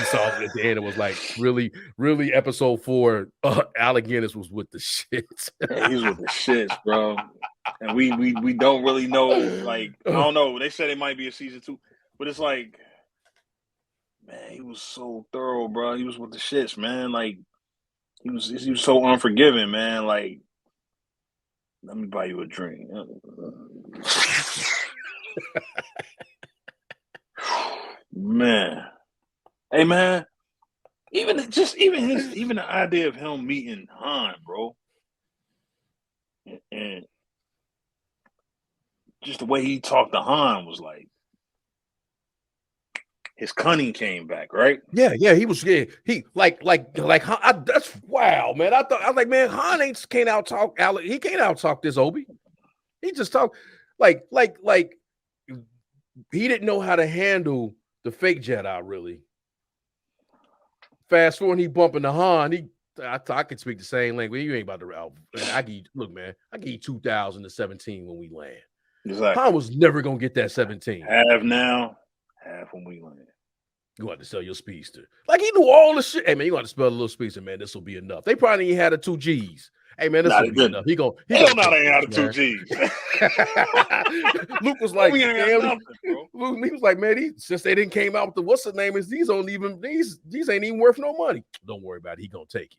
saw it at the end. It was like really, really episode 4. Alec Guinness was with the shits.
Yeah, he's with the shits, bro. And we don't really know. Like, I don't know. They said it might be a season 2, but it's like, man, he was so thorough, bro. He was with the shits, man. Like, he was so unforgiving, man. Like, let me buy you a drink. Man. Hey, man. Even the idea of him meeting Han, bro. And just the way he talked to Han was like, his cunning came back, right?
Yeah, he was. Yeah, he like Han, that's wow, man. I was like, man, Han can't out talk Alec. He can't out talk this Obi. He just talk like he didn't know how to handle the fake Jedi, really. Fast forward, he bumping the Han. I can speak the same language. You ain't about to look, man. I give you 2017 when we land.
Exactly.
Han was never gonna get that 17.
Half now, half when we land.
You want to sell your speedster. Like he knew all the shit. Hey man, you got to spell a little speedster, man. This will be enough. They probably ain't had a 2 G's. Hey man, this will be enough. He gonna
they ain't had a 2 G's.
Luke was like, damn, Luke, he was like, man, since they didn't came out with the what's the name is these ain't even worth no money. Don't worry about it. He gonna take it.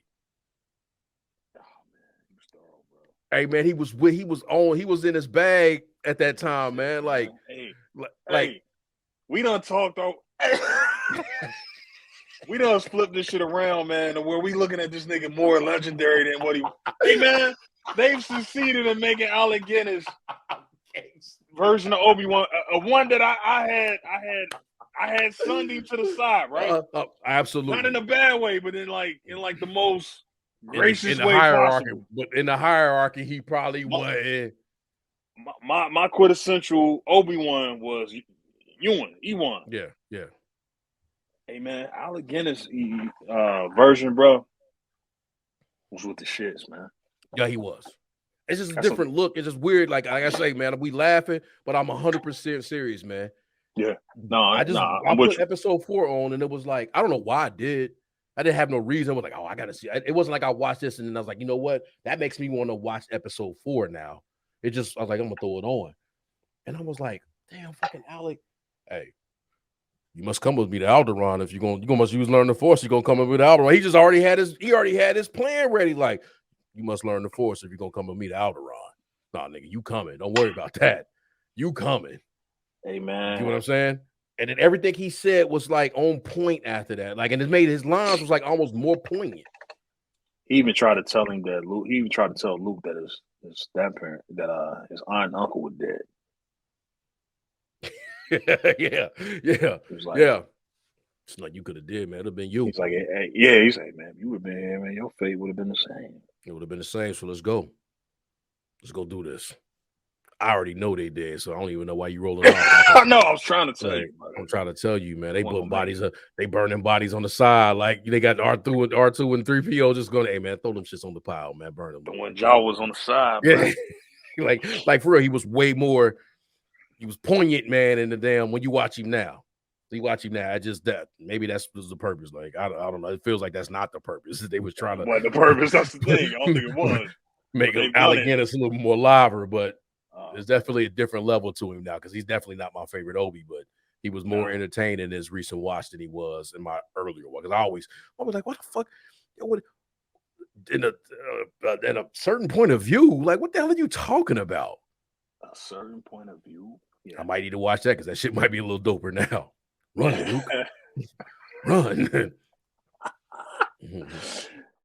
Oh man, he was thorough, bro.
Hey man, he was in his bag at that time, man. Like,
hey, we done talked though. We done flipped this shit around, man, to where we looking at this nigga more legendary than what he. Hey, man, they've succeeded in making Alec Guinness version of Obi-Wan, a one that I had Sunday to the side, right?
Absolutely,
not in a bad way, but in like the most gracious
in the
way
hierarchy.
possible.
But in the hierarchy, he probably was.
My quintessential Obi-Wan was Ewan.
Yeah.
Hey man, Alec Guinness version, bro, was with the shits, man.
Yeah, he was. It's just a different look. It's just weird. Like I say, man, we laughing, but I'm 100% serious, man.
Yeah. I
put episode 4 on, and it was like, I don't know why I did. I didn't have no reason. I was like, oh, I gotta see. It wasn't like I watched this and then I was like, you know what? That makes me want to watch episode 4 now. I was like, I'm gonna throw it on. And I was like, damn, fucking Alec. Hey, you must come with me to Alderaan if you're gonna must use learn the Force. You're gonna come with me to Alderaan. He already had his plan ready. Like, you must learn the Force if you're gonna come with me to Alderaan. Nah, nigga, you coming. Don't worry about that. You coming.
Hey man.
You know what I'm saying? And then everything he said was like on point after that. Like, and it made his lines was like almost more poignant.
He even tried to tell him that Luke. He even tried to tell Luke that his grandparent, that his aunt and uncle were dead.
yeah.
Like,
yeah. It's like you could have did, man. It'd have been you.
He's like, hey, yeah. He's like, man, you would have been here, man. Your fate would have been the same.
It would have been the same. So let's go. Let's go do this. I already know they did, so I don't even know why you rolling off.
No, I was trying to tell you.
I'm trying to tell you, man. They putting bodies up. They burning bodies on the side. Like they got R2 and 3PO just going, hey man, throw them shits on the pile, man. Burn them.
The one Jaw was on the side.
Yeah. like for real, he was way more. He was poignant, man. In the damn when you watch him now. I just that maybe that's was the purpose. Like I don't know. It feels like that's not the purpose. They was trying to.
Well, the purpose. That's the thing. I don't think it was.
Make Alec Guinness a little more liver, but. There's definitely a different level to him now because he's definitely not my favorite Obi, but he was more entertaining in his recent watch than he was in my earlier one. Because I was like, what the fuck? In a certain point of view, like, what the hell are you talking about?
A certain point of view? Yeah.
I might need to watch that because that shit might be a little doper now. Run, Luke. Run.